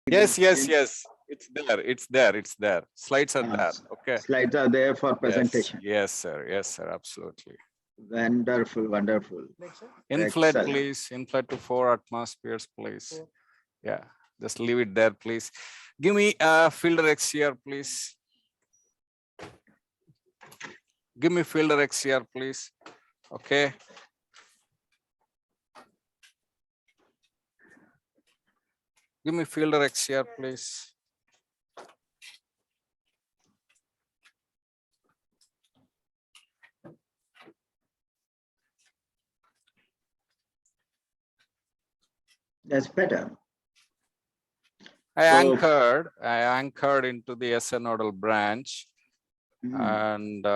Yes, yes, yes. It's there. It's there. It's there. Slides are there. Okay. Slides are there for Yes. presentation. Yes, sir. Yes, sir. Absolutely. Wonderful, wonderful. Inflate, Excellent. please. Inflate to 4 atmospheres, please. Yeah. Just leave it there, please. Give me a filter X here, please. Give me filter X here, please. Okay. Give me filter X here, please. That's better. I anchored into the SN nodal branch, and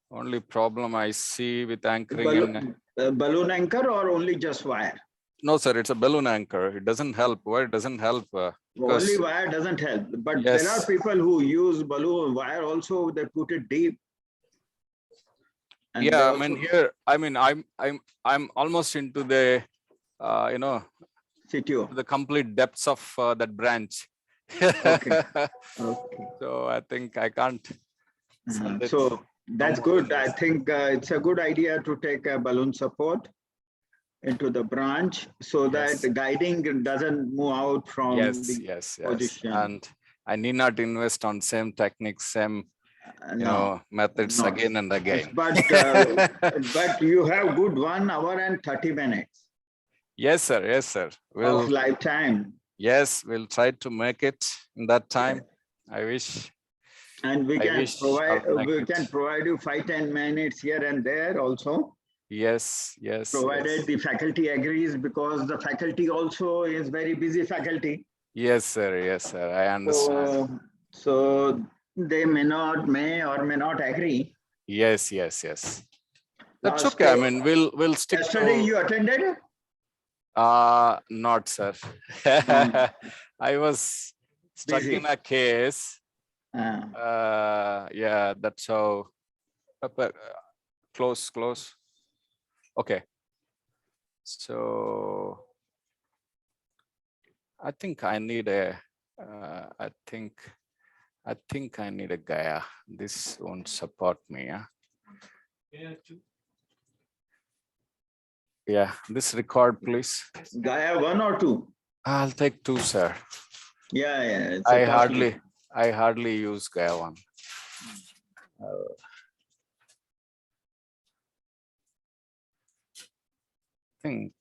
only problem I see with anchoring balloon anchor or only just wire? No, sir, it's a balloon anchor. It doesn't help. Why it doesn't help? Only wire doesn't help. But Yes. there are people who use balloon wire also. They put it deep. And Yeah, I mean here. I mean, I'm almost into the, you know, CTO. the complete depths of that branch. Okay. Okay. So I think I can't. So that's good. I think it's a good idea to take a balloon support into the branch so that the guiding doesn't move out from the position. And I need not invest on same techniques, same methods again and again. But but you have good 1 hour and 30 minutes. Yes, sir. Yes, sir. Of lifetime. Yes, we'll try to make it in that time. I wish. And we can provide you 5-10 minutes here and there also. Yes, yes. Provided the faculty agrees, because the faculty also is very busy faculty. Yes, sir. Yes, sir. I understand. So they may or may not agree. Yes, yes, yes. That's okay. I mean, we'll stick. Yesterday you attended? Not, sir. I was stuck in a case. Yeah, that's how. Close. Okay. So I think I need a. I think I need a Gaia. This won't support me. Yeah. Yeah. This record, please. Gaia 1 or 2? I'll take 2, sir. Yeah. I hardly use Gaia 1. I think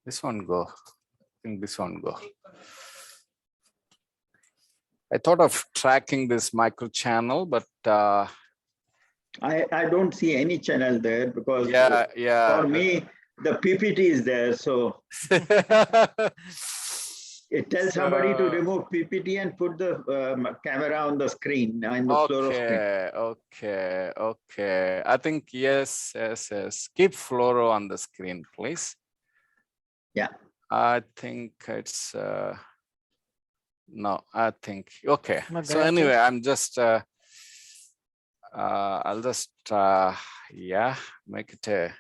this one go. I think this one go. I thought of tracking this micro channel, but I don't see any channel there, because for me the PPT is there. So it tells somebody to remove PPT and put the camera on the screen, in the fluoro screen. Okay. I think yes. Keep fluoro on the screen, please. Yeah. I think it's no. I think okay. So anyway, I'm just. I'll just make it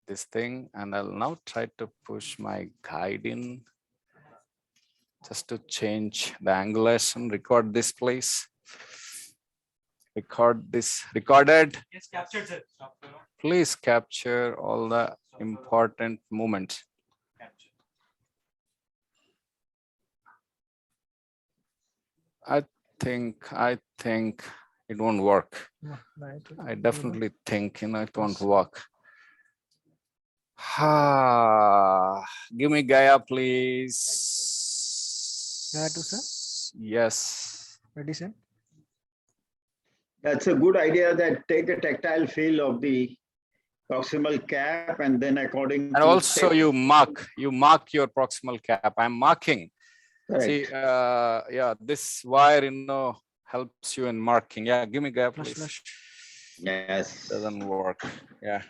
this thing, and I'll now try to push my guide in. Just to change the angulation, record this, please. Record this, recorded. Yes, captured, sir. Please capture all the important moments. I think it won't work. I definitely think it won't work. Give me Gaia, please. Gaia 2, sir? Yes. Ready, sir? That's a good idea. That take a tactile feel of the proximal cap, and then according. And also you mark your proximal cap. I'm marking. Correct. See, this wire, helps you in marking. Yeah, give me Gaia, please. Yes. Doesn't work. Yeah.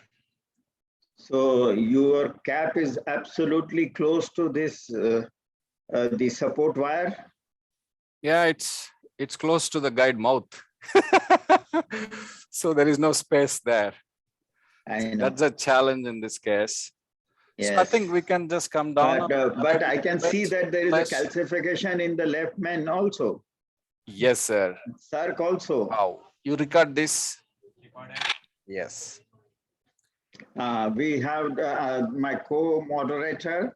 So your cap is absolutely close to this, the support wire. Yeah, it's close to the guide mouth. So there is no space there. I know. That's a challenge in this case. Yes. So I think we can just come down. But I can see that there is a Flesh. calcification in the left main also. Yes, sir. Circ also. Wow. You record this? Yes. We have my co-moderator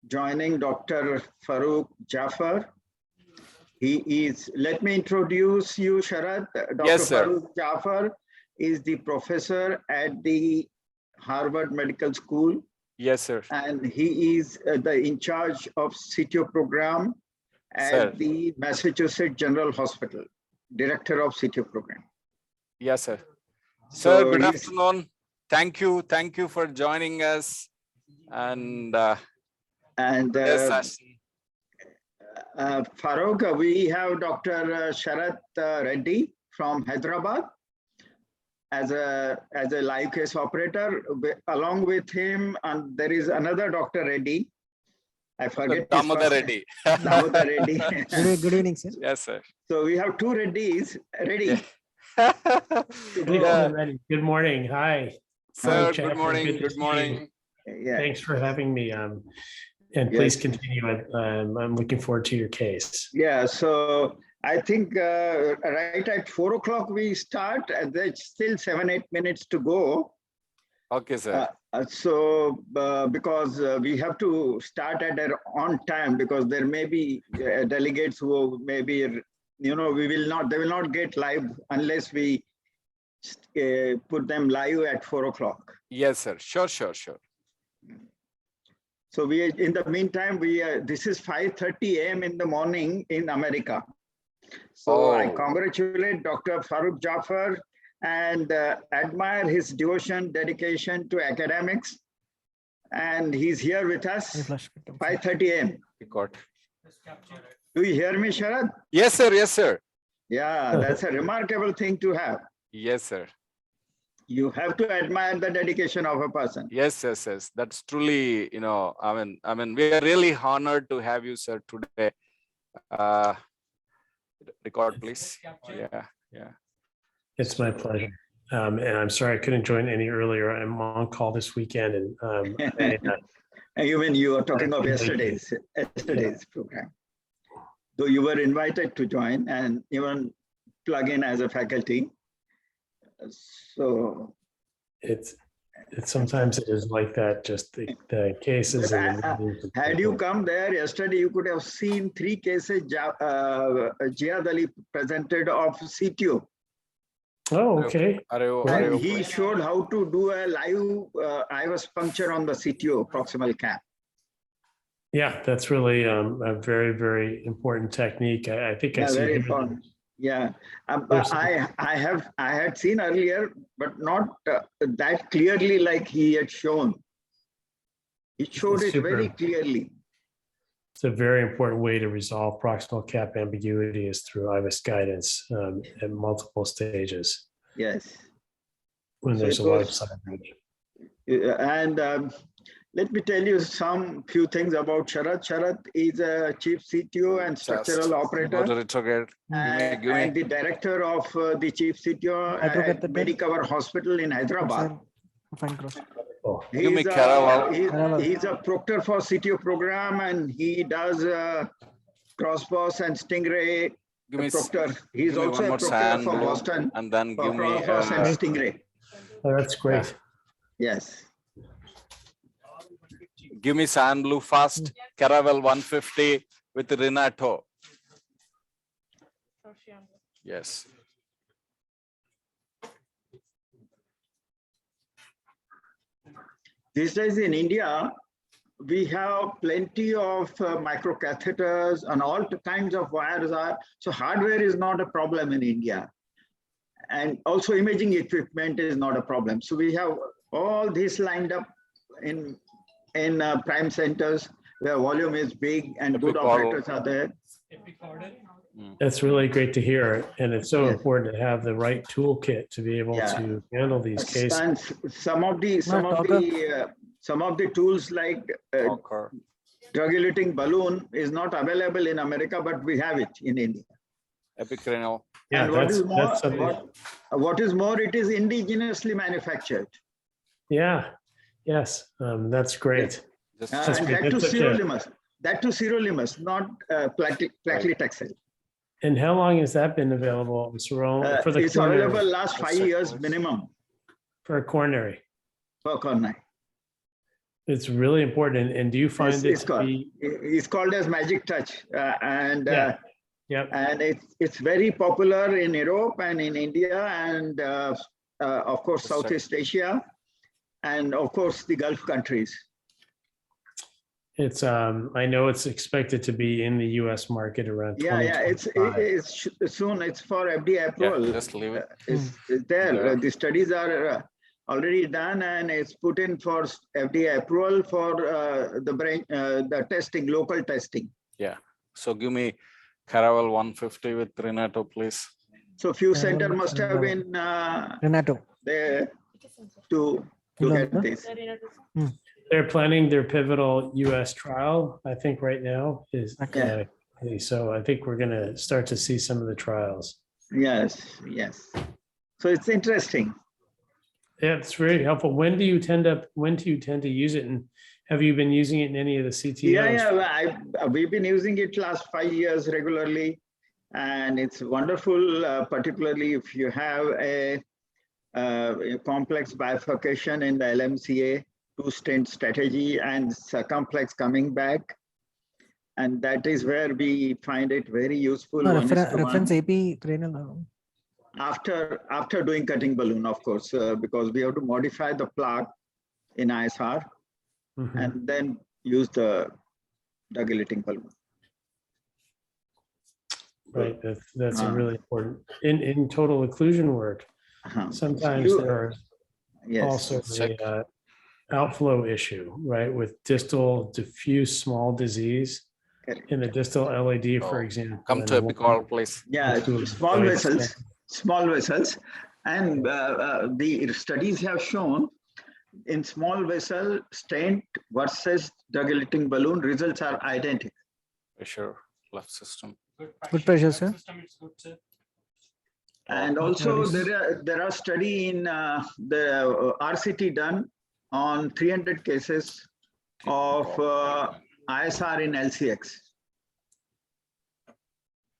joining, Dr. Farooq Jaffer. He is, let me introduce you, Sharad. Dr. Yes, sir. Farooq Jaffer is the professor at the Harvard Medical School, Yes, sir. and he is in charge of Cdo Program at Sir. the Massachusetts General Hospital, director of Cdo Program. Yes, sir. So Sir, good he's- afternoon. Thank you. Thank you for joining us. And this session. Farooq, we have Dr. Sharath Reddy from Hyderabad as a live case operator. Along with him, and there is another Dr. Reddy. I forget his Damodar first Reddy. name. Damodar Reddy. Good evening, sir. Yes, sir. So we have two Reddys ready. Yeah. to go. Yeah. Good morning. Hi. Sir, Chapter. good morning. Good to Good see morning. Yeah. Thanks for having me. And please continue. I'm looking forward to your case. Yeah, so I think right at 4 o'clock we start, and there's still 7-8 minutes to go. Okay, sir. Because we have to start at on time, because there may be delegates who may be, they will not get live unless we put them live at 4 o'clock. Yes, sir. Sure. So in the meantime, this is 5:30 a.m. in the morning in America. So I congratulate Dr. Farooq Jaffer and admire his devotion, dedication to academics. And he's here with us, 5:30 a.m. Record. Do you hear me, Sharad? Yes, sir. Yes, sir. Yeah, that's a remarkable thing to have. Yes, sir. You have to admire the dedication of a person. Yes. That's truly, I mean, we are really honored to have you, sir, today. Record, please. Yeah. It's my pleasure. And I'm sorry I couldn't join any earlier. I'm on call this weekend. And Even you are talking of yesterday's program. Though you were invited to join and even plug in as a faculty. So it's sometimes it is like that, just the cases. Had you come there yesterday, you could have seen 3 cases Jihad Ali presented of CTO. Oh, okay. And he showed how to do a live IVUS puncture on the CTO proximal cap. Yeah, that's really a very, very important technique. I think I see very it. important. Yeah, I had seen earlier, but not that clearly like he had shown. He showed it very clearly. It's a very important way to resolve proximal cap ambiguity is through IVUS guidance at multiple stages. Yes. When there's a large side range. And let me tell you few things about Sharath. Sharath is a chief CTO and structural operator. And the director of the chief CTO at Medicover Hospital in Hyderabad. He's a proctor for CTO program, and he does crossbows and stingray. Proctor. He's also a proctor for Boston. And then give me and stingray. Oh, that's great. Yes. Give me San Blue fast, Caravel 150 with Renato. Yes. These days in India, we have plenty of microcatheters and all kinds of wires so hardware is not a problem in India. And also imaging equipment is not a problem. So we have all this lined up in prime centers where volume is big and good operators are there. That's really great to hear. And it's so important to have the right toolkit to be able to handle these cases. And some of the tools like drug-eluting balloon is not available in America, but we have it in India. Epicranial. Yeah, what is more, it is indigenously manufactured. Yeah. Yes, that's great. Just That's And great. that to That's okay. sirolimus. That to sirolimus, not paclitaxel. And how long has that been available for the It's available coronary, last 5 years minimum for coronary? for coronary. It's really important. And do you find it It's to be? it's called as magic touch, Yeah. Yep. and it's very popular in Europe and in India and of course Southeast Asia and of course the Gulf countries. It's I know it's expected to be in the US market around Yeah, it's 2025. soon. It's for FDA approval. just leave it. It's there. The studies are already done, and it's put in for FDA approval for the testing, local testing. Yeah. So give me Caravel 150 with Renato, please. So few center must have been Renato. there to get this. They're planning their pivotal US trial, I think right now is. Okay. So I think we're going to start to see some of the trials. Yes, yes. So it's interesting. Yeah, it's very helpful. When do you tend to use it? And have you been using it in any of the CTOs? Yeah. We've been using it last 5 years regularly, and it's wonderful, particularly if you have a complex bifurcation in the LMCA, two-stent strategy and circumflex coming back. And that is where we find it very useful. Reference AP cranial. After doing cutting balloon, of course, because we have to modify the plaque in ISR and then use the dilating balloon. Right, that's a really important in total occlusion work. Sometimes there are also the outflow issue, right, with distal diffuse small disease in the distal LAD, for example. Come to Epical, please. Yeah, small vessels, and the studies have shown in small vessel stent versus dilating balloon results are identical. Pressure, left system. Good pressure, sir. And also there are study in the RCT done on 300 cases of ISR in LCX.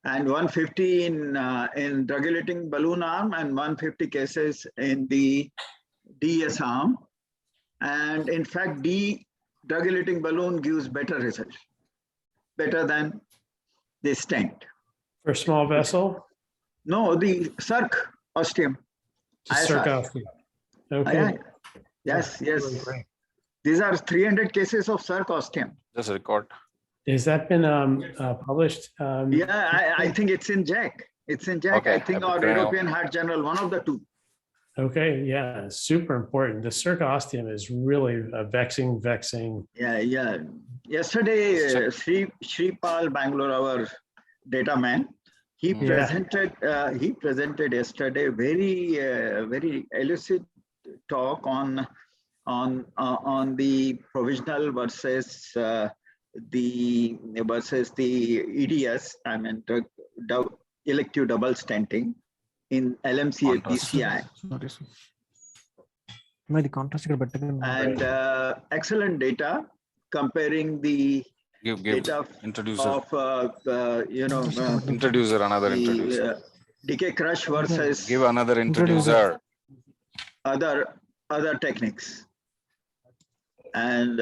And 150 in drug-eluting balloon arm and 150 cases in the DS arm. And in fact, drug-eluting balloon gives better results, better than the stent. For small vessel? No, the circ ostium. Circ ostium. Okay. Yes. These are 300 cases of circ ostium. Just record. Has that been published? Yeah, I think it's in JAC. It's in JAC. Okay, I think, or European Heart Journal, one of the two. Okay, yeah, super important. The circ ostium is really vexing. Yeah. Yesterday, Shripal Bangalore, our data man, he presented yesterday very elusive talk on the provisional versus the EDS, I mean elective double stenting in LMCA PCI. And excellent data comparing the data introducer. of Introducer, another introducer. decay crush versus Give another introducer. other techniques, and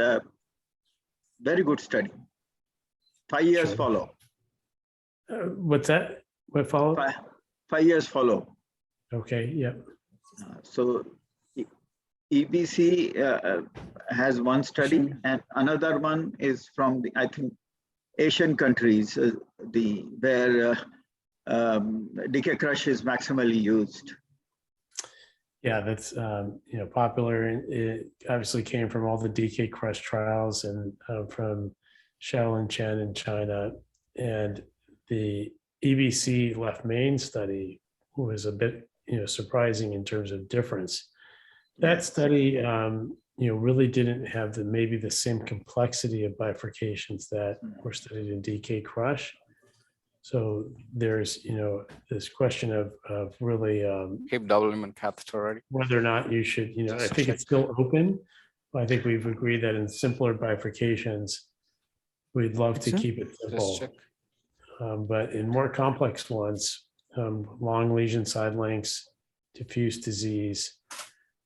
very good study. 5 years follow. What's that? What follow? 5 years follow. Okay. Yep. So EBC has one study, and another one is from the, I think, Asian countries, where decay crush is maximally used. Yeah, that's popular. It obviously came from all the DK crush trials and from Shaolin Chen in China, and the EBC left main study was a bit surprising in terms of difference. That study really didn't have maybe the same complexity of bifurcations that were studied in DK crush. So there's this question of really Keep double lumen catheter ready. whether or not you should I think it's still open, I think we've agreed that in simpler bifurcations, we'd love to Sir? keep it Just simple. check. But in more complex ones, long lesion side links, diffuse disease.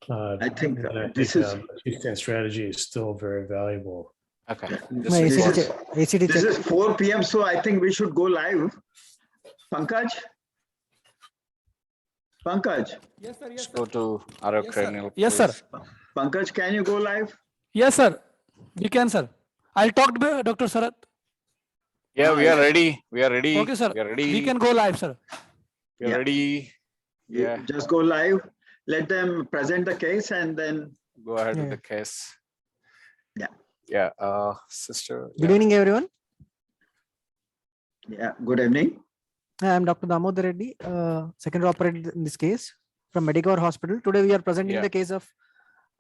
I think this two-stand strategy is still very valuable. Okay. My This ACD is check. ACD This check. is 4 p.m. So I think we should go live. Pankaj? Pankaj? Yes, sir. let's go to aracranial. Yes, sir. please. Pankaj, can you go live? Yes, sir. We can, sir. I'll talk to Dr. Sarath. Yeah, we are yes. ready. We are ready. Okay, sir. We are ready. We can go live, sir. We are Yeah. ready. Yeah. Just go live. Let them present the case and then. Go ahead with Yeah. the case. Yeah. Yeah. Sister. Good yeah. evening, everyone. Yeah. Good evening. I'm Dr. Damodar Reddy, secondary operator in this case from Medicover Hospital. Today we are presenting Yeah. the case of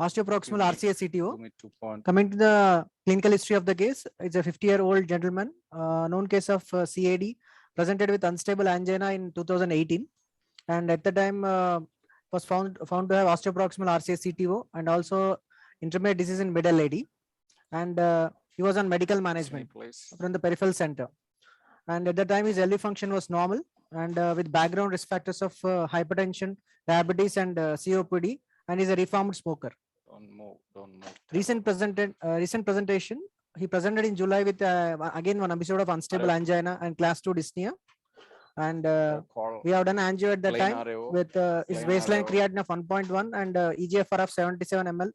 osteoproximal Give me- RCA CTO. Give me 2 points. Coming to the clinical history of the case, it's a 50-year-old gentleman, known case of CAD, presented with unstable angina in 2018, and at the time was found to have osteoproximal RCA CTO and also intermediate disease in middle AD, and he was on medical management Please. from the peripheral center, and at the time his LV function was normal, and with background risk factors of hypertension, diabetes, and COPD, and is a reformed smoker. Don't move. Don't move. Recent presentation, he presented in July with again one episode of unstable RO. angina and class 2 dyspnea, and Call. we have done angio at that Plain time RO. with his Plain baseline RO. creatinine of 1.1 and EGFR of 77 ml.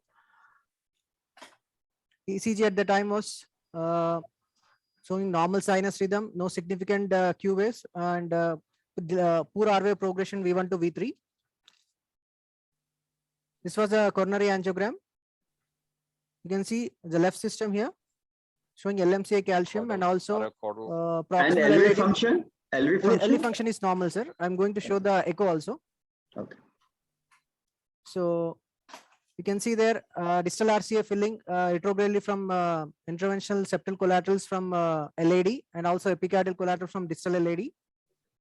ECG at the time was showing normal sinus rhythm, no significant Q waves, and poor R wave progression V1 to V3. This was a coronary angiogram. You can see the left system here showing LMCA calcium and also And proximal LV LAD. function? LV LV function? function is normal, sir. I'm going to show the echo also. Okay. So you can see there distal RCA filling retrogradely from interventional septal collaterals from LAD and also epicardial collateral from distal LAD.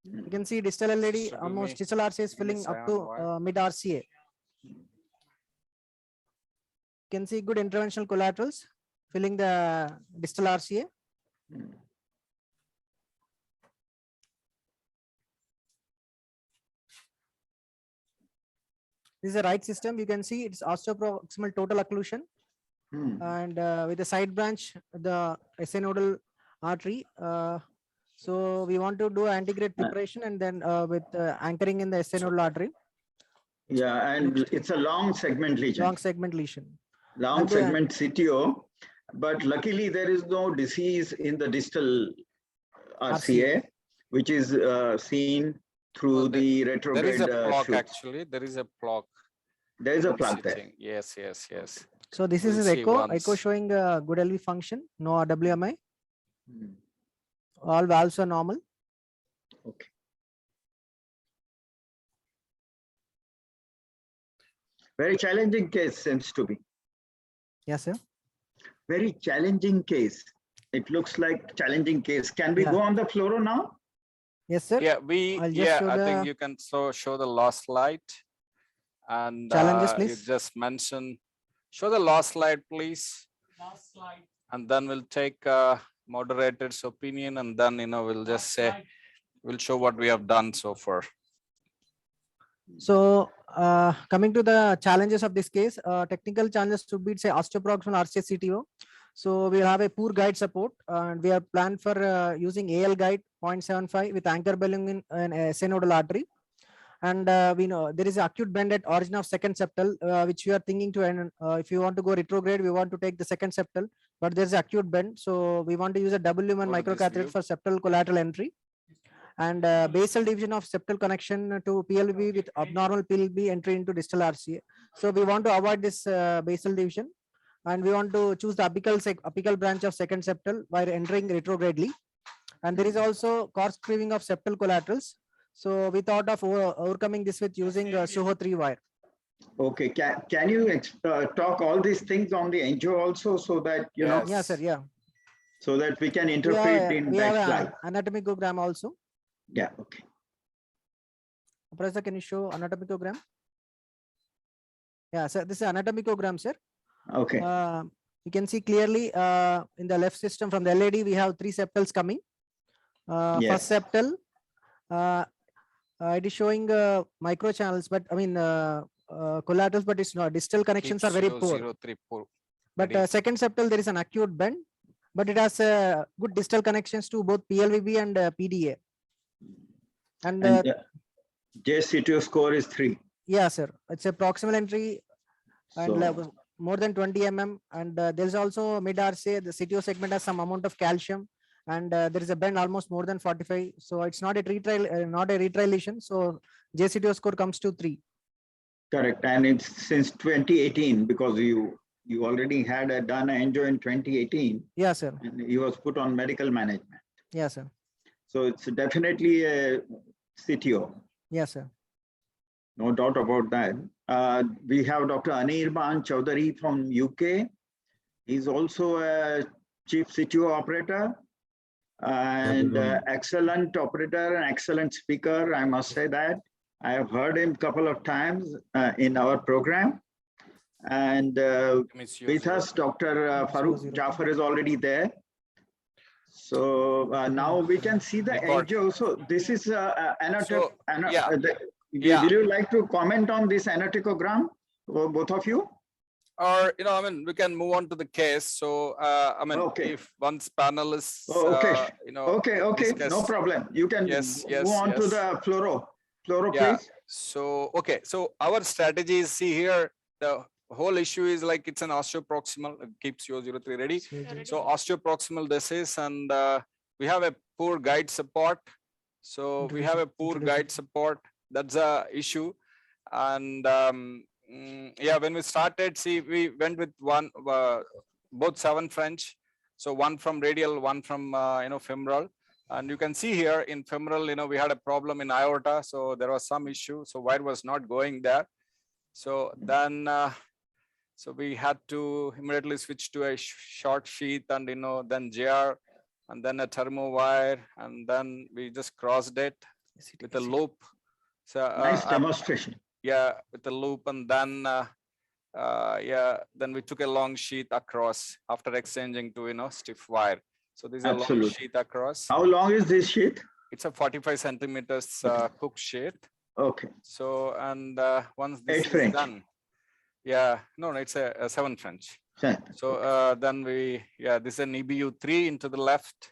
You can see distal LAD Sister, give almost me- distal RCA is give me filling up 7 to wire. mid RCA. You can see good interventional collaterals filling the distal RCA. This is the right system. You can see it's osteoproximal total occlusion, Hmm. and with the side branch, the synodal artery. So we want to do antegrade preparation and then with anchoring in the synodal artery, Yeah, and it's a long segment lesion. long segment lesion. Long and the- segment CTO, but luckily there is no disease in the distal RCA, which is seen through Well, the There retrograde is a plaque shoots. actually. There is a plaque. There is a I'm plaque there. sitting. Yes, yes, yes. So this is We'll his see echo. once. Echo showing good LV function, no RWMI. Hmm. All valves are normal. Okay. Very challenging case seems to be. Yes, sir. Very challenging case. It looks like challenging case. Can we Yeah. go on the fluoro now? Yes, sir. Yeah, I'll just show I think the- you can show the last slide. And Challenges, you please. just mention, show the last slide, please. Last slide. And then we'll take moderator's opinion, and then we'll just say, we'll show what we have done so far. So coming to the challenges of this case, technical challenges should be say osteoproximal RCA CTO. So we'll have a poor guide support, and we have planned for using AL guide 0.75 with anchor bearing in an synodal artery. And we know there is acute bend at origin of second septal, which we are thinking to end. If you want to go retrograde, we want to take the second septal, but there's acute bend. So we want to use a WM1 Go to this microcatheter view. for septal collateral entry. And basal division of septal connection to PLB with abnormal PLB entry into distal RCA. So we want to avoid this basal division, and we want to choose the apical branch of second septal while entering retrogradely. And there is also corkscrewing of septal collaterals. So we thought of overcoming this with using SOHO 3 wire. Okay, can you talk all these things on the angio also so that, you know, Yes. Yeah, sir. Yeah. so that we can We interpret have, in we next have slide? an anatomicogram also. Yeah, okay. Professor, can you show anatomicogram? Yeah, sir. This is anatomicogram, sir. Okay. You can see clearly in the left system from the LED, we have 3 septals coming. First Yes. septal, it is showing micro channels, but I mean collaterals, but it's not. Distal connections are very poor. But second septal, there is an acute bend, but it has good distal connections to both PLVB and PDA. And JCTO score is 3. Yeah, sir. It's a proximal entry and So, more than 20 mm. And there's also mid RCA. The CTO segment has some amount of calcium, and there is a bend almost more than 45. So it's not a retrial, not a retrial lesion. So JCTO score comes to 3. correct. And it's since 2018 because you already had done an angio in 2018. Yeah, sir. And he was put on medical management. Yeah, sir. So it's definitely a CTO. Yes, sir. No doubt about that. We have Dr. Anirban Chaudhary from UK. He's also a chief CTO operator and excellent operator and excellent speaker. I must say that. I have heard him a couple of times in our program. And with us, Dr. Farooq Jafar is already there. So now we can see the angio. So this is Will you like to comment on this anatocogram, both of you? Or, I mean, we can move on to the case. So, I mean, if one's panel is, okay, discuss. No problem. You can move on to the fluoro, please. So, okay. So our strategy is, see here, the whole issue is like it's an osteoproximal, keep CO03 ready. So osteoproximal disease, and we have a poor guide support. So we have a poor guide support. That's a issue. And yeah, when we started, see, we went with both 7 French. So one from radial, one from, femoral. And you can see here in femoral, we had a problem in aorta. So there was some issue. So wire was not going there. So then, so we had to immediately switch to a short sheath and, then JR and then a thermo wire. And then we just crossed it with a loop. So nice demonstration. Yeah, with the loop, and then then we took a long sheet across after exchanging to stiff wire. So this is a long sheet across. How long is this sheet? It's a 45 centimeters hook sheet. Okay. So and once this is done, no, it's a 7 French. So then this is an EBU 3 into the left.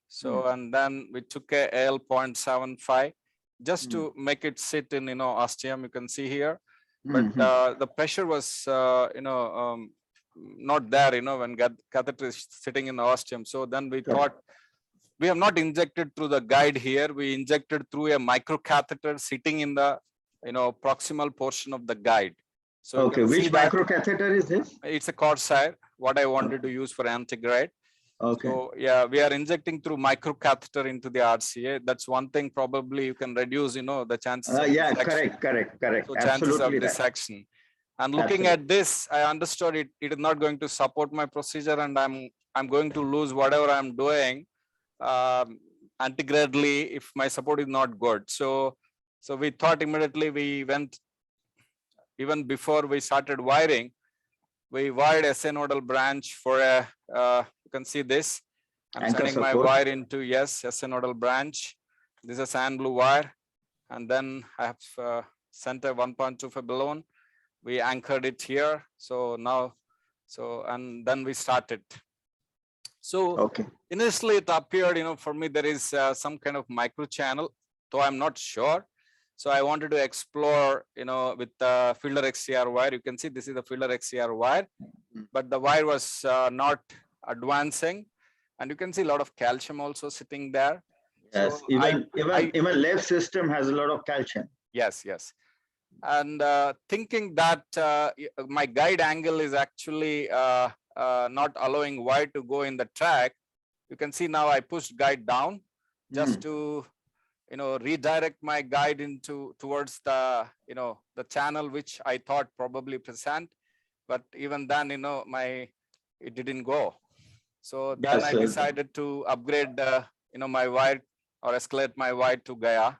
So and then we took a AL 0.75. Just to make it sit in, ostium, you can see here, but the pressure was, not there, when catheter is sitting in the ostium. So then we thought, we have not injected through the guide here. We injected through a microcatheter sitting in the, proximal portion of the guide. So okay, which microcatheter is this? It's a Corsair, what I wanted to use for anti-guide. Okay. So yeah, we are injecting through microcatheter into the RCA. That's one thing probably you can reduce, the chances. Yeah, correct. So chances of dissection. And looking at this, I understood it is not going to support my procedure, and I'm going to lose whatever I'm doing antigradally if my support is not good. So we thought immediately, we went, even before we started wiring, we wired SA nodal branch for a, you can see this. I'm sending my wire into, SA nodal branch. This is a sand blue wire. And then I have sent a 1.25 balloon. We anchored it here. So now, and then we started. So initially it appeared, for me, there is some kind of micro channel, though I'm not sure. So I wanted to explore, with the Fielder XCR wire. You can see this is the Fielder XCR wire, but the wire was not advancing. And you can see a lot of calcium also sitting there. Yes, so even left system has a lot of calcium. Yes. And thinking that my guide angle is actually not allowing wire to go in the track, you can see now I pushed guide down just to redirect my guide towards the the channel which I thought probably present, but even then it didn't go. So then I decided to upgrade my wire or escalate my wire to Gaia.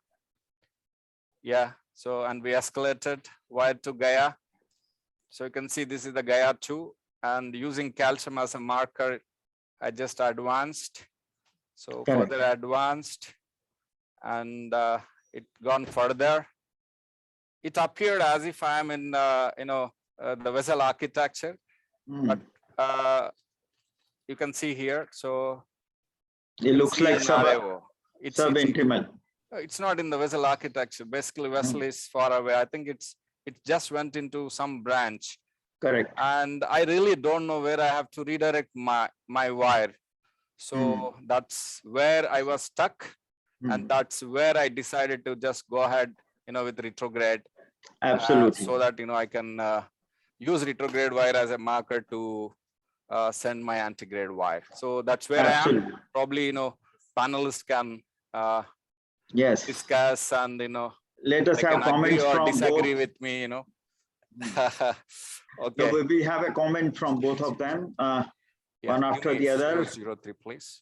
So and we escalated wire to Gaia. So you can see this is the Gaia 2, and using calcium as a marker, I just advanced. So Correct. further advanced, and it gone further. It appeared as if I am in, the vessel architecture, but you can see here. So it looks like subintimal. It's not in the vessel architecture. Basically, vessel is far away. I think it just went into some branch. Correct. And I really don't know where I have to redirect my wire. So that's where I was stuck. And that's where I decided to just go ahead, with retrograde. Absolutely. So that, I can use retrograde wire as a marker to send my antigrade wire. So that's where I am. Probably, panelists can yes, discuss and, let us have comments from disagree both. with me, Okay. So we have a comment from both of them, one after the other. 03, please.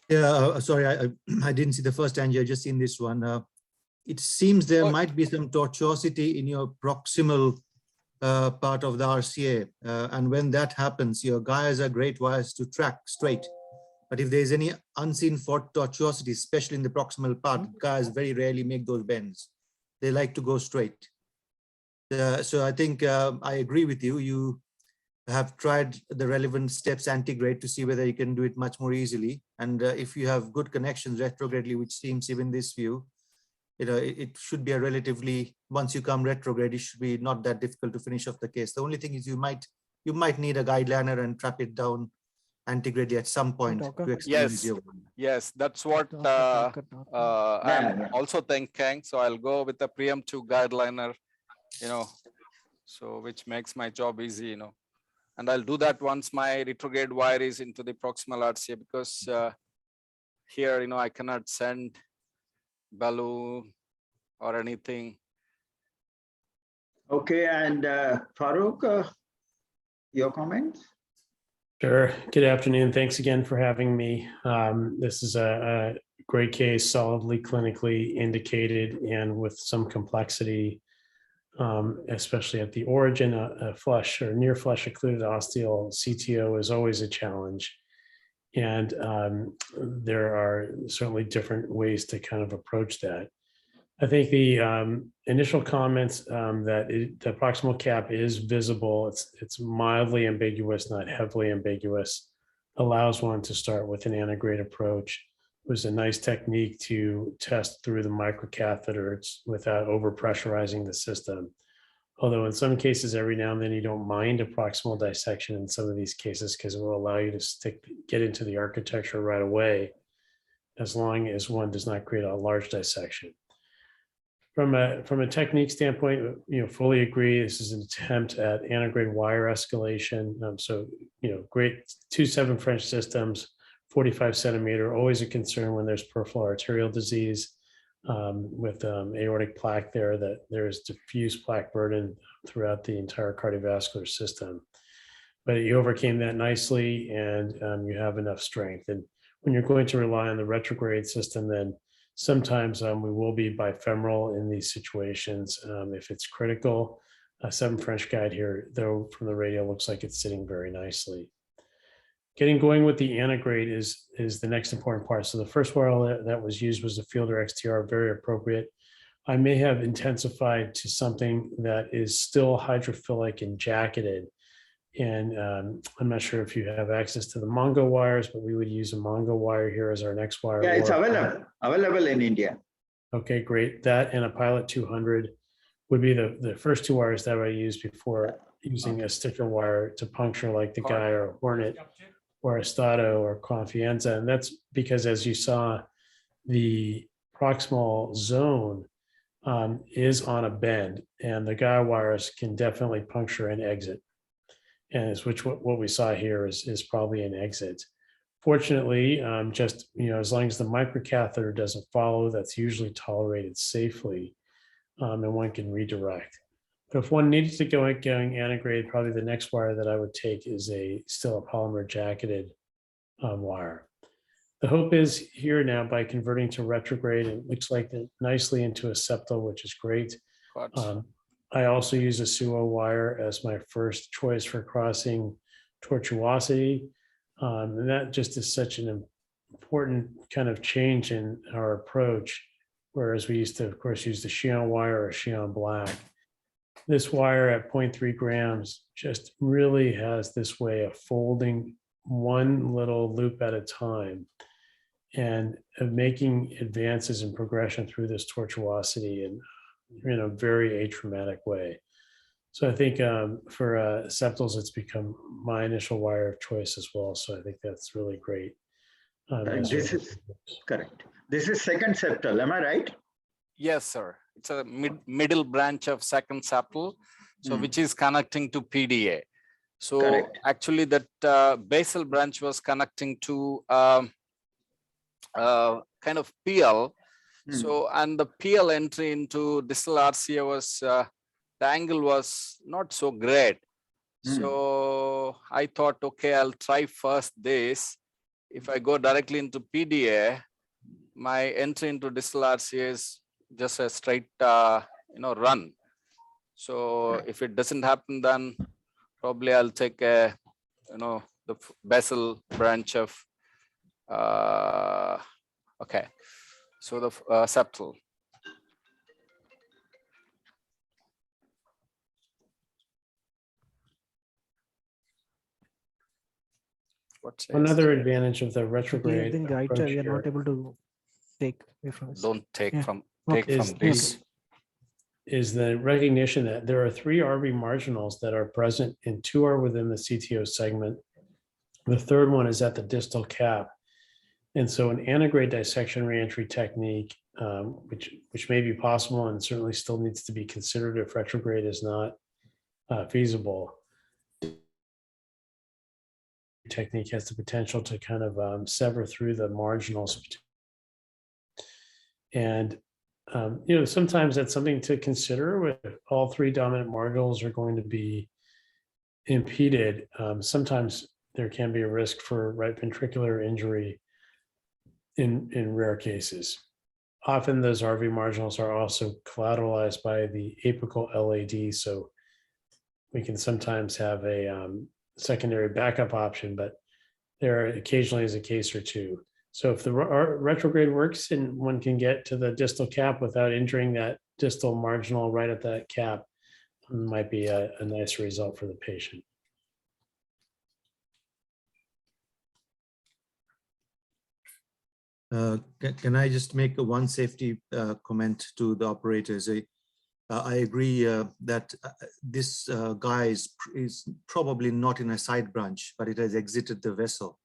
Yeah, sorry, I didn't see the first angio, I just seen this one. It seems there might be some tortuosity in your proximal part of the RCA. And when that happens, your guides are great wires to track straight. But if there's any unseen tortuosity, especially in the proximal part, guys very rarely make those bends. They like to go straight. So I think I agree with you. You have tried the relevant steps antigrade to see whether you can do it much more easily. And if you have good connections retrogradely, which seems even this view, it should be a relatively, once you come retrograde, it should be not that difficult to finish off the case. The only thing is you might need a guide liner and trap it down antigrade at some point. To yes, that's what I'm also thinking. So I'll go with the preemptive guide liner, so which makes my job easy, and I'll do that once my retrograde wire is into the proximal RCA, because here, I cannot send balloon or anything. Okay, and Farooq, your comments? Sure. Good afternoon. Thanks again for having me. This is a great case, solidly clinically indicated and with some complexity, especially at the origin. A flush or near flush occluded osteal CTO is always a challenge. And there are certainly different ways to kind of approach that. I think the initial comments that the proximal cap is visible, it's mildly ambiguous, not heavily ambiguous, allows one to start with an antigrade approach. It was a nice technique to test through the microcatheters without overpressurizing the system. Although in some cases, every now and then you don't mind a proximal dissection in some of these cases, because it will allow you to get into the architecture right away, as long as one does not create a large dissection. From a technique standpoint, fully agree. This is an attempt at antigrade wire escalation. So, great 2-7 French systems, 45 centimeter, always a concern when there's peripheral arterial disease with aortic plaque there, that there is diffuse plaque burden throughout the entire cardiovascular system. But you overcame that nicely, and you have enough strength. And when you're going to rely on the retrograde system, then sometimes we will be bifemoral in these situations if it's critical. 7 French guide here, though, from the radial looks like it's sitting very nicely. Getting going with the antigrade is the next important part. So the first wire that was used was the Fielder XTR, very appropriate. I may have intensified to something that is still hydrophilic and jacketed. And I'm not sure if you have access to the Mongo wires, but we would use a Mongo wire here as our next wire. Yeah, it's available in India. Okay, great. That and a Pilot 200 would be the first 2 wires that I used before using a sticker wire to puncture like the Guy or Hornet or a Cdo or Confianza. And that's because, as you saw, the proximal zone is on a bend, and the Guy wires can definitely puncture and exit. And what we saw here is probably an exit. Fortunately, just as long as the microcatheter doesn't follow, that's usually tolerated safely, and one can redirect. But if one needed to go going antigrade, probably the next wire that I would take is still a polymer jacketed wire. The hope is here now, by converting to retrograde, it looks like nicely into a septal, which is great. I also use a Suo wire as my first choice for crossing tortuosity. And that just is such an important kind of change in our approach. Whereas we used to, of course, use the Xi'an wire or Xi'an black. This wire at 0.3 grams just really has this way of folding one little loop at a time and of making advances in progression through this tortuosity in a very atraumatic way. So I think for septals, it's become my initial wire of choice as well. So I think that's really great. This is correct. This is second septal, am I right? Yes, sir. It's a middle branch of second septal, so which is connecting to PDA. So Correct. actually that basal branch was connecting to kind of PL. So, and the PL entry into distal RCA was, the angle was not so great. So I thought, okay, I'll try first this. If I go directly into PDA, my entry into distal RCA is just a straight, run. So if it doesn't happen, then probably I'll take a, the basal branch of, okay. So the septal. What's another advantage of the I retrograde think right approach we are not here able to take reference. Don't take Yeah. from Okay. from this. is the recognition that there are 3 RV marginals that are present and 2 are within the CTO segment. The third one is at the distal cap. And so an antegrade dissection reentry technique, which may be possible and certainly still needs to be considered if retrograde is not feasible, technique has the potential to kind of sever through the marginals. And sometimes that's something to consider with all 3 dominant marginals are going to be impeded. Sometimes there can be a risk for right ventricular injury in rare cases. Often those RV marginals are also collateralized by the apical LAD, so we can sometimes have a secondary backup option, but there occasionally is a case or two. So if the retrograde works and one can get to the distal cap without injuring that distal marginal right at that cap, might be a nice result for the patient. Can I just make one safety comment to the operators? I agree that this guy is probably not in a side branch, but it has exited the vessel.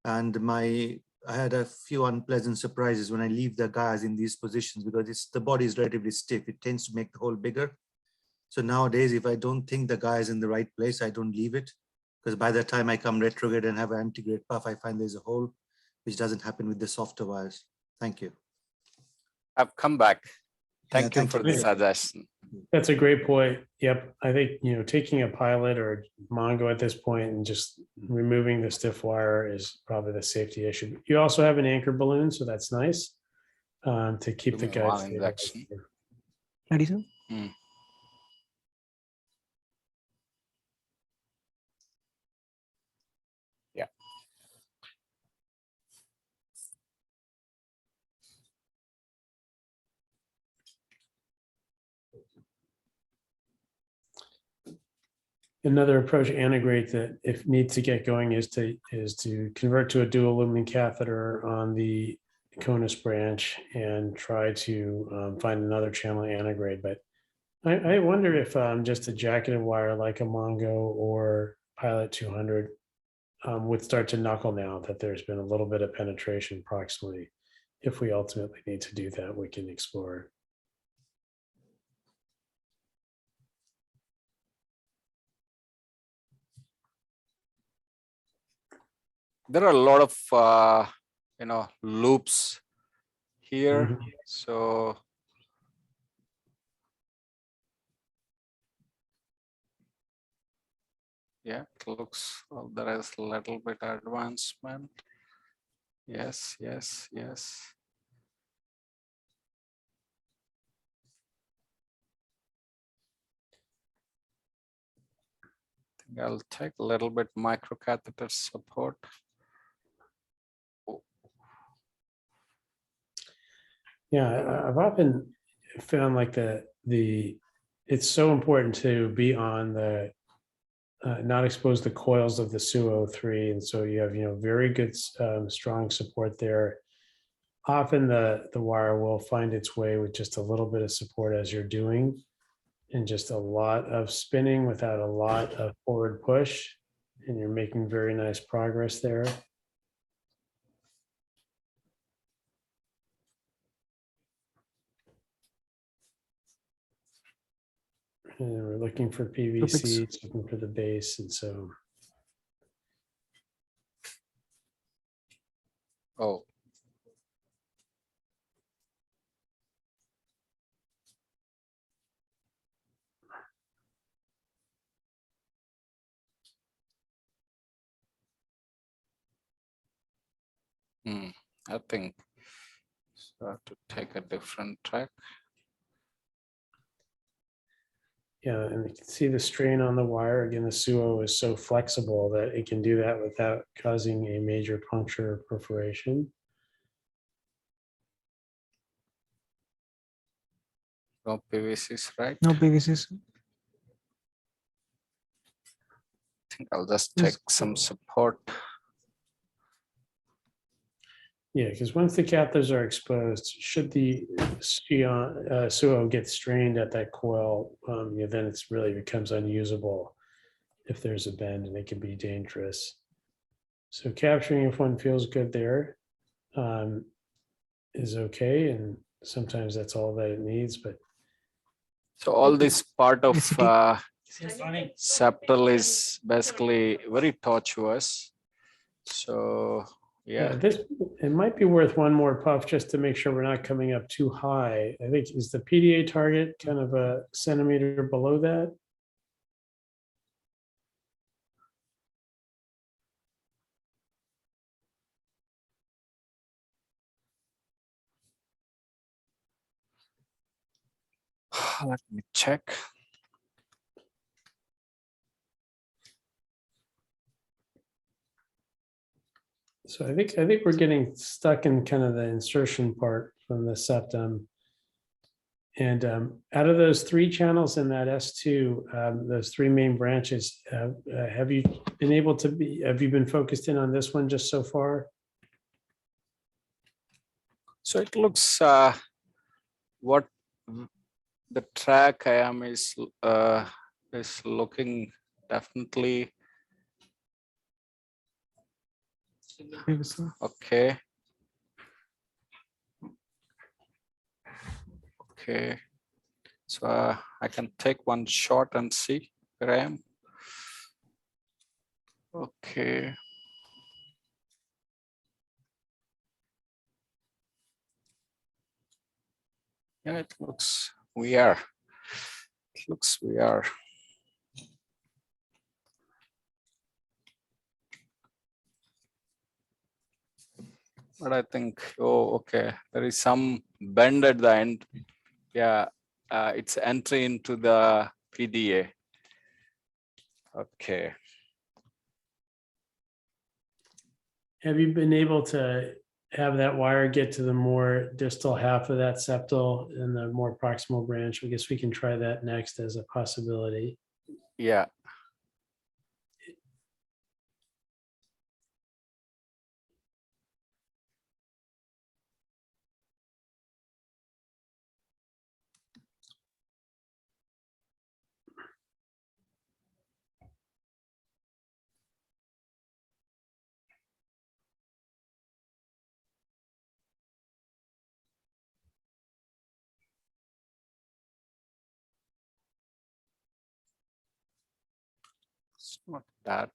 And I had a few unpleasant surprises when I leave the guys in these positions because the body is relatively stiff. It tends to make the hole bigger. So nowadays, if I don't think the guy is in the right place, I don't leave it. Because by the time I come retrograde and have an antegrade puff, I find there's a hole, which doesn't happen with the softer wires. Thank you. I've come back. Thank you for the suggestion. That's a great point. Yep. I think, taking a pilot or Mongo at this point and just removing the stiff wire is probably the safety issue. You also have an anchor balloon, so that's nice to keep the guys. Addition? Yeah. Another approach antegrade that if needs to get going is to convert to a dual lumen catheter on the conus branch and try to find another channel antegrade. But I wonder if just a jacketed wire like a Mongo or Pilot 200 would start to knuckle now that there's been a little bit of penetration proximally. If we ultimately need to do that, we can explore. There are a lot of loops here. So yeah, it looks well, there is a little bit advancement. Yes, yes, yes. think I'll take a little bit microcatheter support. Yeah, I've often found like it's so important to be on the not expose the coils of the SU03, and so you have very good strong support there. Often the wire will find its way with just a little bit of support as you're doing, and just a lot of spinning without a lot of forward push, and you're making very nice progress there. And we're looking for PVC, looking for the base, and so. Oh. I think so I have to take a different track. Yeah, and you can see the strain on the wire. Again, the SUO is so flexible that it can do that without causing a major puncture or perforation. No PVCs, right? No PVCs. I think I'll just take some support. Yeah, because once the catheters are exposed, should the SUO get strained at that coil, then it's really becomes unusable if there's a bend, and it can be dangerous. So capturing, if one feels good there, is okay, and sometimes that's all that it needs. But so all this part of septal is basically very tortuous. So yeah, it might be worth one more puff just to make sure we're not coming up too high. I think, is the PDA target kind of a centimeter below that? let me check. So I think we're getting stuck in kind of the insertion part from the septum. And out of those 3 channels in that S2, those 3 main branches, have you been focused in on this one just so far? So it looks what the track I am is looking definitely okay. Okay, so I can take one shot and see where I am. Okay. Yeah, it looks we are. It looks we are. But I think, oh, okay, there is some bend at the end. Yeah, it's entry into the PDA. Okay. Have you been able to have that wire get to the more distal half of that septal and the more proximal branch? I guess we can try that next as a possibility. Yeah. It's not that.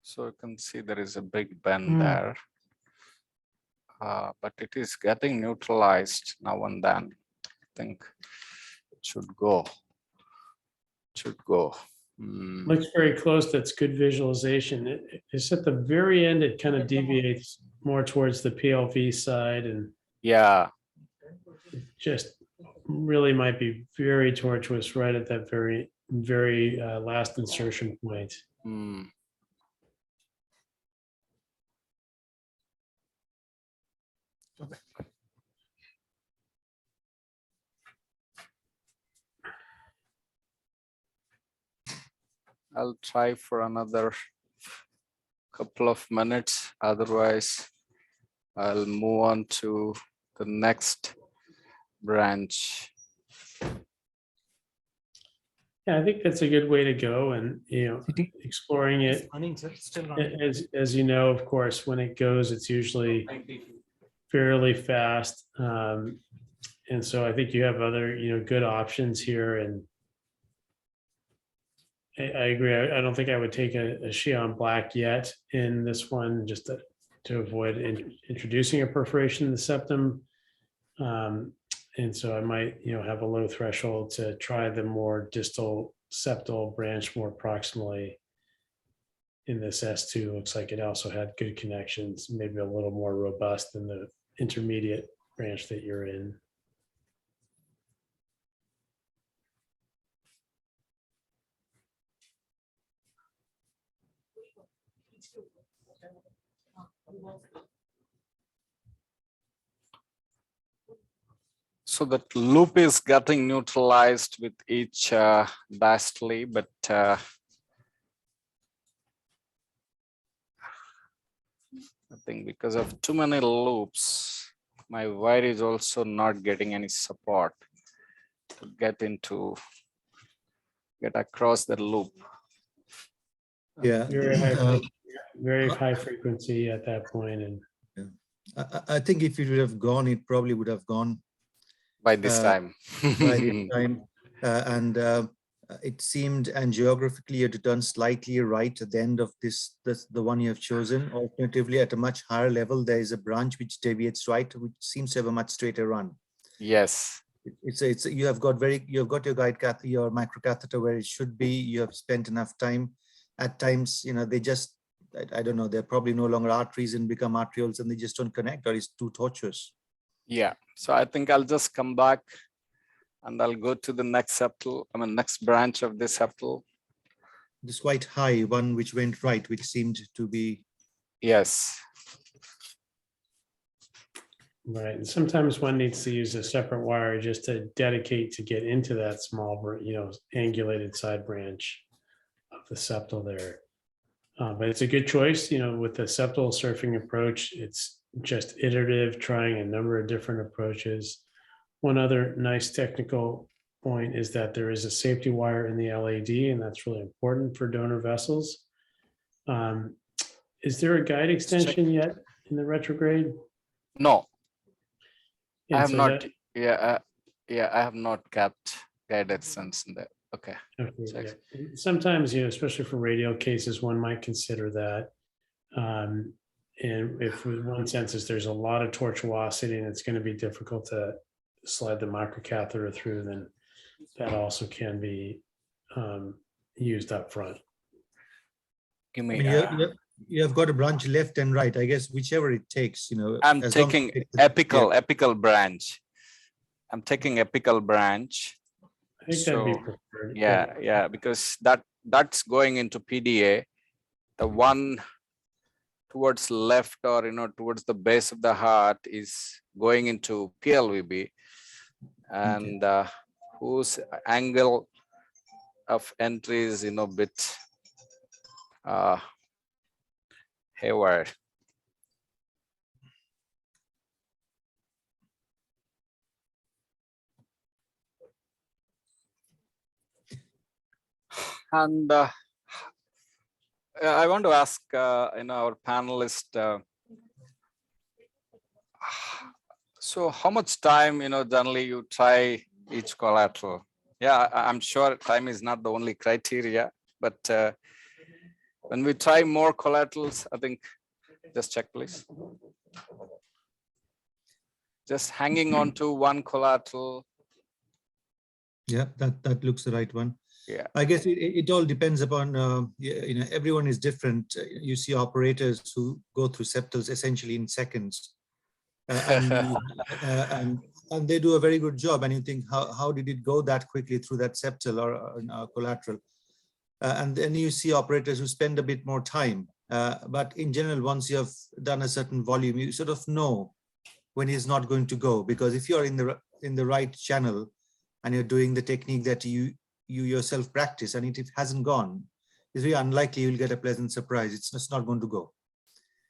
So you can see there is a big bend there. But it is getting neutralized now and then. I think it should go. It should go. Looks very close. That's good visualization. It's at the very end, it kind of deviates more towards the PLV side. And yeah. just really might be very tortuous right at that very last insertion point. Hmm. I'll try for another couple of minutes. Otherwise, I'll move on to the next branch. Yeah, I think that's a good way to go, and exploring it. As you know, of course, when it goes, it's usually fairly fast, and so I think you have other good options here. And I agree. I don't think I would take a Xi'an black yet in this one, just to avoid introducing a perforation in the septum. And so I might, have a low threshold to try the more distal septal branch more proximally. In this S2, looks like it also had good connections, maybe a little more robust than the intermediate branch that you're in. So that loop is getting neutralized with each diastole, but I think because of too many loops, my wire is also not getting any support to get across the loop. Yeah. Very high frequency at that point. And I think if it would have gone, it probably would have gone by this time. By this time. And it seemed, and geographically you had to turn slightly right at the end of this, the one you have chosen. Alternatively, at a much higher level, there is a branch which deviates right, which seems to have a much straighter run. Yes. It's you have got your guide catheter, your microcatheter where it should be. You have spent enough time. At times, they just, I don't know, they're probably no longer arteries and become arterioles, and they just don't connect, or it's too tortuous. Yeah. So I think I'll just come back and I'll go to the next septal, next branch of this septal. This quite high one which went right, which seemed to be. Yes. right. And sometimes one needs to use a separate wire just to dedicate to get into that small, angulated side branch of the septal there. But it's a good choice, with the septal surfing approach. It's just iterative, trying a number of different approaches. One other nice technical point is that there is a safety wire in the LAD, and that's really important for donor vessels. Is there a guide extension yet in the retrograde? No, And I have so not. that- I have not kept guide extensions in there. Okay. Okay, yeah. Sometimes, especially for radial cases, one might consider that. And if one senses there's a lot of tortuosity and it's going to be difficult to slide the microcatheter through, then that also can be used up front. Give me. You have got a branch left and right. I guess whichever it takes, I'm taking apical branch. I'm taking apical branch. I think that'd be preferred. Yeah, because that's going into PDA. The one towards left, or towards the base of the heart, is going into PLVB, and whose angle of entry is bit haywire. And I want to ask our panelist, so how much time generally you try each collateral? Yeah, I'm sure time is not the only criteria, but when we try more collaterals, I think, just check please. Just hanging on to one collateral. Yeah, that looks the right one. Yeah, I guess it all depends upon, everyone is different. You see operators who go through septals essentially in seconds. And and they do a very good job. And you think, how did it go that quickly through that septal or collateral? And then you see operators who spend a bit more time. But in general, once you have done a certain volume, you sort of know when he's not going to go, because if you're in the right channel and you're doing the technique that you yourself practice, and it hasn't gone, it's very unlikely you'll get a pleasant surprise. It's just not going to go.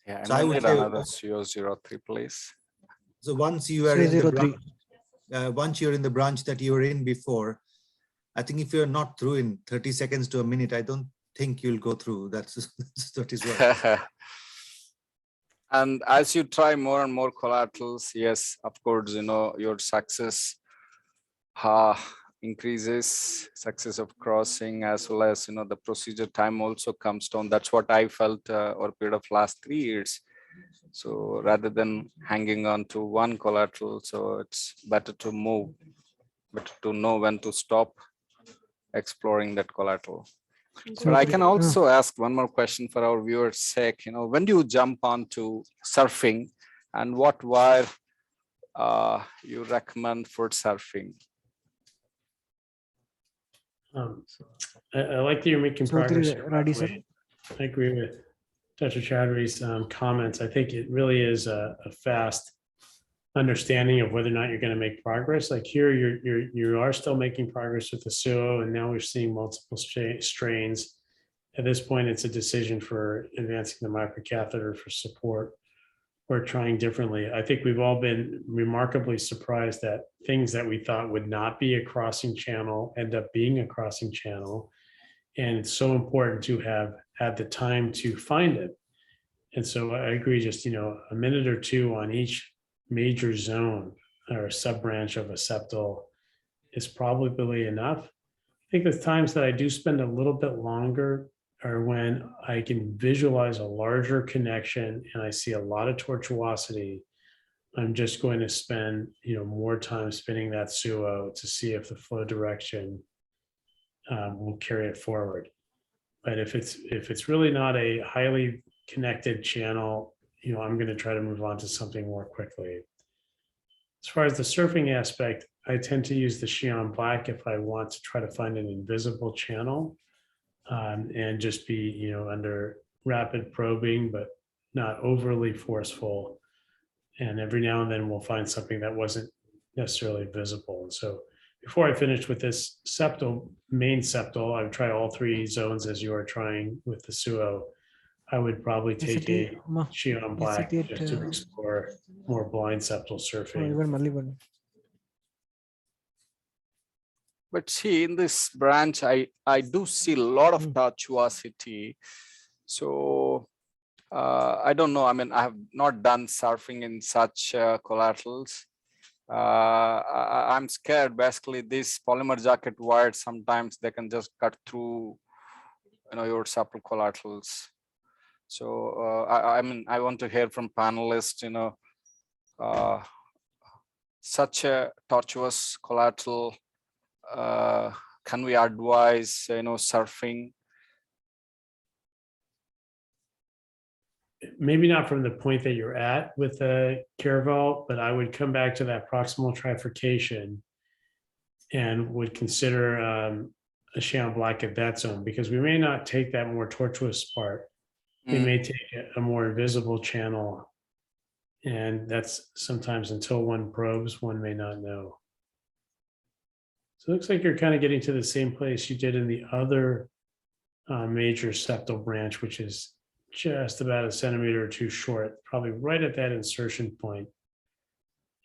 Yeah, So I would say another CO03, please. so. Once you are in the 003. branch, once you're in the branch that you were in before, I think if you're not through in 30 seconds to a minute, I don't think you'll go through. That is right. And as you try more and more collaterals, yes, of course, your success increases, success of crossing, as well as, the procedure time also comes down. That's what I felt over a period of last 3 years. So rather than hanging on to one collateral, so it's better to move, better to know when to stop exploring that collateral. But I can also ask one more question for our viewers' sake. When do you jump onto surfing, and what wire you recommend for surfing? I like that you're making progress. Here, by Ready, the sir. way. I agree with Dr. Chowdhury's comments. I think it really is a fast understanding of whether or not you're going to make progress. Like here, you are still making progress with the Cdo, and now we're seeing multiple strains. At this point, it's a decision for advancing the microcatheter for support or trying differently. I think we've all been remarkably surprised that things that we thought would not be a crossing channel end up being a crossing channel. And it's so important to have had the time to find it. And so I agree, just, a minute or two on each major zone or sub-branch of a septal is probably enough. I think the times that I do spend a little bit longer are when I can visualize a larger connection and I see a lot of tortuosity. I'm just going to spend, more time spinning that Cdo to see if the flow direction will carry it forward. But if it's really not a highly connected channel, I'm going to try to move on to something more quickly. As far as the surfing aspect, I tend to use the Xi'an black if I want to try to find an invisible channel, and just be, under rapid probing, but not overly forceful. And every now and then we'll find something that wasn't necessarily visible. And so before I finish with this main septal, I would try all 3 zones as you are trying with the Cdo. I would probably take a Xi'an black just to explore more blind septal surfing. But see, in this branch, I do see a lot of tortuosity. So I don't know. I mean, I have not done surfing in such collaterals. I'm scared. Basically, these polymer jacket wires, sometimes they can just cut through, your septal collaterals. So I want to hear from panelists, such a tortuous collateral. Can we advise, surfing? Maybe not from the point that you're at with the Caravel, but I would come back to that proximal trifurcation and would consider a Xi'an black at that zone, because we may not take that more tortuous part. We may take a more invisible channel, and that's sometimes until one probes, one may not know. So it looks like you're kind of getting to the same place you did in the other major septal branch, which is just about 1 centimeter or 2 short, probably right at that insertion point.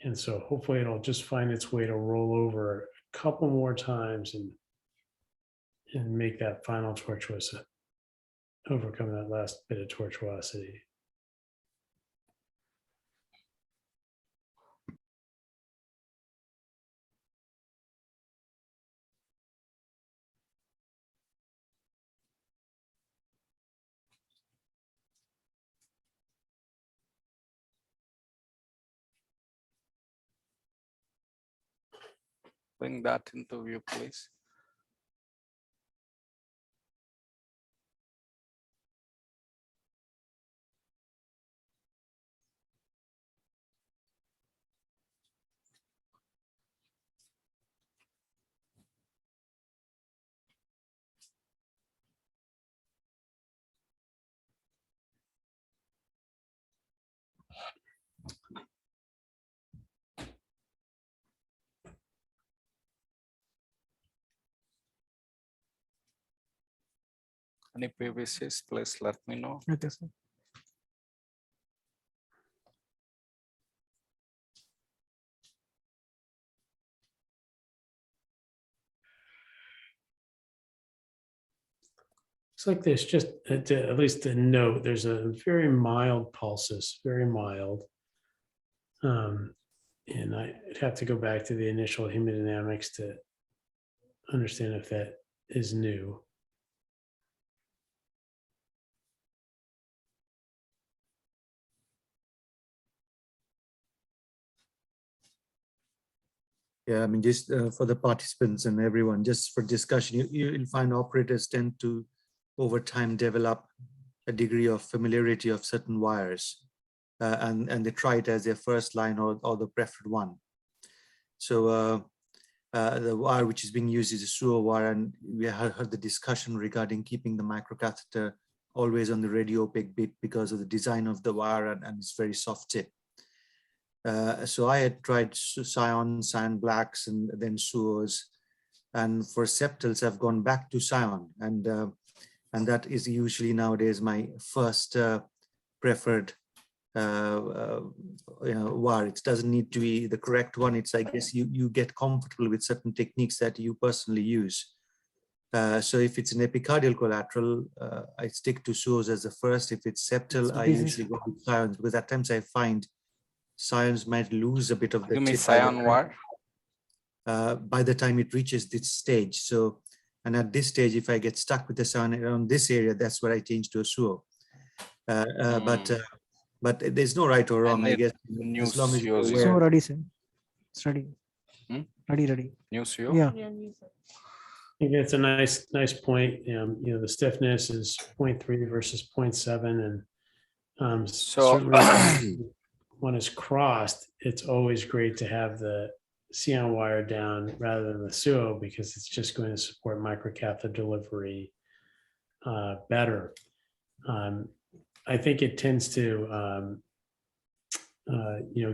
And so hopefully it'll just find its way to roll over a couple more times and make that final tortuous, overcome that last bit of tortuosity. Bring that into view, please. Any PVCs, please let me know. Okay, sir. It's like there's just, at least a note, there's a very mild pulses, very mild. And I'd have to go back to the initial hemodynamics to understand if that is new. Yeah, I mean, just for the participants and everyone, just for discussion, you'll find operators tend to, over time, develop a degree of familiarity of certain wires, and they try it as their first line or the preferred one. So the wire which is being used is a Suo wire, and we heard the discussion regarding keeping the microcatheter always on the radio opaque bit because of the design of the wire, and it's very soft tip. So I had tried Scion blacks and then Suos, and for septals I've gone back to Scion, and that is usually nowadays my first preferred wire. It doesn't need to be the correct one. It's, I guess, you get comfortable with certain techniques that you personally use. So if it's an epicardial collateral, I stick to Suos as the first. If it's septal, I usually go with Scions, because at times I find Scions might lose a bit of the Give me tip Scion wire. by the time it reaches this stage. So, and at this stage, if I get stuck with the Scion around this area, that's where I change to a Suo. But there's no right or wrong, I guess. New As long as you're Suos. So aware. ready, sir. It's ready. Hmm? Ready. New Suo? Yeah. I think it's a nice point. The stiffness is 0.3 versus 0.7, and So- certainly when it's crossed, it's always great to have the Scion wire down rather than the Suo, because it's just going to support microcatheter delivery better. I think it tends to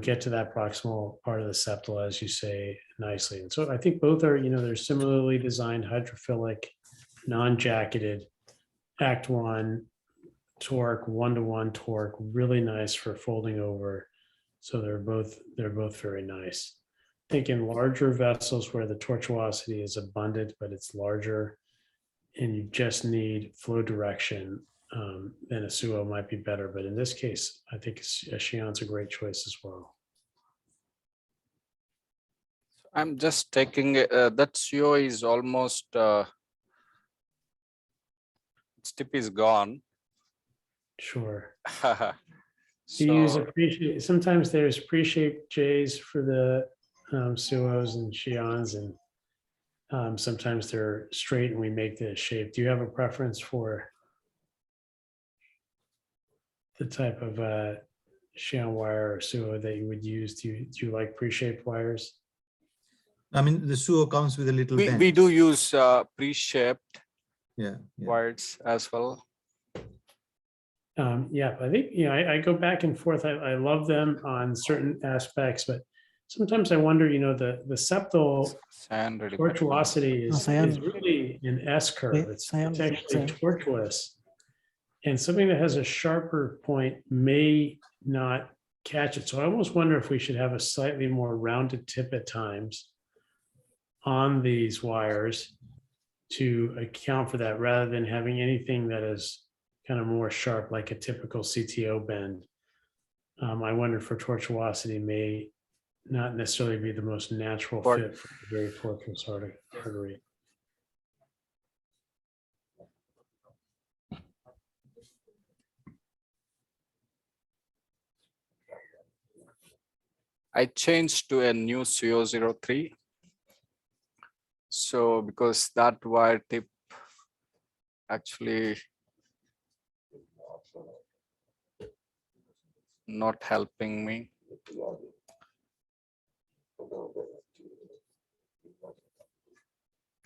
get to that proximal part of the septal, as you say, nicely. And so I think both are, they're similarly designed, hydrophilic, non-jacketed, Act 1 torque, 1-to-1 torque, really nice for folding over. So they're both very nice. I think in larger vessels where the tortuosity is abundant, but it's larger, and you just need flow direction, then a Suo might be better. But in this case, I think a Scion's a great choice as well. I'm just taking that Suo is almost its tip is gone. Sure. So, You use sometimes there's pre-shaped J's for the Suos and Scions, and sometimes they're straight and we make the shape. Do you have a preference for the type of Scion wire or Suo that you would use? Do you like pre-shaped wires? I mean, the Suo comes with a little bend. we do use pre-shaped Yeah. wires as well. Yeah, I think, I go back and forth. I love them on certain aspects, but sometimes I wonder, the septal Sand ready. tortuosity is Scion. really an S curve. It's Scion. actually tortuous. And something that has a sharper point may not catch it. So I almost wonder if we should have a slightly more rounded tip at times on these wires to account for that, rather than having anything that is kind of more sharp, like a typical CTO bend. I wonder for tortuosity may not necessarily be the most natural fit for a very tortuous artery. I changed to a new CO03. So because that wire tip actually not helping me.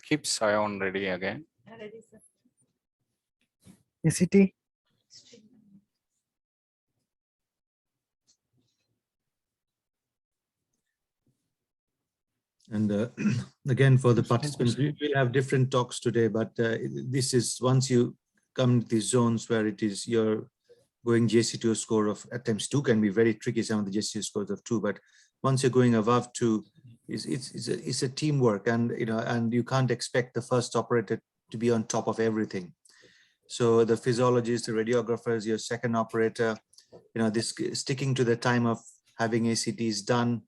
Keep Scion ready again. ACT. And again, for the participants, we will have different talks today, but this is, once you come to these zones where it is you're going JCTO score of at times 2 can be very tricky. Some of the JCTO scores of 2, but once you're going above 2, it's a teamwork, and and you can't expect the first operator to be on top of everything. So the physiologists, the radiographers, your second operator, this sticking to the time of having ACTs done.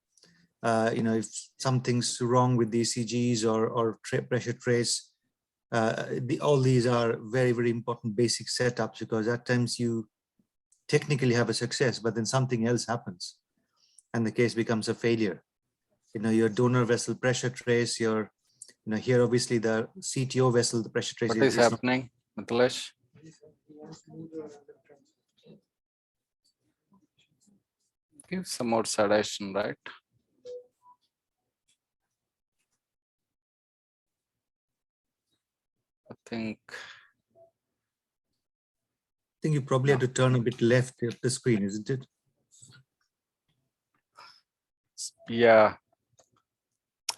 If something's wrong with the ECGs or pressure trace, all these are very, very important basic setups, because at times you technically have a success, but then something else happens and the case becomes a failure. Your donor vessel pressure trace, your, here obviously the CTO vessel, the pressure trace. What is happening, Mithilesh? Give some more sedation, right? I think you probably have to turn a bit left of the screen, isn't it? yeah,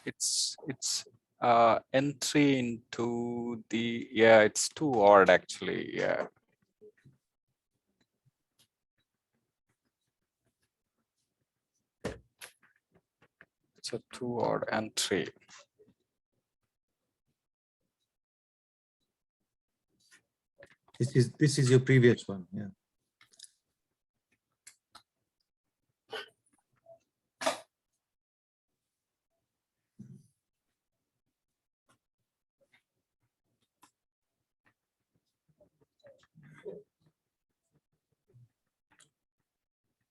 it's entry into the, it's too odd actually. Yeah. It's a too odd entry. This is your previous one, yeah.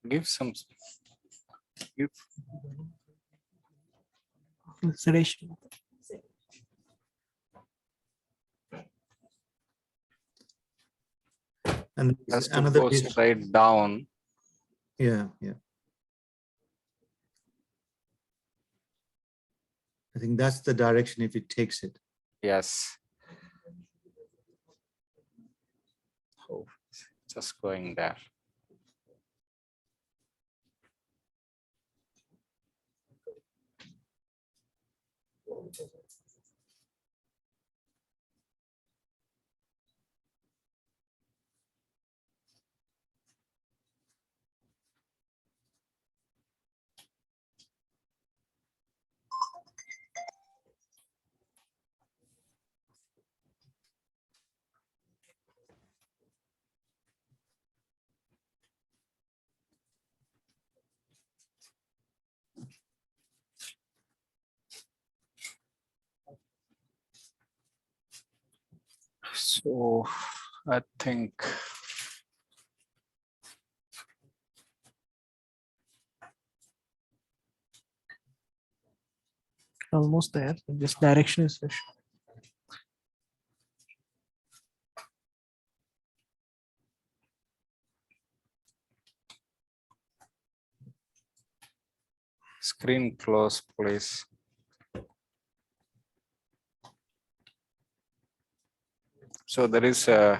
Give sedation. And has to another go piece, straight down. yeah. I think that's the direction if it takes it. Yes. Oh, just going there. So I think Almost there. Just direction is switched. screen close, please. So there is a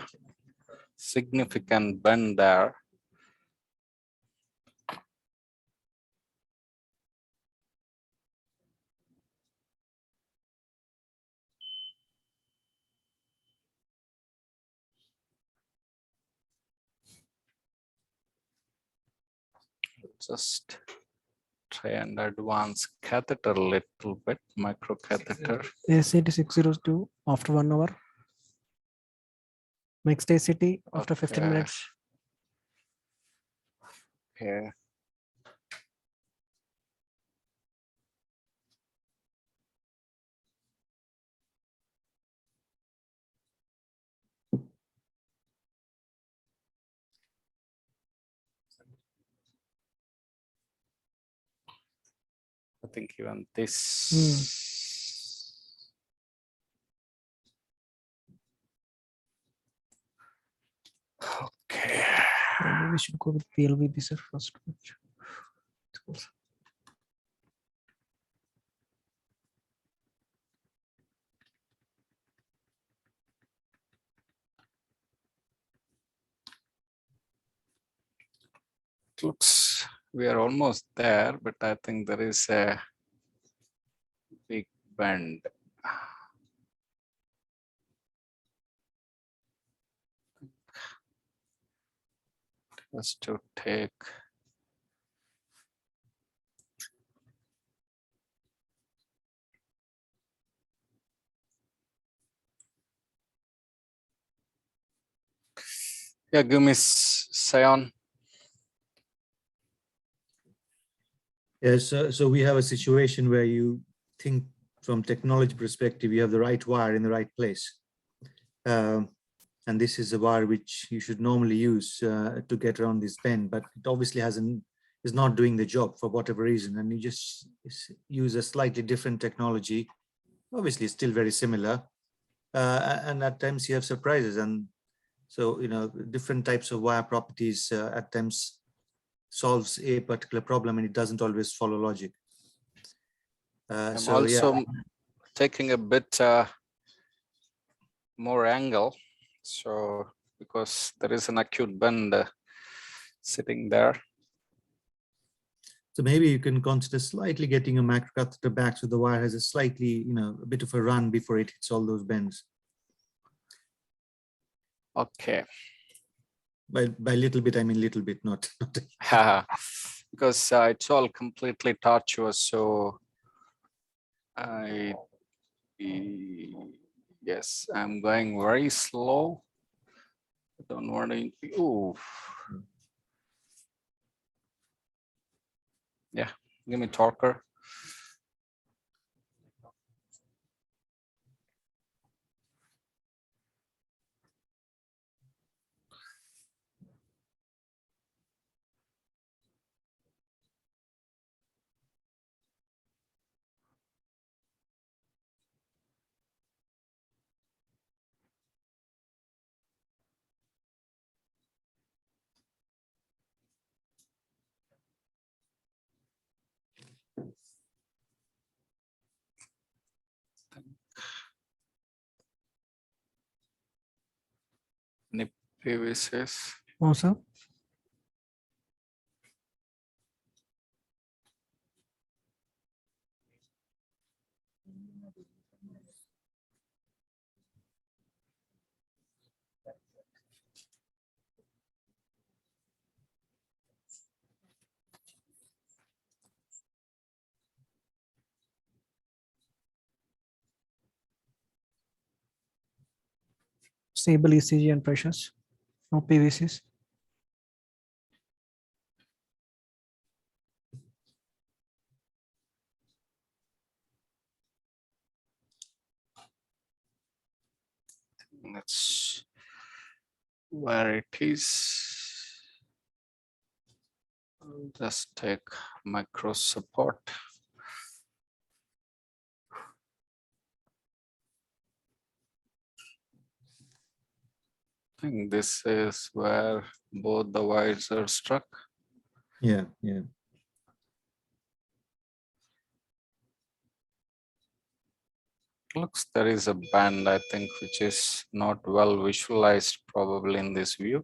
significant bend there. Just try and advance catheter a little bit, micro catheter. ACT 602 after 1 hour. Next ACT after 15 Okay. minutes. Okay. I think even this. Okay. Maybe we should go with PLVB sir first. Looks we are almost there, but I think there is a big bend. Just to take. Yeah, give me Sion. Yes, so we have a situation where you think from technology perspective, you have the right wire in the right place. And this is a wire which you should normally use to get around this bend, but it obviously is not doing the job for whatever reason. And you just use a slightly different technology. Obviously, it's still very similar. And at times you have surprises. And so, different types of wire properties at times solves a particular problem, and it doesn't always follow logic. I'm also taking a bit more angle. So because there is an acute bend sitting there. So maybe you can consider slightly getting a macro catheter back so the wire has a slightly, a bit of a run before it hits all those bends. Okay. By little bit, I mean little bit, not. Because it's all completely tortuous. So yes, I'm going very slow. I don't want to. Ooh. Yeah, give me torquer. Any PVCs? Oh, sir. Stable ECG and pressures. No PVCs. That's where it is. I'll just take micro support. I think this is where both the wires are struck. Yeah. Looks there is a band, I think, which is not well visualized probably in this view.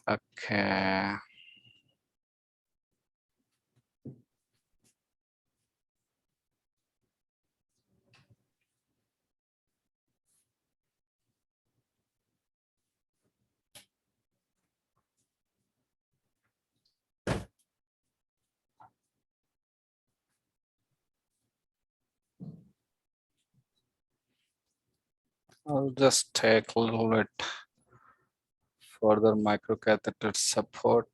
Okay. I'll just take a little bit further microcatheter support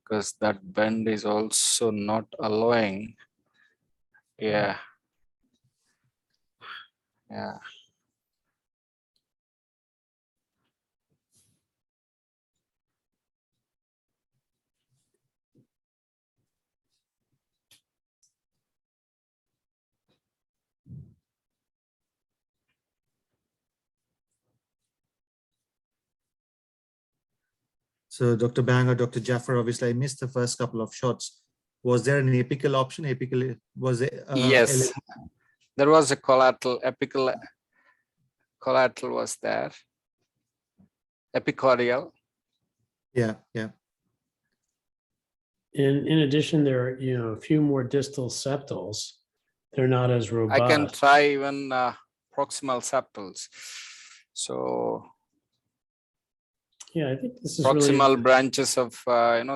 because that bend is also not allowing. Yeah. So Dr. Bang or Dr. Jaffer, obviously I missed the first couple of shots. Was there an apical option? Apical was it? Yes, there was a collateral, apical collateral was there. Epicardial. Yeah. In addition, there are, a few more distal septals. They're not as robust. I can try even proximal septals. So Yeah, I think this is really, proximal branches of,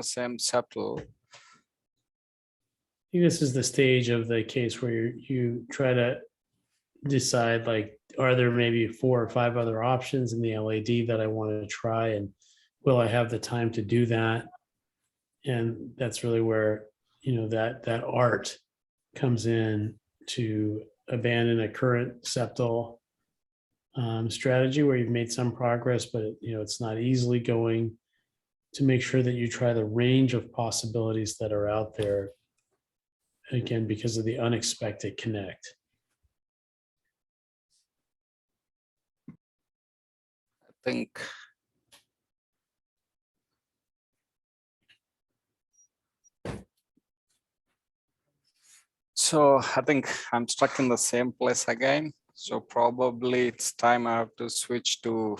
same septal. I think this is the stage of the case where you try to decide, like, are there maybe 4 or 5 other options in the LAD that I want to try, and will I have the time to do that? And that's really where, that art comes in, to abandon a current septal strategy where you've made some progress, but it's not easily going, to make sure that you try the range of possibilities that are out there, again, because of the unexpected connect. I think so. I think I'm stuck in the same place again. So probably it's time I have to switch to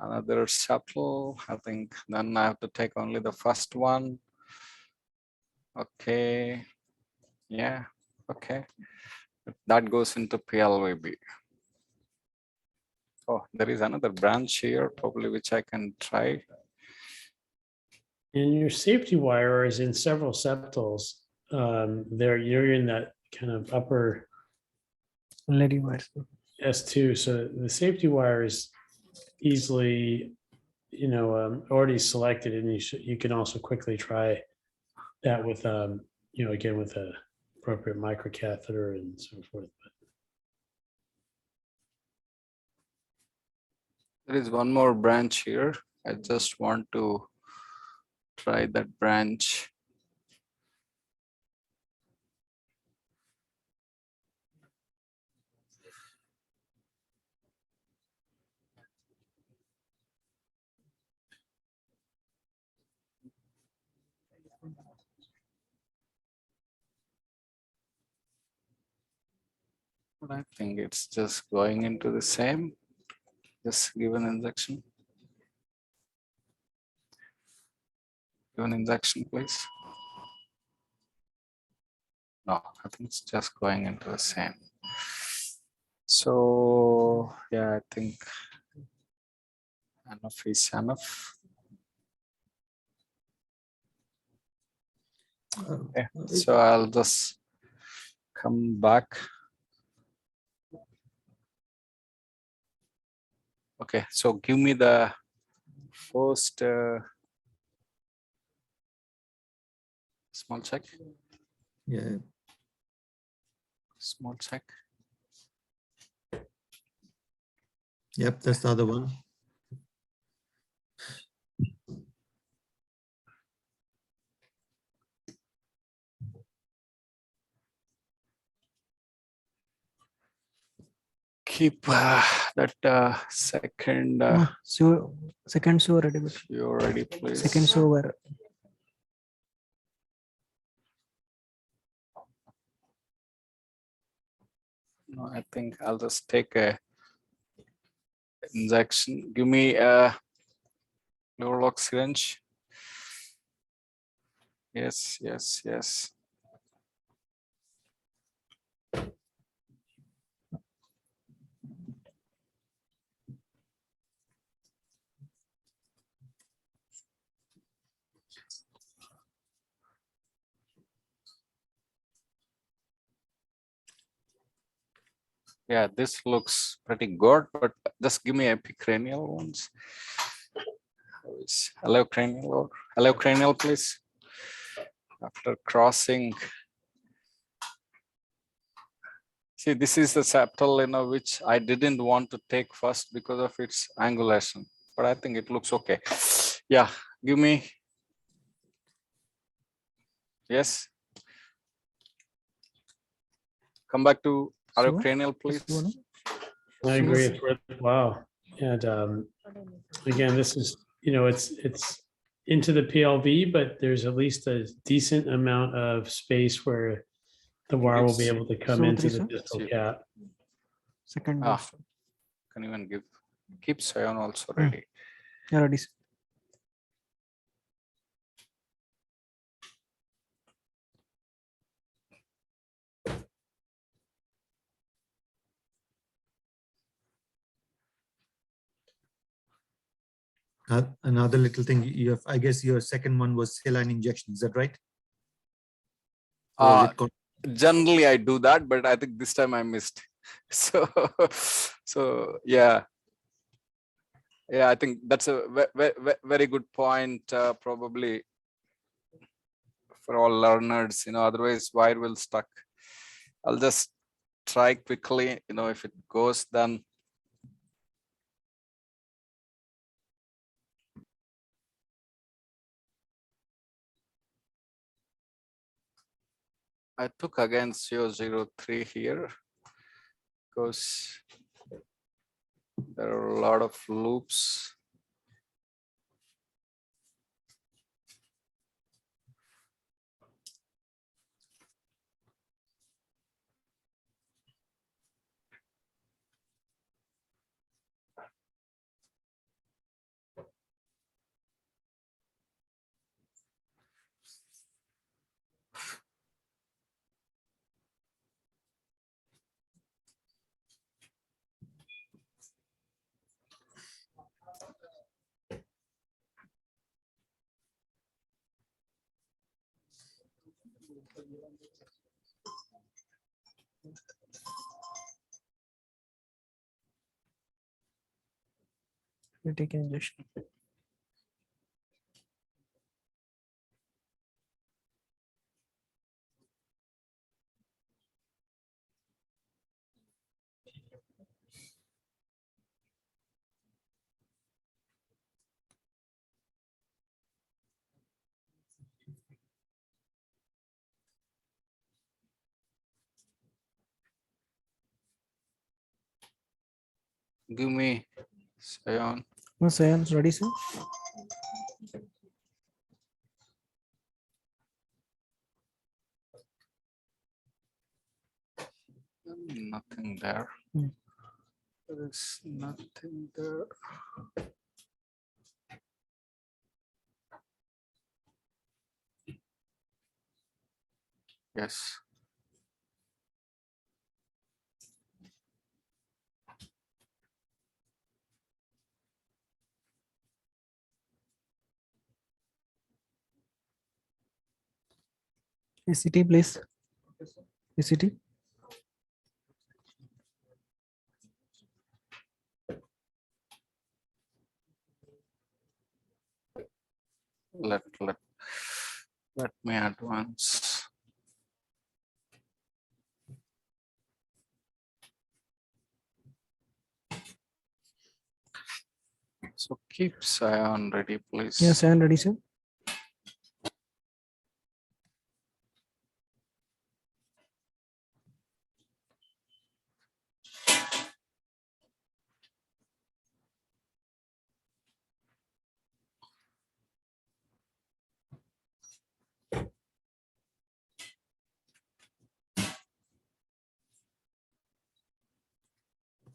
another septal. I think then I have to take only the first one. Okay. Yeah. Okay. That goes into PLVB. Oh, there is another branch here, probably, which I can try. And your safety wire is in several septals. You're in that kind of upper Lady wires. S2. So the safety wire is easily, already selected, and you can also quickly try that with, again, with a appropriate microcatheter and so forth. There is one more branch here. I just want to try that branch. But I think it's just going into the same. Just give an injection. Give an injection, please. No, I think it's just going into the same. So yeah, I think enough is enough. Okay, so I'll just come back. Okay, so give me the first small check. Yeah. Small check. Yep, that's the other one. Keep that second. So second show ready. You're ready, please. Second show were. No, I think I'll just take a injection. Give me a lower lock syringe. Yes, yes, yes. Yeah, this looks pretty good, but just give me epicranial ones. Hello, cranial, hello, cranial, please. After crossing. See, this is the septal, which I didn't want to take first because of its angulation, but I think it looks okay. Yeah, give me. Yes. Come back to cranial, please. I agree. It's worthwhile. And again, this is, it's into the PLV, but there's at least a decent amount of space where the wire will be able to come into the distal cap. Second. Can even keep Sion also ready. Yeah, ready. another little thing you have, I guess your second one was saline injection. Is that right? Or was it Generally I do that, but I think this time I missed. So, yeah, I think that's a very good point. Probably for all learners, otherwise wire will stuck. I'll just try quickly, if it goes, then I took again CO03 here because there are a lot of loops. You take an injection. Give me Sion. No, Sayan's ready, sir. Nothing there. Hmm. There is nothing there. Yes. ACT, please. ACT. Let me advance. So keep Sion ready, please. Yes, Sayan ready, sir.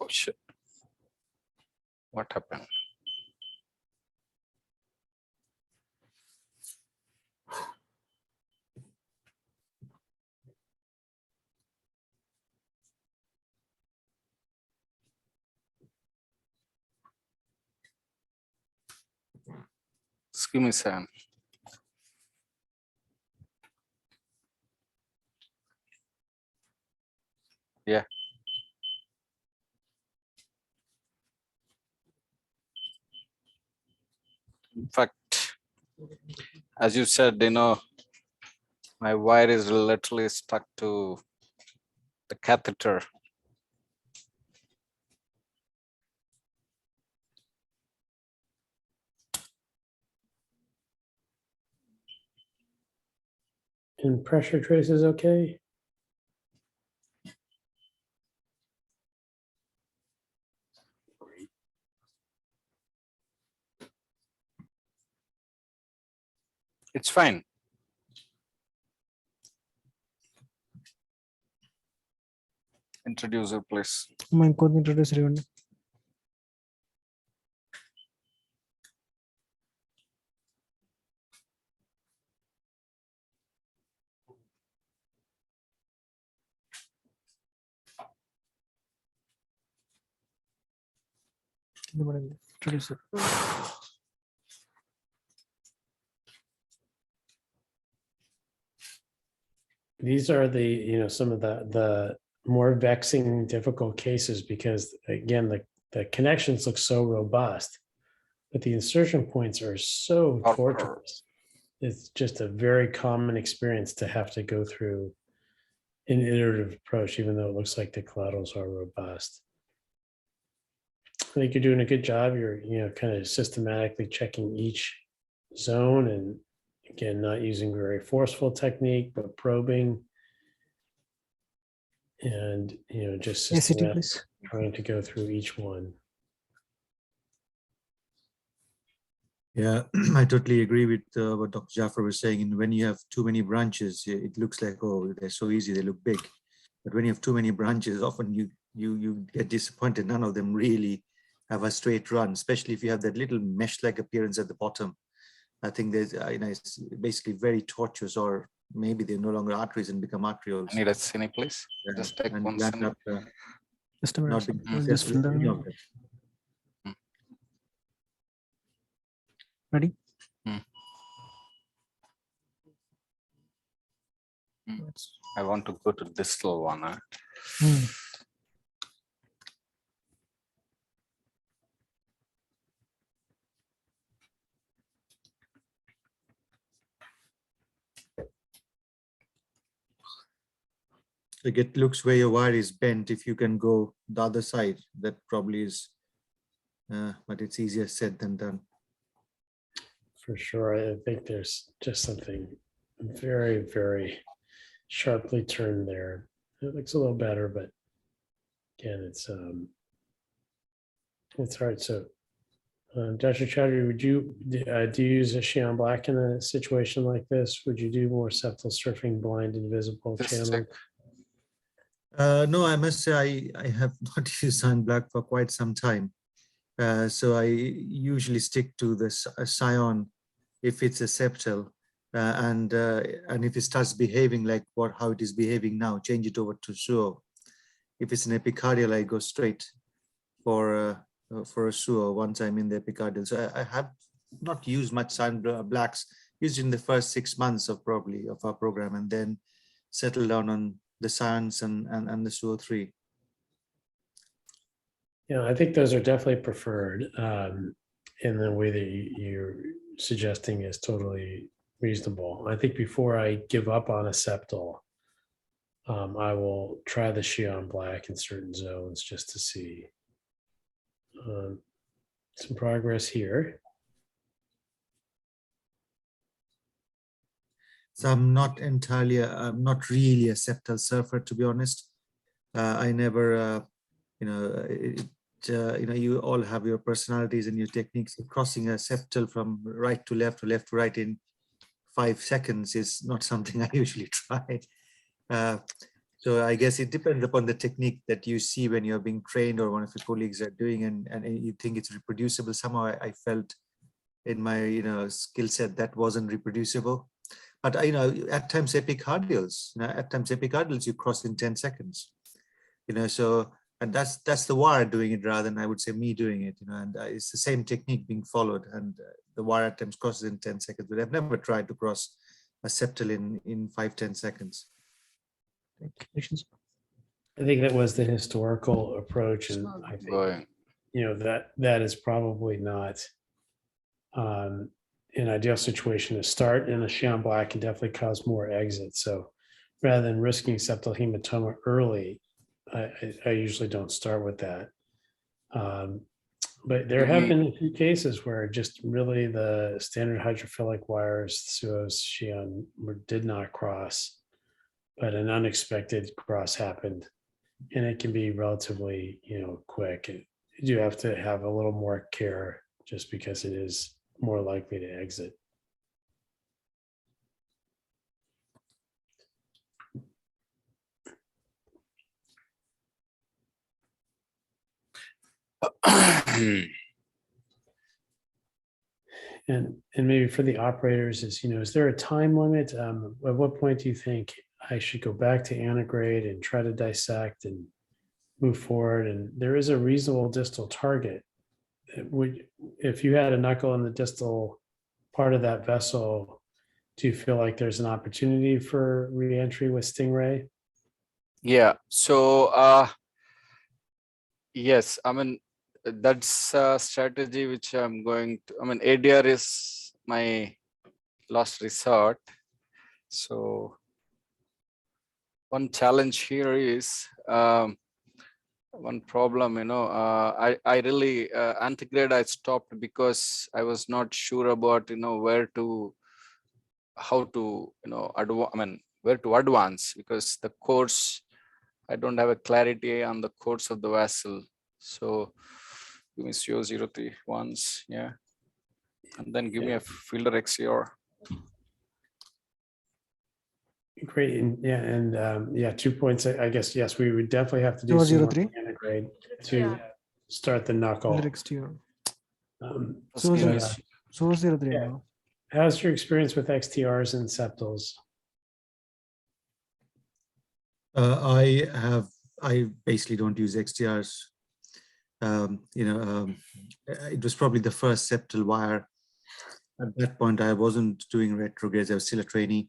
Oh shit. What happened? Give me Sion. Yeah. In fact, as you said, my wire is literally stuck to the catheter. And pressure trace is okay? It's fine. Introducer, please. My code introduce everyone. Introducer. these are some of the more vexing, difficult cases because again, the connections look so robust, but the insertion points are so tortuous. It's just a very common experience to have to go through an iterative approach, even though it looks like the collaterals are robust. I think you're doing a good job. You're kind of systematically checking each zone and again, not using very forceful technique, but probing and, just systematically trying to go through each one. Yeah, I totally agree with what Dr. Jaffer was saying. And when you have too many branches, it looks like, oh, they're so easy, they look big. But when you have too many branches, often you get disappointed. None of them really have a straight run, especially if you have that little mesh-like appearance at the bottom. I think there's, it's basically very tortuous, or maybe they're no longer arteries and become arterioles. I need a cine, please. Yeah, Just take and one that cine. Just a minute. not sir. being Just successful in any of them. Ready? I want to go to distal one. Like it looks where your wire is bent. If you can go the other side, that probably is, but it's easier said than done. For sure. I think there's just something very, very sharply turned there. It looks a little better, but again, it's hard. So, Dr. Chowdhury, would you do you use a Xi'an black in a situation like this? Would you do more septal surfing blind invisible Just channel? check. No, I must say I have not used Cyan black for quite some time. So I usually stick to this Cyan if it's a septal, and if it starts behaving like how it is behaving now, change it over to Suo. If it's an epicardial, I go straight for a Suo once I'm in the epicardial. So I have not used much Cyan blacks, used in the first 6 months of our program, and then settle down on the Cyans and the Suo 3. Yeah, I think those are definitely preferred. In the way that you're suggesting is totally reasonable. I think before I give up on a septal, I will try the Xi'an black in certain zones just to see some progress here. So I'm not really a septal surfer, to be honest. I never, you all have your personalities and your techniques. Crossing a septal from right to left or left to right in 5 seconds is not something I usually try. So I guess it depends upon the technique that you see when you're being trained or one of your colleagues are doing, and you think it's reproducible. Somehow I felt in my skill set that wasn't reproducible. But at times epicardials, you cross in 10 seconds. So, and that's the wire doing it rather than I would say me doing it. And it's the same technique being followed, and the wire at times crosses in 10 seconds. But I've never tried to cross a septal in 5-10 seconds. I think that was the historical approach, and I think that is probably not an ideal situation to start. In a Xi'an black can definitely cause more exits. So rather than risking septal hematoma early, I usually don't start with that. But there have been a few cases where just really the standard hydrophilic wires, Suos, Xi'an, did not cross, but an unexpected cross happened, and it can be relatively, quick. You do have to have a little more care just because it is more likely to exit. And maybe for the operators is there a time limit? At what point do you think I should go back to antegrade and try to dissect and move forward? And there is a reasonable distal target. If you had a knuckle in the distal part of that vessel, do you feel like there's an opportunity for reentry with Stingray? Yeah. So yes, I mean that's a strategy which I'm going to. I mean ADR is my last resort. So one challenge here is one problem, I really antigrade I stopped because I was not sure about how to where to advance, because the course I don't have a clarity on the course of the vessel. So give me CO03 once, yeah, and then give me a filter XCR. Great, and 2 points. I guess yes, we would definitely have to do some more 003. integrate to start the knuckle. Just give me But, 003. Yeah. How's your experience with XTRs and septals? I basically don't use XTRs. It was probably the first septal wire. At that point, I wasn't doing retrogrades. I was still a trainee.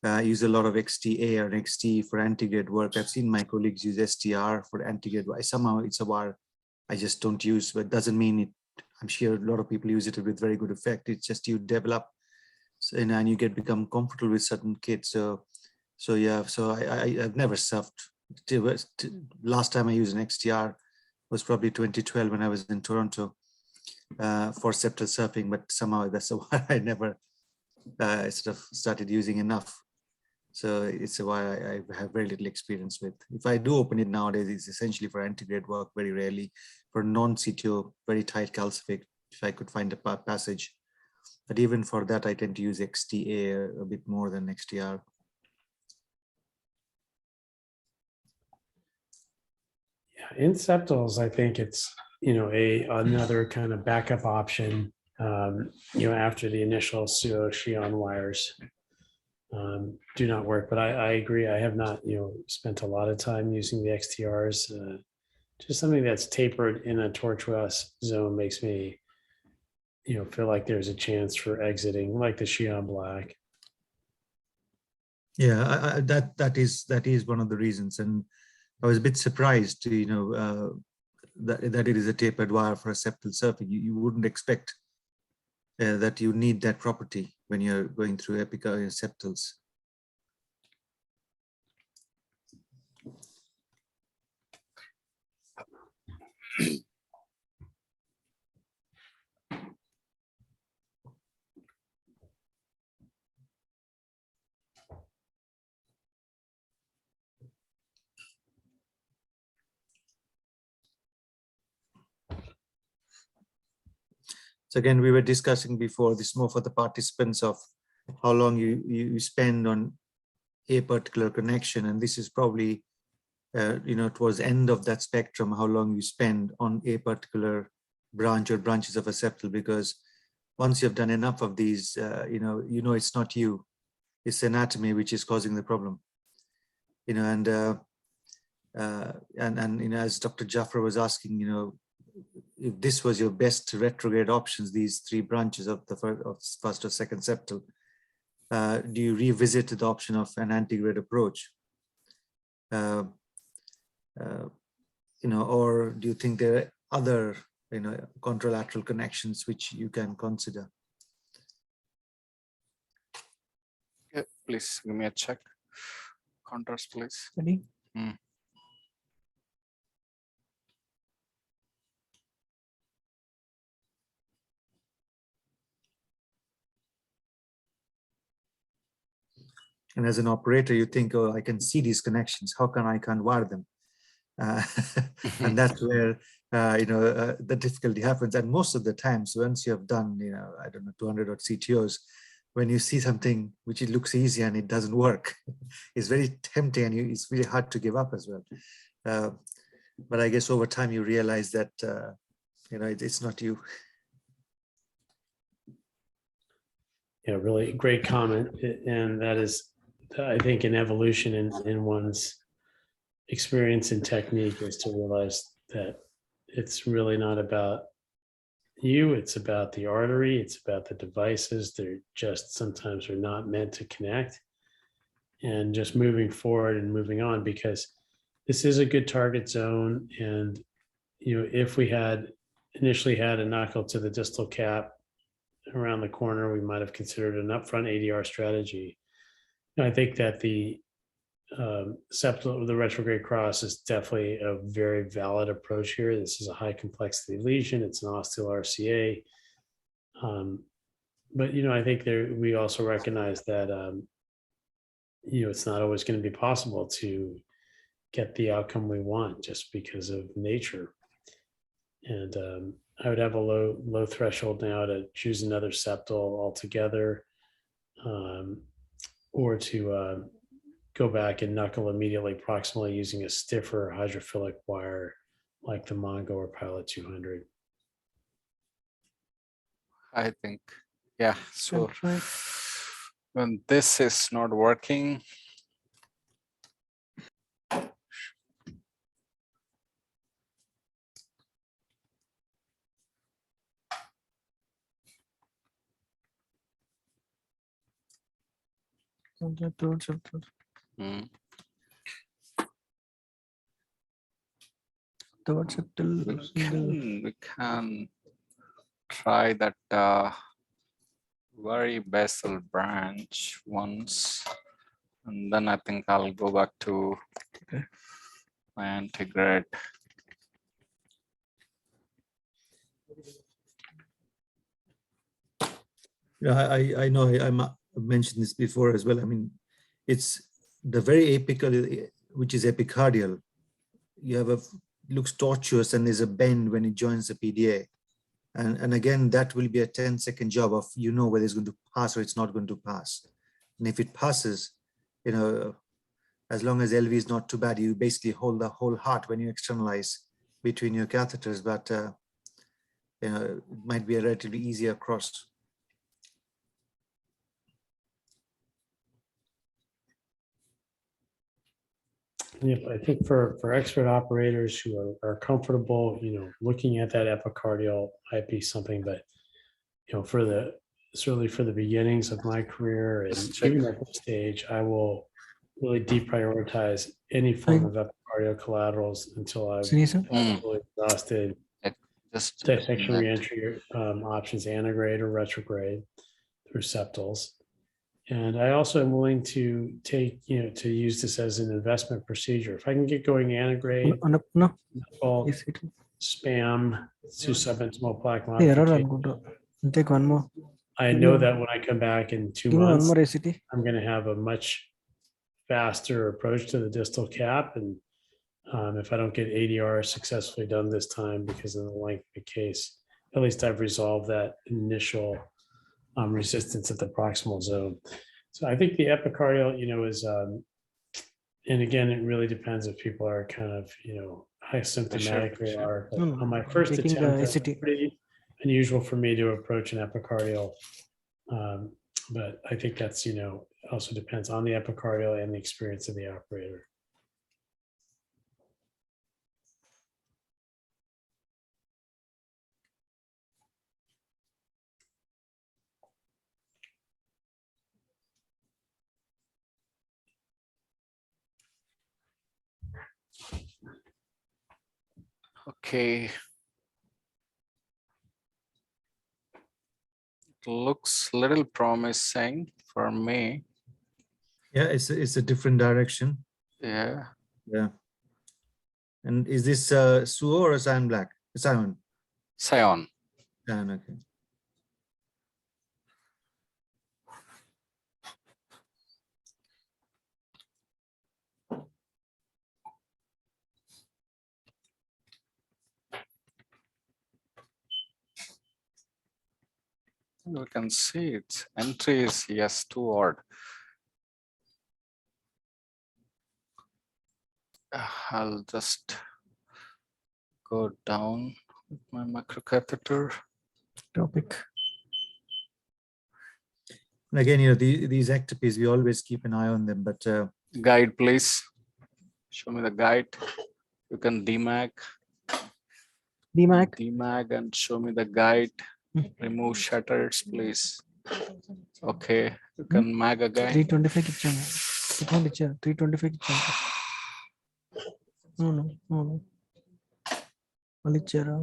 I use a lot of XTA or XT for antigrade work. I've seen my colleagues use STR for antigrade. Somehow it's a wire I just don't use, but doesn't mean it. I'm sure a lot of people use it with very good effect. It's just you develop and you become comfortable with certain kits. So yeah, so I've never surfed. Last time I used an XTR was probably 2012 when I was in Toronto for septal surfing, but somehow that's a wire I never sort of started using enough. So it's a wire I have very little experience with. If I do open it nowadays, it's essentially for antigrade work, very rarely for non-CTO, very tight calcific, if I could find a passage. But even for that, I tend to use XTA a bit more than XTR. Yeah, in septals, I think it's another kind of backup option. After the initial pseudo Xi'an wires do not work, but I agree. I have not spent a lot of time using the XTRs. Just something that's tapered in a tortuous zone makes me feel like there's a chance for exiting, like the Xi'an black. Yeah, that is one of the reasons, and I was a bit surprised to that it is a tapered wire for a septal surfing. You wouldn't expect that you need that property when you're going through epica septals. So again, we were discussing before, this more for the participants of how long you spend on a particular connection. And this is probably, towards the end of that spectrum, how long you spend on a particular branch or branches of a septal, because once you've done enough of these, it's not you, it's anatomy which is causing the problem. And as Dr. Jaffar was asking, if this was your best retrograde options, these three branches of the first or second septal, do you revisit the option of an antigrade approach? Or do you think there are other, contralateral connections which you can consider? Yeah, please give me a check. Contrast, please. And as an operator, you think, oh, I can see these connections. How come I can't wire them? And that's where the difficulty happens. And most of the times, once you have done, 200 odd CTOs, when you see something which it looks easy and it doesn't work, it's very tempting, and it's really hard to give up as well. But I guess over time you realize that it's not you. Yeah, really great comment, and that is, I think, an evolution in one's experience and technique is to realize that it's really not about you, it's about the artery, it's about the devices. They're just sometimes are not meant to connect. And just moving forward and moving on, because this is a good target zone. And, if we had initially had a knuckle to the distal cap around the corner, we might have considered an upfront ADR strategy. I think that the septal, the retrograde cross is definitely a very valid approach here. This is a high complexity lesion. It's an osteal RCA. But, I think we also recognize that, it's not always going to be possible to get the outcome we want just because of nature. And I would have a low threshold now to choose another septal altogether, or to go back and knuckle immediately proximally using a stiffer hydrophilic wire like the Mongo or Pilot 200. I think, yeah. So when this is not working, we can try that very basal branch once, and then I think I'll go back to my antegrade. Yeah, I know I mentioned this before as well. I mean, it's the very apical, which is epicardial. You have looks tortuous, and there's a bend when it joins the PDA. And again, that will be a 10-second job of, whether it's going to pass or it's not going to pass. And if it passes, as long as LV is not too bad, you basically hold the whole heart when you externalize between your catheters, but it might be a relatively easier cross. Yeah, I think for expert operators who are comfortable, looking at that epicardial might be something, but certainly for the beginnings of my career and even at this stage, I will really deprioritize any form of epicardial collaterals until I've fully exhausted dissection reentry options, antegrade or retrograde through septals. And I also am willing to take, to use this as an investment procedure. If I can get going antegrade, spam to subintimal plaque modification, Take one more. I know that when I come back in 2 months, I'm going to have a much faster approach to the distal cap. And if I don't get ADR successfully done this time because of the length of the case, at least I've resolved that initial resistance at the proximal zone. So I think the epicardial, is, and again, it really depends if people are kind of, high symptomatic they are. But on my first attempt, it's pretty unusual for me to approach an epicardial. But I think that's, also depends on the epicardial and the experience of the operator. Okay. It looks a little promising for me. Yeah, it's a different direction. Yeah. Yeah. And is this Suo or Cyan Black? Cyan. Cyan. Cyan, okay. We can see its entry is yes toward. I'll just go down with my microcatheter. Topic. And again, these ectopies, we always keep an eye on them, but guide, please. Show me the guide. You can DMAC. DMAG. DMAG and show me the guide. Hmm. Remove shutters, please. Okay, you can mag a guide. 325 ఇచ్చాను 325 ఇచ్చాను అవును మళ్ళీ ఇచ్చారా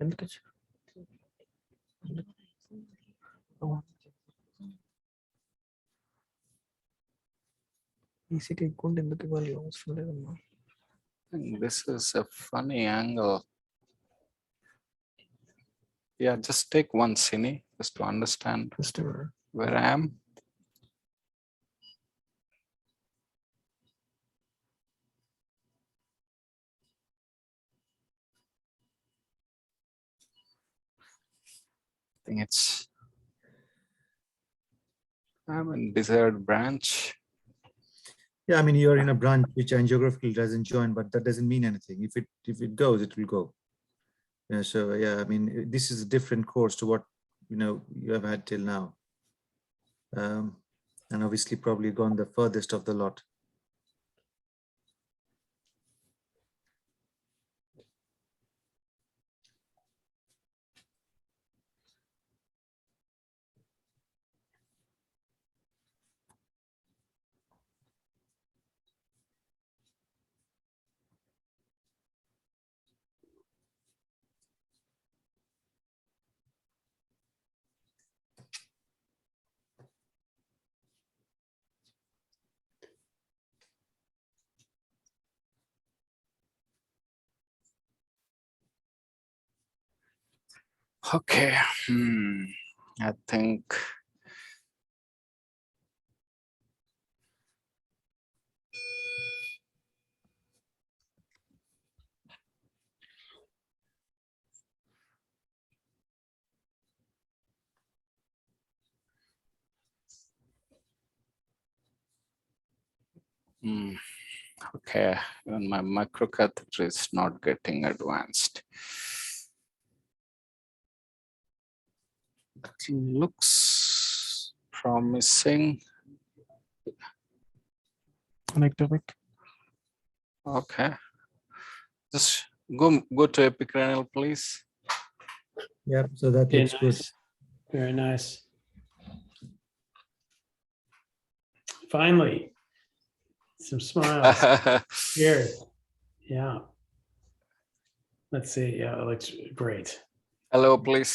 ఎందుకు ఇచ్చారు ECT account ఎందుకు ఇవ్వాలి అవసరం లేదమ్మా This is a funny angle. Yeah, just take one cine just to understand where I am. I think I'm in desired branch. Yeah, I mean, you're in a branch which angiographical doesn't join, but that doesn't mean anything. If it goes, it will go. Yeah, so yeah, I mean, this is a different course to what you have had till now, and obviously probably gone the furthest of the lot. Okay, I think okay, even my microcatheter is not getting advanced. It looks promising. Anecdotic. Okay, just go to epicranial, please. Yeah, so that Very looks good. nice. Very nice. Finally, some smiles here. Yeah. Let's see. Yeah, it looks great. Hello, please.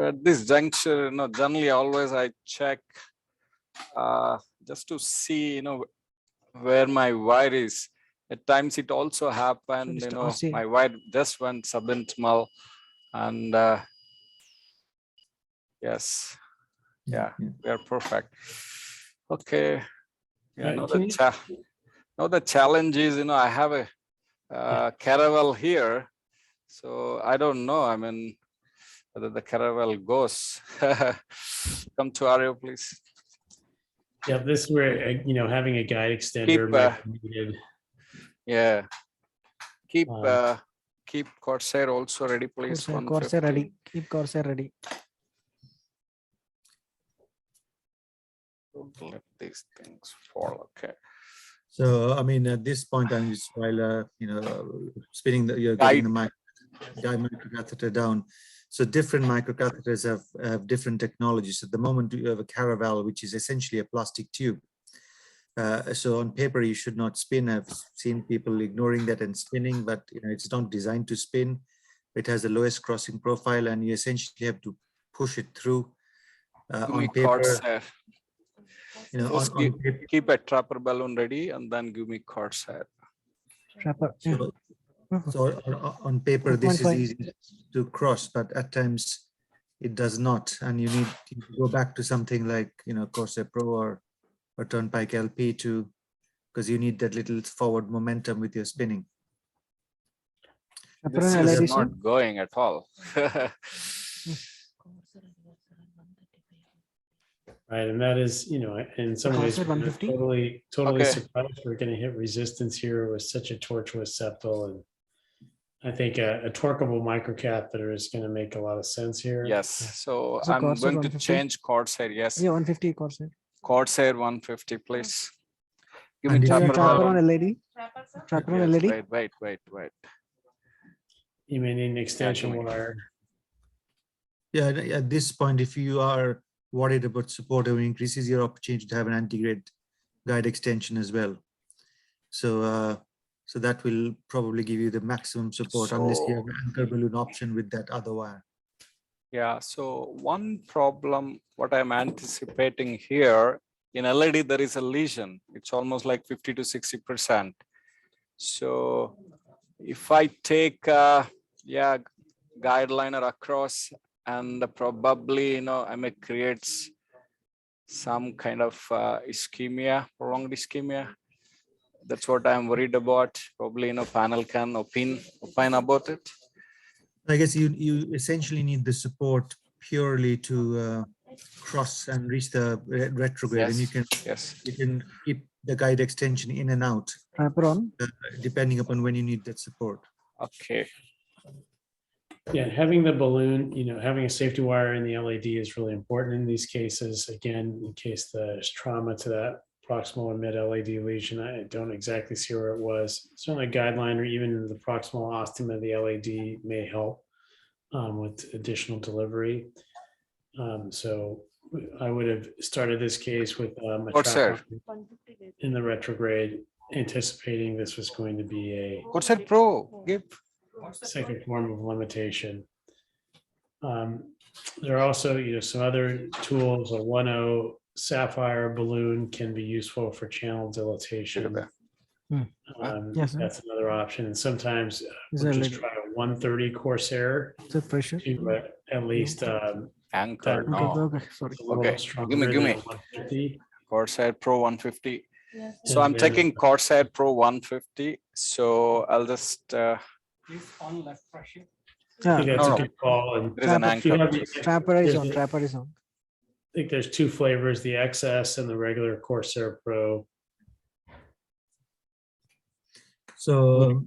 At this juncture, generally always I check just to see, where my wire is. At times it also happened, my wire just went subintimal, and yes, yeah, we are perfect. Okay. Yeah, now the challenge is, I have a caravel here, so I don't know. I mean, whether the caravel goes. Come to Ario, please. Yeah, this is where having a guide extender might be needed. Yeah. Keep Corsair also ready, please. Corsair ready. Keep Corsair ready. Don't let these things fall. Okay. So I mean, at this point, I'm just while spinning you're getting the microcatheter down. So different microcatheters have different technologies. At the moment, you have a caravel, which is essentially a plastic tube. So on paper, you should not spin. I've seen people ignoring that and spinning, but it's not designed to spin. It has the lowest crossing profile, and you essentially have to push it through. On paper, keep a trapper balloon ready, and then give me Corsair. Trapper. So on paper, this is easy to cross, but at times it does not, and you need to go back to something like Corsair Pro or Turnpike LP because you need that little forward momentum with your spinning. This is not going at all. Right, and that is, in some ways, totally surprised we're going to hit resistance here with such a tortuous septal, and I think a torqueable microcatheter is going to make a lot of sense here. Yes, so I'm going to change Corsair. Yes. Yeah, 150 Corsair. Corsair 150, please. Give me And if Yeah, you trapper. trapper are- on LED. Trapper on Yes, LED. wait. You may need an extension give me- wire. Yeah, at this point, if you are worried about support, it increases your opportunity to have an anti-grade guide extension as well. So, so that will probably give you the maximum support unless you have an anchor balloon option with that other wire. Yeah, so one problem, what I'm anticipating here, in LED, there is a lesion. It's almost like 50 to 60%. So if I take, guideliner across and probably, I may create some kind of ischemia, prolonged ischemia. That's what I'm worried about. Probably, panel can opine about it. I guess you essentially need the support purely to cross and reach the retrograde, and you can keep the guide extension in and out Trapper on. depending upon when you need that support. Okay. Yeah, having the balloon, having a safety wire in the LED is really important in these cases. Again, in case there's trauma to that proximal and mid LED lesion, I don't exactly see where it was. Certainly a guideline or even the proximal ostium of the LED may help with additional delivery. So I would have started this case with a trap in the retrograde, anticipating this was going to be a Corsair Pro, give. second form of limitation. There are also, some other tools. A 1.0 sapphire balloon can be useful for channel dilatation. Yes, sir. That's another option. And sometimes Is we'll there just like- try a 130 Corsair The pressure. to at least Anchor, that- no. Okay, sorry. a little Okay, stronger give me. than a 150. Corsair Pro 150. So And I'm then- taking Corsair Pro 150. So I'll just, I Yeah, think that's No, a good call. And there is an Trapper- if you anchor. have the- trapper is there's on. the- Trapper is on. I think there's two flavors, the XS and the regular Corsair Pro. So,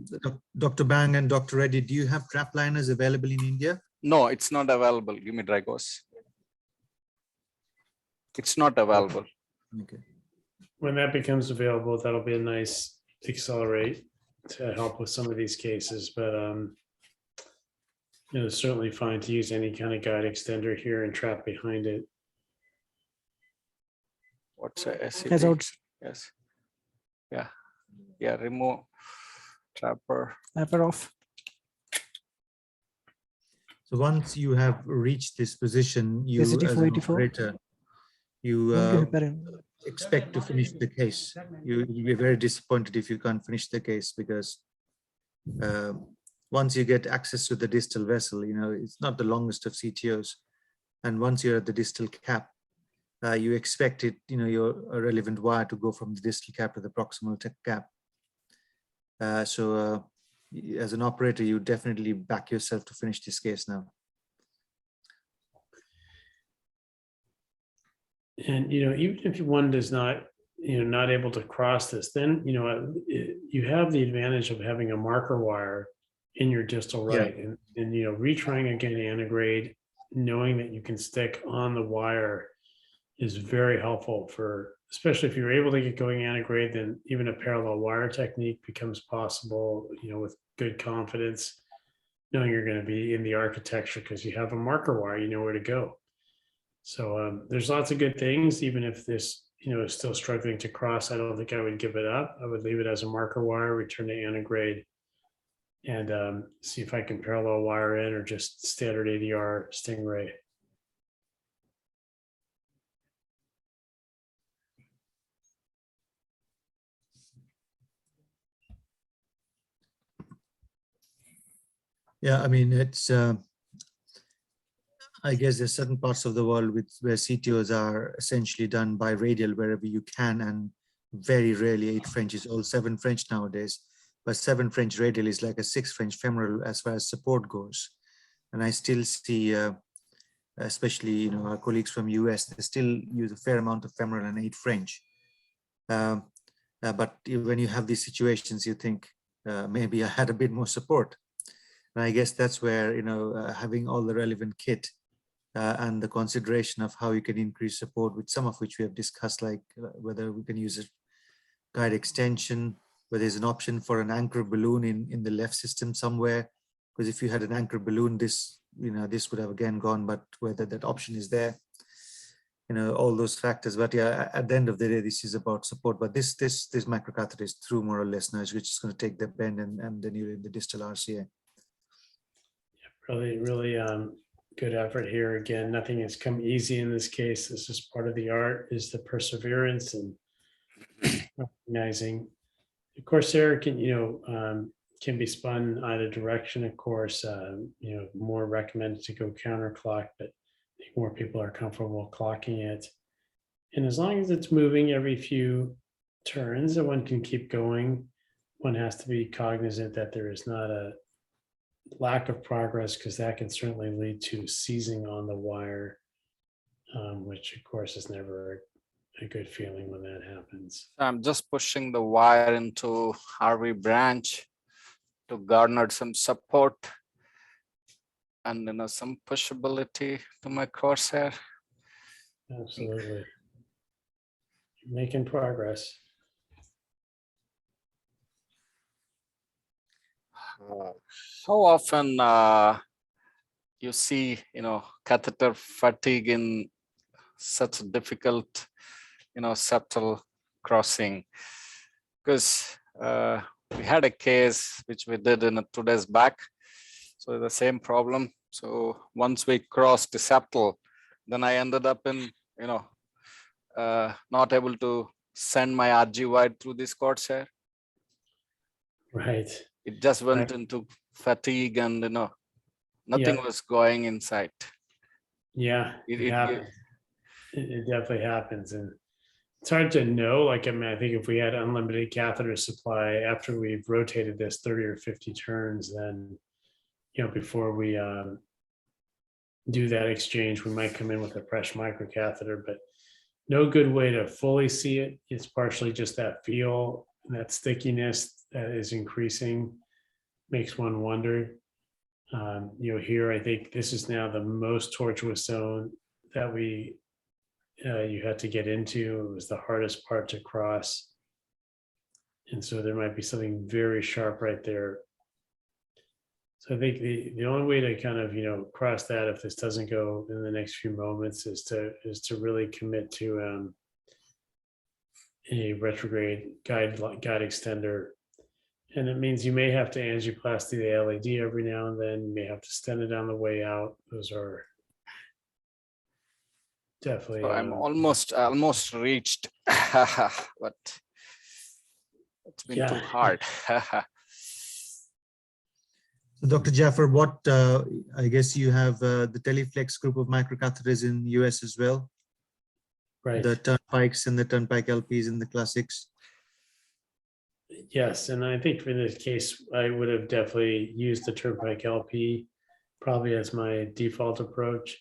Dr. Bang and Dr. Reddy, do you have trap liners available in India? No, it's not available. Give me Dragos. It's not available. Okay. When that becomes available, that'll be a nice accelerate to help with some of these cases, but it's certainly fine to use any kind of guide extender here and trap behind it. What's a SCP? Yes, out. Yes. Yeah, remove trapper. Trapper off. So once you have reached this position, you as PCT an 484. operator, you expect to finish the case. You'll be very disappointed if you can't finish the case because once you get access to the distal vessel, it's not the longest of CTOs. And once you're at the distal cap, you expect it, your relevant wire to go from the distal cap to the proximal cap. So as an operator, you definitely back yourself to finish this case now. And, even if one does not, not able to cross this, then, you have the advantage of having a marker wire in your distal right and retrying again antegrade, knowing that you can stick on the wire is very helpful for, especially if you're able to get going antegrade, then even a parallel wire technique becomes possible, with good confidence, knowing you're going to be in the architecture because you have a marker wire, you know where to go. So there's lots of good things, even if this, is still struggling to cross. I don't think I would give it up. I would leave it as a marker wire, return to antegrade, and see if I can parallel wire in or just standard ADR Stingray. Yeah, I mean, it's, I guess there's certain parts of the world where CTOs are essentially done by radial wherever you can, and very rarely 8 French is all 7 French nowadays. But 7 French radial is like a 6 French femoral as far as support goes. And I still see, especially our colleagues from US, they still use a fair amount of femoral and 8 French. But when you have these situations, you think maybe I had a bit more support. And I guess that's where, having all the relevant kit and the consideration of how you can increase support, with some of which we have discussed, like whether we can use guide extension, where there's an option for an anchor balloon in the left system somewhere. Because if you had an anchor balloon, this would have again gone, but whether that option is there, all those factors. But yeah, at the end of the day, this is about support. But this microcatheter is through more or less nudge, which is going to take the bend and then you're in the distal RCA. Really good effort here. Again, nothing has come easy in this case. This is part of the art, is the perseverance and recognizing. Of course, Corsair can be spun either direction. Of course, more recommended to go counterclock, but I think more people are comfortable clocking it. And as long as it's moving every few turns, and one can keep going, one has to be cognizant that there is not a lack of progress, because that can certainly lead to seizing on the wire, which of course is never a good feeling when that happens. I'm just pushing the wire into RV branch to garner some support and some pushability to my crosshair. Absolutely. Making progress. How often you see catheter fatigue in such a difficult septal crossing? Because we had a case which we did in 2 days back, so the same problem. So once we crossed the septal, then I ended up in not able to send my RG wide through this corsair. Right. It just went into fatigue, and nothing was going inside. Yeah, it happens. It definitely happens, and it's hard to know. I think if we had unlimited catheter supply after we've rotated this 30 or 50 turns, then before we do that exchange, we might come in with a fresh microcatheter, but no good way to fully see it. It's partially just that feel, and that stickiness that is increasing makes one wonder. Here, I think this is now the most tortuous zone that you had to get into. It was the hardest part to cross. And so there might be something very sharp right there. So I think the only way to kind of, cross that, if this doesn't go in the next few moments, is to really commit to a retrograde guide extender. And it means you may have to angioplasty the LED every now and then. You may have to stent it on the way out. Those are definitely. So I'm almost reached, but it's been too hard. Dr. Jaffer, what I guess you have the Teleflex group of microcatheters in US as well, right? The Turnpikes and the Turnpike LPs and the classics. Yes, and I think for this case, I would have definitely used the Turnpike LP probably as my default approach.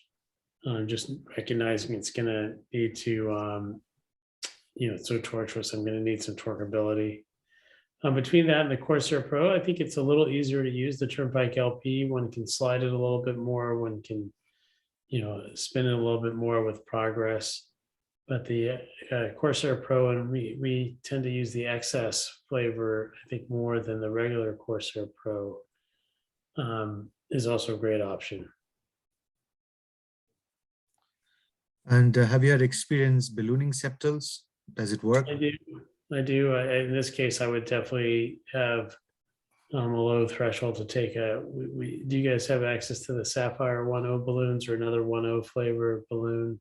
Just recognizing it's going to need to, it's so tortuous. I'm going to need some torqueability. Between that and the Corsair Pro, I think it's a little easier to use the Turnpike LP. One can slide it a little bit more. One can, spin it a little bit more with progress. But the Corsair Pro, and we tend to use the XS flavor, I think, more than the regular Corsair Pro, is also a great option. And have you had experience ballooning septals? Does it work? I do. In this case, I would definitely have a low threshold to take do you guys have access to the Sapphire 1.0 balloons or another 1.0 flavor balloon?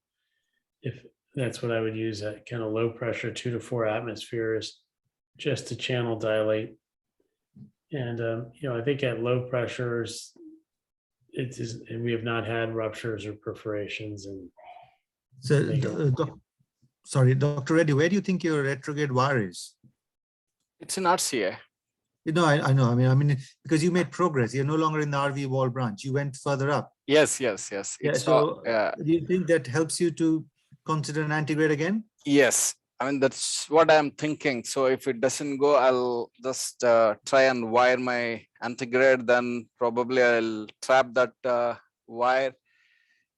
If that's what I would use, at kind of low pressure, 2 to 4 atmospheres, just to channel dilate. And I think at low pressures, and we have not had ruptures or perforations. And so, sorry, Dr. Reddy, where do you think your retrograde wire is? It's in RCA. I know. I mean, because you made progress. You're no longer in the RV wall branch. You went further up. Yes. Yeah. So, do you think that helps you to consider an antigrade again? Yes. I mean, that's what I'm thinking. So if it doesn't go, I'll just try and wire my antigrade. Then probably I'll trap that wire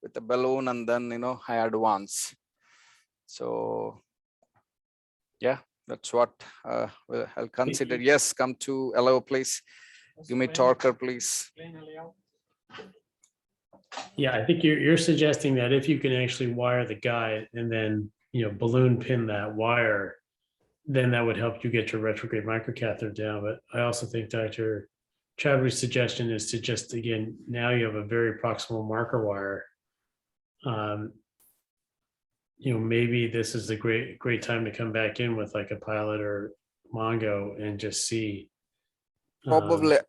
with a balloon, and then I advance. So yeah, That's what I'll consider. Yes, come to LO, please. Give me torquer, please. Yeah, I think you're suggesting that if you can actually wire the guide and then, balloon pin that wire, then that would help you get your retrograde microcatheter down. But I also think Dr. Chowdhury's suggestion is to just, again, now you have a very proximal marker wire. Maybe this is a great time to come back in with like a Pilot or Mongo and just see. Probably.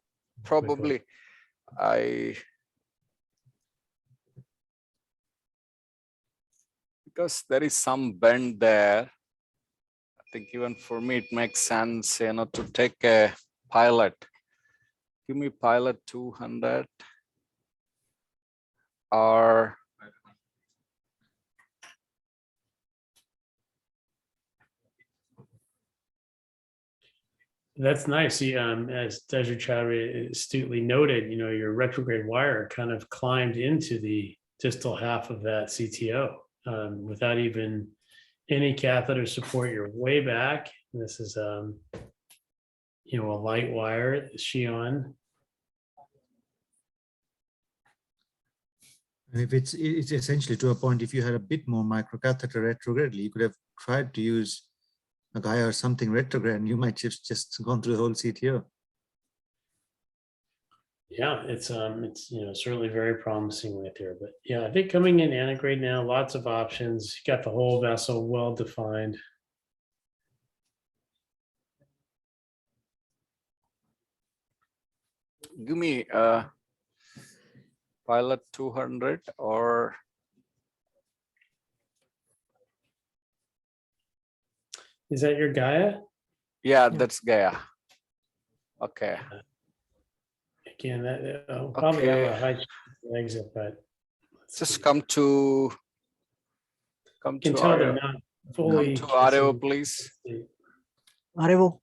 Because there is some bend there. I think even for me, it makes sense, to take a Pilot. Give me Pilot 200 or That's nice. See, as Dr. Chowdhury astutely noted, your retrograde wire kind of climbed into the distal half of that CTO without even any catheter support. You're way back. This is, a light wire, Xion. And if it's essentially to a point, if you had a bit more microcatheter retrogradely, you could have tried to use a guy or something retrograde, and you might just gone through the whole CTO. Yeah, it's certainly very promising right there. But yeah, I think coming in antegrade now, lots of options. You got the whole vessel well defined. give me Pilot 200 or Is that your Gaia? yeah, that's Gaia. Okay. Again, that probably have a high exit, but Just come to you can tell they're not fully. Come to RO, please. Arevo.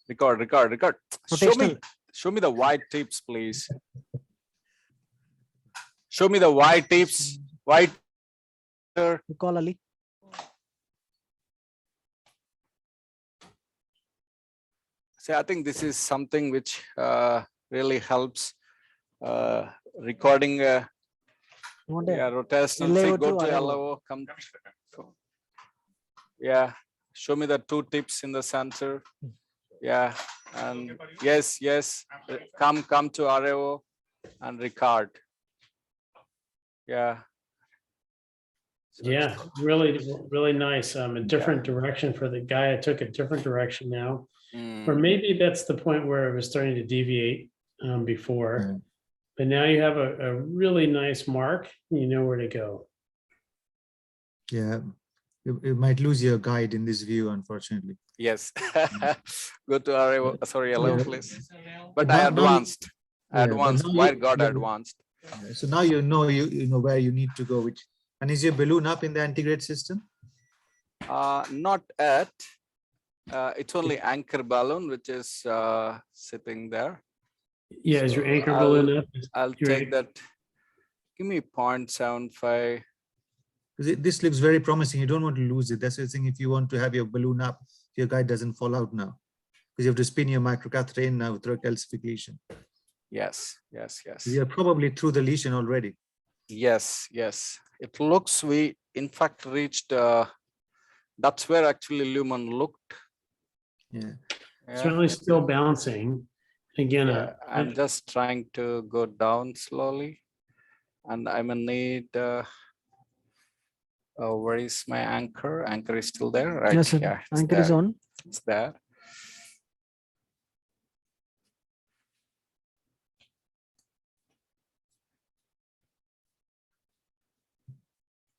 Record. Rotational. Show me the white tips, please. Show me the white tips. White. Call Ali. See, I think this is something which really helps recording. Yeah, rotational. See, go to LO. Come. Yeah, show me the two tips in the center. Yeah, and yes. Come to RO and record. Yeah. Yeah, really nice. A different direction for the guy. I took a different direction now. Or maybe that's the point where it was starting to deviate before. But now you have a really nice mark. You know where to go. Yeah, you might lose your guide in this view, unfortunately. Yes. Go to RO, sorry, LO, please. But I advanced. Wire got advanced. So now you know where you need to go. And is your balloon up in the antegrade system? Not yet. It's only anchor balloon which is sitting there. Yeah, is your anchor balloon up? I'll take that. Give me 0.75. This looks very promising. You don't want to lose it. That's the thing. If you want to have your balloon up, your guide doesn't fall out now, because you have to spin your microcatheter in now through calcification. Yes. We are probably through the lesion already. Yes. It looks we in fact reached. That's where actually lumen looked. Yeah. Certainly still bouncing. Again, I'm just trying to go down slowly, and I'm gonna need. Where is my anchor? Anchor is still there, right? Yes, sir. Yeah, Anchor is on. It's there.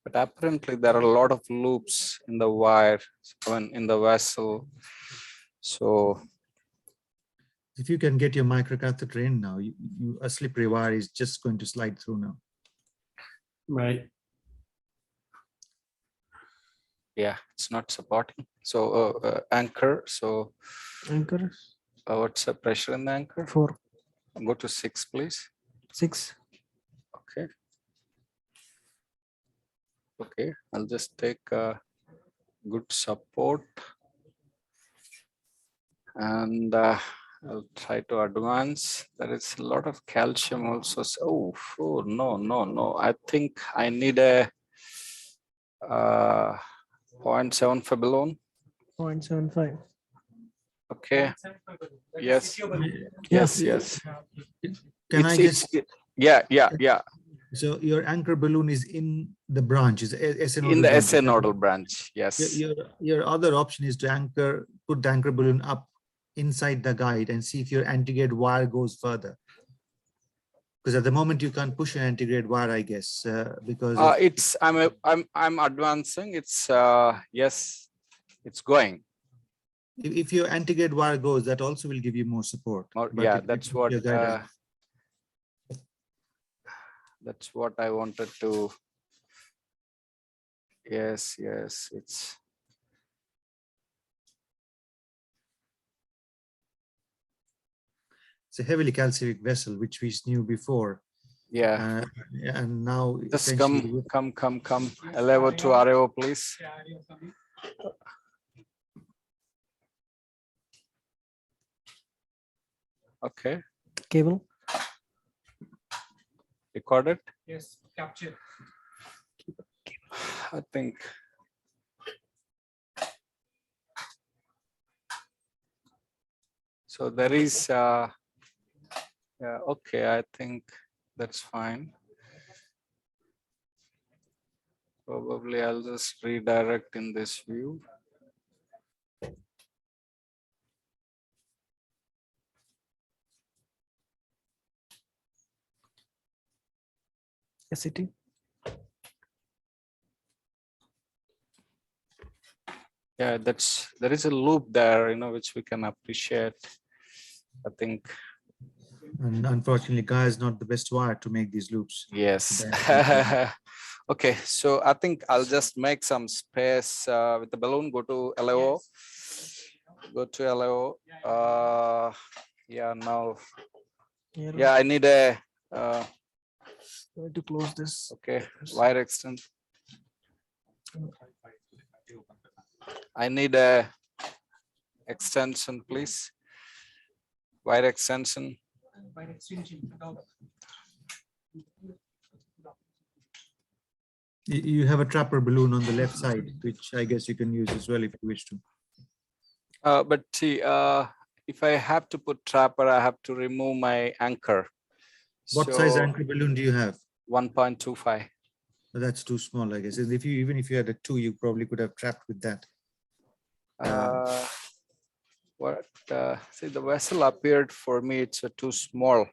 But apparently there are a lot of loops in the wire, in the vessel. So if you can get your microcatheter in now, a slippery wire is just going to slide through now. right. yeah, it's not supporting. So anchor. So Anchor. what's the pressure in the anchor? 4. Go to 6, please. 6. Okay. Okay, I'll just take good support. And I'll try to advance. There is a lot of calcium also. So, oh no. I think I need a 0.75 balloon. 0.75. Okay. Yes. Yes. Yes. Can I just, Yeah. so your anchor balloon is in the branch, is SN In the branch. SA nodal branch. Yes. Your other option is to put the anchor balloon up inside the guide and see if your anti-grade wire goes further. Because at the moment you can't push an anti-grade wire, I guess, because it's I'm advancing. It's yes, it's going. if your anti-grade wire goes, that also will give you more support. But Yeah, if that's you what your guide- that's what I wanted to. Yes, it's it's a heavily calcific vessel, which we knew before. yeah. And now Just essentially come. Level to RAO, please. Okay, Cable. recorded. Yes, capture. I think. So there is, yeah, okay, I think that's fine. Probably I'll just redirect in this view. SCT. Yeah, there is a loop there, which we can appreciate. I think. and unfortunately, Gaia is not the best wire to make these loops. Yes. Okay, so I think I'll just make some space with the balloon. Go to LAO. Go to LAO. Yeah, now. Yeah, I need a. To close this. Okay, wire extent. I need a extension, please. Wire extension. You have a trapper balloon on the left side, which I guess you can use as well if you wish to. But see, if I have to put trapper, I have to remove my anchor. What size anchor balloon do you have? 1.25. That's too small, I guess. And even if you had a 2, you probably could have trapped with that. See, the vessel appeared for me, it's too small.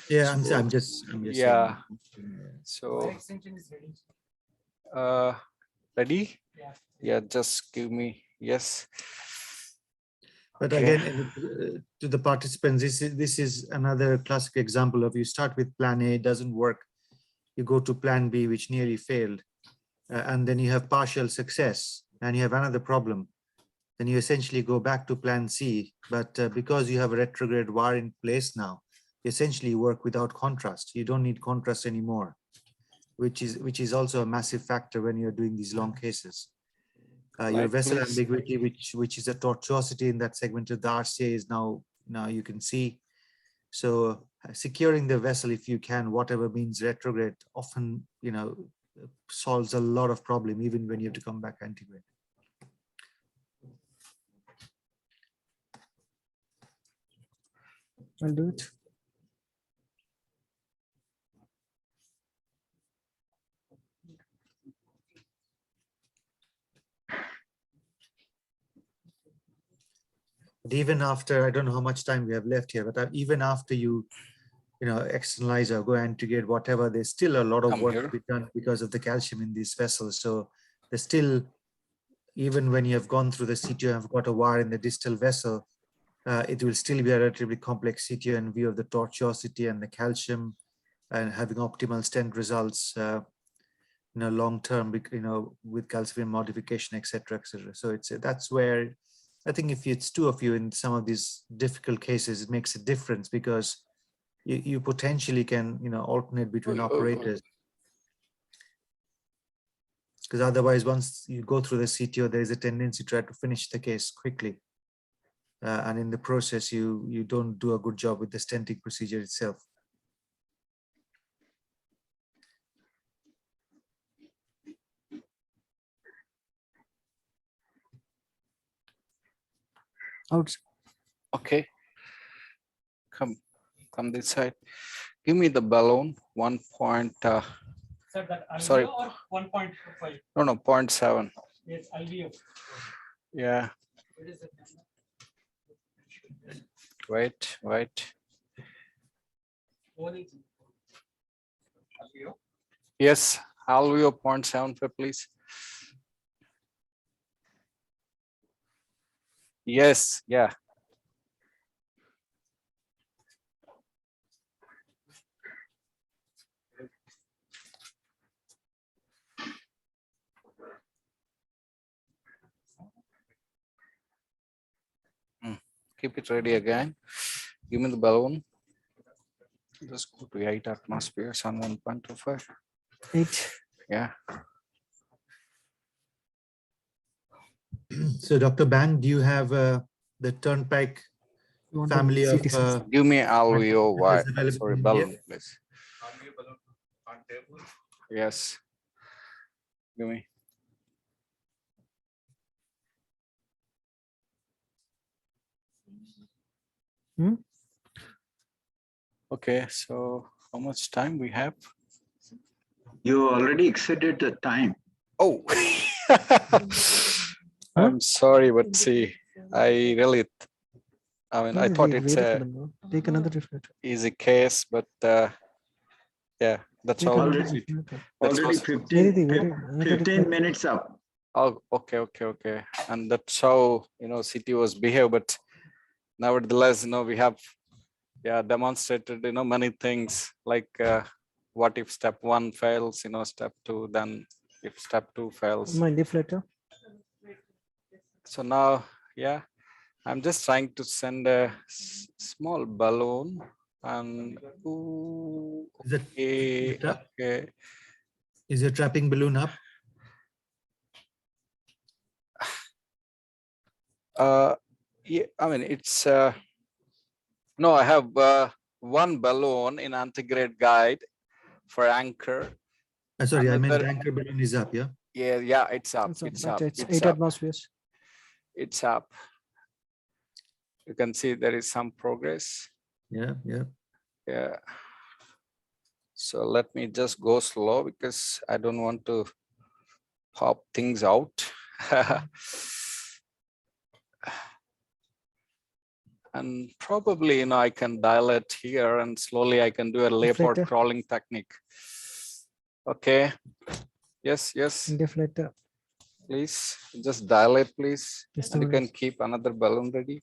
Yeah, So, I'm just yeah. saying. So ready? Yeah, just give me yes. But Okay. again, to the participants, this is another classic example of you start with plan A, it doesn't work. You go to plan B, which nearly failed. And then you have partial success and you have another problem. Then you essentially go back to plan C, but because you have a retrograde wire in place now, you essentially work without contrast. You don't need contrast anymore, which is also a massive factor when you're doing these long cases. Your vessel ambiguity, which is a tortuosity in that segment of the RCA, is now you can see. So securing the vessel, if you can, whatever means retrograde, often solves a lot of problem, even when you have to come back antigrade. I'll do it. But even after, I don't know how much time we have left here, but even after you externalize or go antigrade, whatever, there's still a lot of work to be done because of the calcium in these vessels. So there's still, even when you have gone through the CTO and have got a wire in the distal vessel, it will still be a relatively complex CTO in view of the tortuosity and the calcium and having optimal stent results, long term, with calcium modification, etc., etc. So that's where I think if it's 2 of you in some of these difficult cases, it makes a difference because you potentially can alternate between operators. Because otherwise, once you go through the CTO, there is a tendency to try to finish the case quickly. And in the process, you don't do a good job with the stenting procedure itself. Outside. Okay. Come this side. Give me the balloon 1 point. Sir, that Sorry. alveo or 1.5? No, 0.7. Yes, alveo. Yeah. What is it? Wait. Alveo? Yes, alveo 0.75, please. Yes, yeah. Keep it ready again. Give me the balloon. Just go to 8 atmospheres on 1.25. 8. Yeah. So, Dr. Bang, do you have the Turnpike You want family a of? CT scan? Give me alveo Is Y. available Sorry, in balloon, India? please. Yes. Give me. Hmm? Okay, so how much time we have? You already exceeded the time. Oh, I'm sorry, but see, I really, I thought it's a Take another reflector. easy case, but yeah, that's Take how. another Already- reflector. That's Already what- 15 minutes up. Oh, okay. And that's how, city was behave, but nevertheless, we have, demonstrated, many things like what if step 1 fails, step 2, then if step 2 fails. My deflector. So now, I'm just trying to send a small balloon and Is it- okay. Is your trapping balloon up? Yeah, it's no, I have one balloon in antigrade guide for anchor. Sorry, I meant Another- the anchor balloon is up, yeah? Yeah, it's up. It's It's up. It's It's 8 up. atmospheres. It's up. You can see there is some progress. Yeah. Yeah. So let me just go slow because I don't want to pop things out. And probably, I can dial it here and slowly I can do a leopard Deflector. crawling technique. Okay. Yes. Deflector. Please just dial it, please. Just And a you can minute. keep another balloon ready.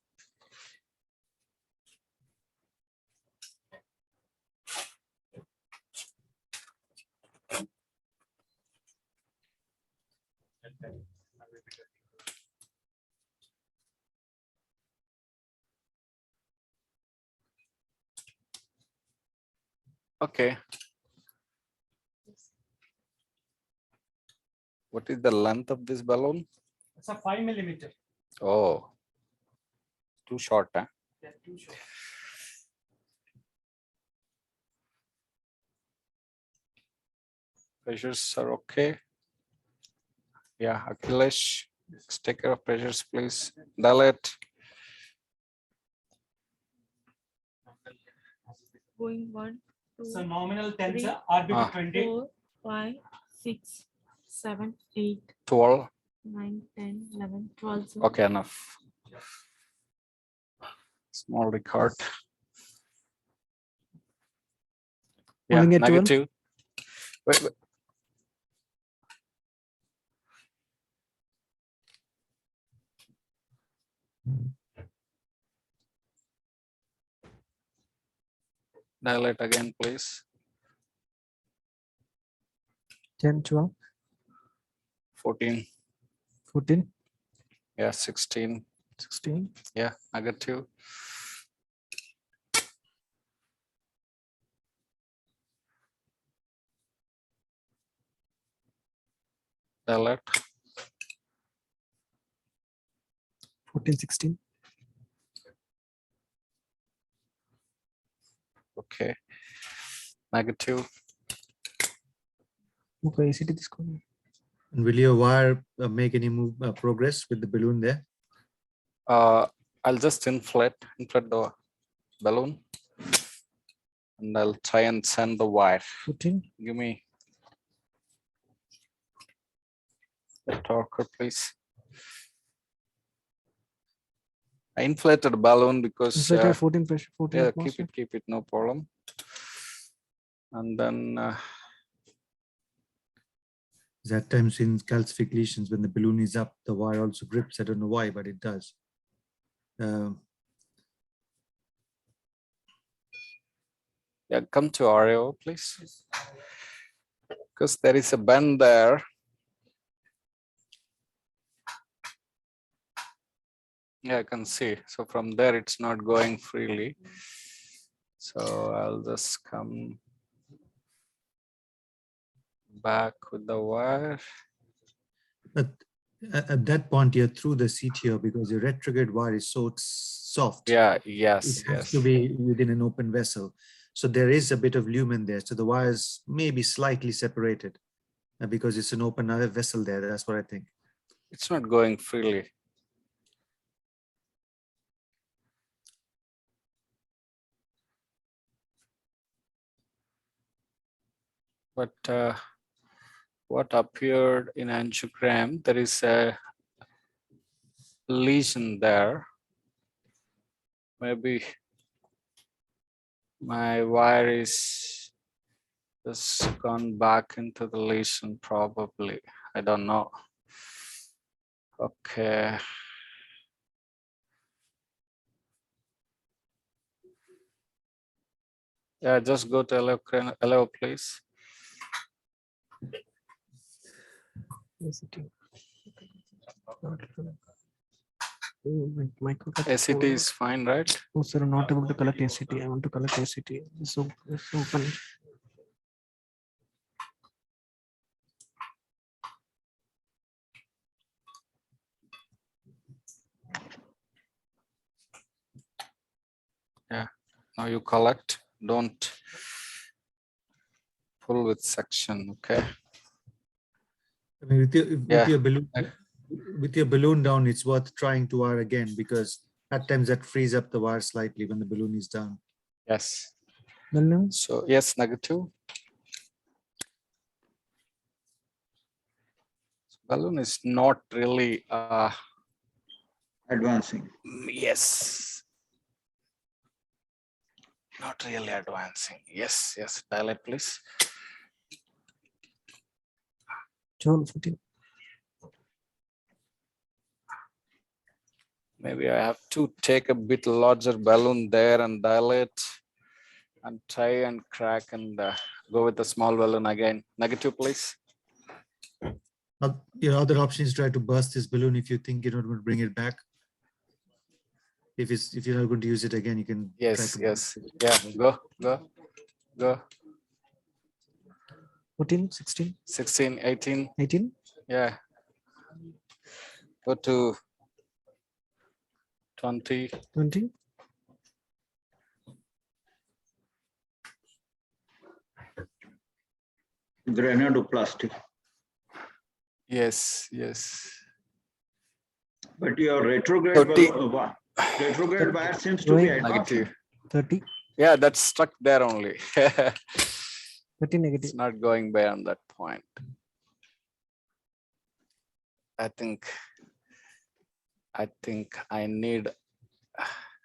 Okay. What is the length of this balloon? It's a 5 millimeter. Oh, too short, huh? Yeah, too short. Pressures are okay. Yeah, Akhilesh, take care of pressures, please. Dial it. Going 1, 2, So nominal 10, Three. sir. RBP Ah. 20. 4, 5, 6, 7, 8, 12. 9, 10, 11, 12. sir. Okay, enough. Small record. Yeah, Moving it to 1. negative. Wait. Dial it again, please. 10, 12, 14. 14, Yeah, 16. 16. Yeah, negative. Dilate. 14, 16. Okay. Negative. Okay, ACT this one. And will your wire make any progress with the balloon there? I'll just inflate the balloon, and I'll try and send the wire. 14. Give me the torque, please. I inflated the balloon because Inflated 14 pressure, 14 yeah, atmosphere. keep it, no problem. And then That times in calcific lesions, when the balloon is up, the wire also grips. I don't know why, but it does. yeah, come to RAO, please, because there is a bend there. Yeah, I can see. So from there, it's not going freely. So I'll just come back with the wire. But at that point, you're through the CTO because your retrograde wire is so soft. Yeah, yes, It has yes. to be within an open vessel. So there is a bit of lumen there. So the wires may be slightly separated because it's an open vessel there. That's what I think. It's not going freely. But what appeared in angiogram, there is a lesion there. Maybe my wire is just gone back into the lesion, probably. I don't know. Okay. Yeah, just go to LO, please. ACT. ACT is fine, right? Oh, sir, I'm not able to collect ACT. I want to collect ACT. So it's open. Yeah. Now you collect. Don't pull with section. Okay. I mean, with your balloon down, it's worth trying to wire again because at times that frees up the wire slightly when the balloon is down. Yes. Balloon. So yes, negative. Balloon is not really Advancing. yes. Not really advancing. Yes, yes. Dilate, please. 12, 14. Maybe I have to take a bit larger balloon there and dilate and try and crack and go with the small balloon again. Negative, please. Your other option is try to burst this balloon if you think you're not going to bring it back. If you're not going to use it again, you can. Yes, yes. Yeah, go. 14, 16. 16, 18. 18. Yeah. Go to 20. 20. Granuloplasty. Yes, yes. But your retrograde wire seems to be advancing. Negative. 30. Yeah, that's stuck there only. 30 negative. It's not going beyond that point. I think I need.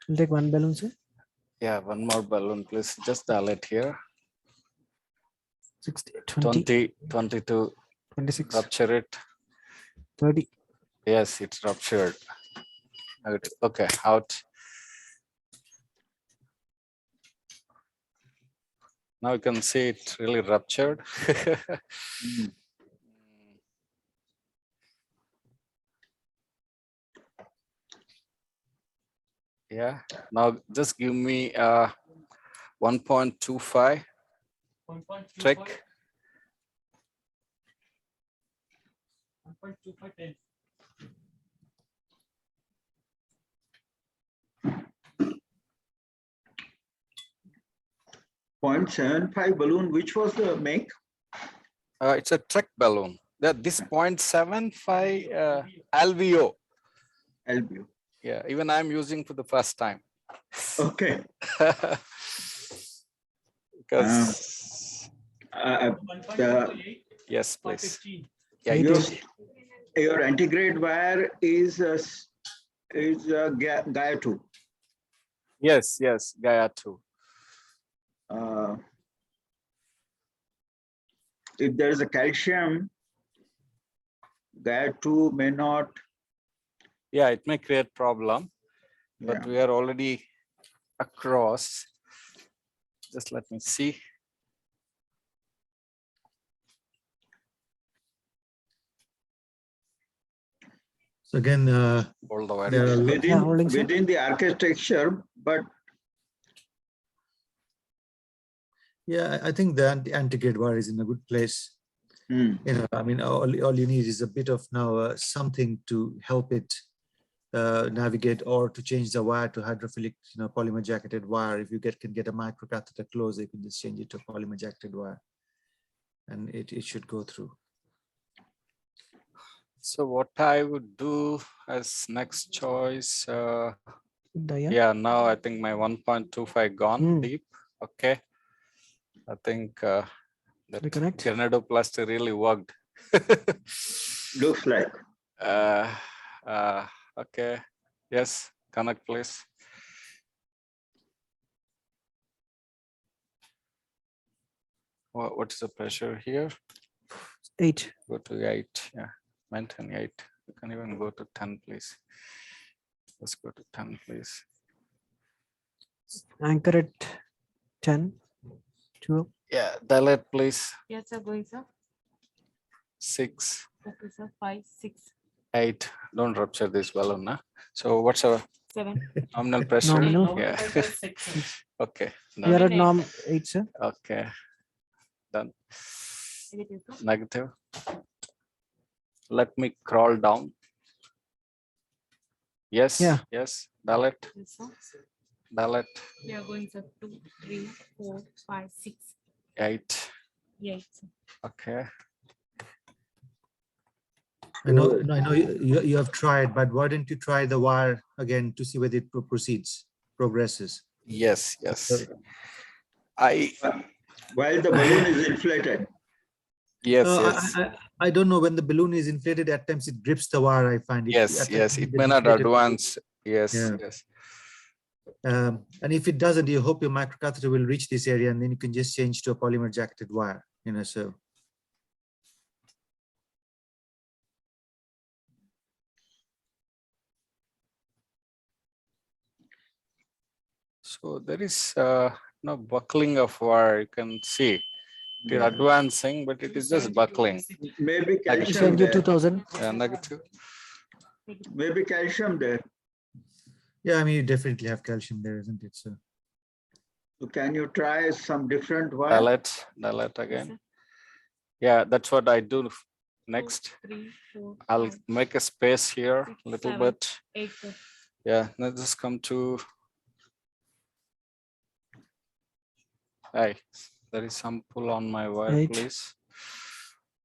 We'll take one balloon, sir. Yeah, one more balloon, please. Just dilate here. 60, 20, 20, 22. 26, Rupture it. 30. Yes, it's ruptured. Okay, out. Now you can see it really ruptured. Yeah, now just give me 1.25 trick. .75 balloon, which was the make? It's a Trek balloon. This 0.75 alveo. LBO. Yeah, even I'm using for the first time. Okay. Because yes, please. Yeah, it your, is. your antigrade wire is Gaia 2. Yes, yes, Gaia 2. If there is a calcium, Gaia 2 may not. Yeah, it may create problem, but Yeah. we are already across. Just let me see. So again, Hold the wire. there are Within the architecture, but yeah, I think the anti-grade wire is in a good place. You know, I mean, all you need is a bit of now something to help it navigate, or to change the wire to hydrophilic, polymer jacketed wire. If you can get a microcatheter closer, you can just change it to polymer jacketed wire, and it should go through. So what I would do as next choice, yeah, now I think my 1.25 gone deep. Okay, I think that Cdo Plaster really worked. looks like. Okay, yes, connect please. What is the pressure here? 8. Go to 8. Yeah, maintain 8. You can even go to 10, please. Let's go to 10, please. Anchor at 10. 12. Yeah, dilate, please. Yes, sir. Going, sir. 6. Okay, sir. 5, 6, 8. Don't rupture this balloon. Huh? So what's our 7. nominal pressure? Nominal. Yeah. Okay. We are at norm 8, sir. Okay. Done. Negative, sir. Negative. Let me crawl down. Yes. Yeah. Yes. Dilate. Yes, sir. Dilate. We are going, sir. 2, 3, 4, 5, 6, 8. 8. Sir. Okay. I know you have tried, but why don't you try the wire again to see whether it progresses? Yes. Yes. While the balloon is inflated. Yes. Yes. I don't know, when the balloon is inflated, at times it grips the wire, I find it. Yes. At Yes. times It may not inflated. advance. Yes. Yeah. Yes. And if it doesn't, you hope your microcatheter will reach this area, and then you can just change to a polymer jacketed wire, so. So there is no buckling of wire. You can see it is advancing, but it is just buckling. Maybe I calcium send you there. 2000. Negative. Maybe calcium there. Yeah, I mean, you definitely have calcium there, isn't it? So Can you try some different wire? Dilate again. Yeah, that's what I do next. 2, 3, 4, I'll 5, make a space here 6, a little 7, bit. 8. Sir. Yeah, let's just come to. Hey, there is some pull on my wire, 8. please.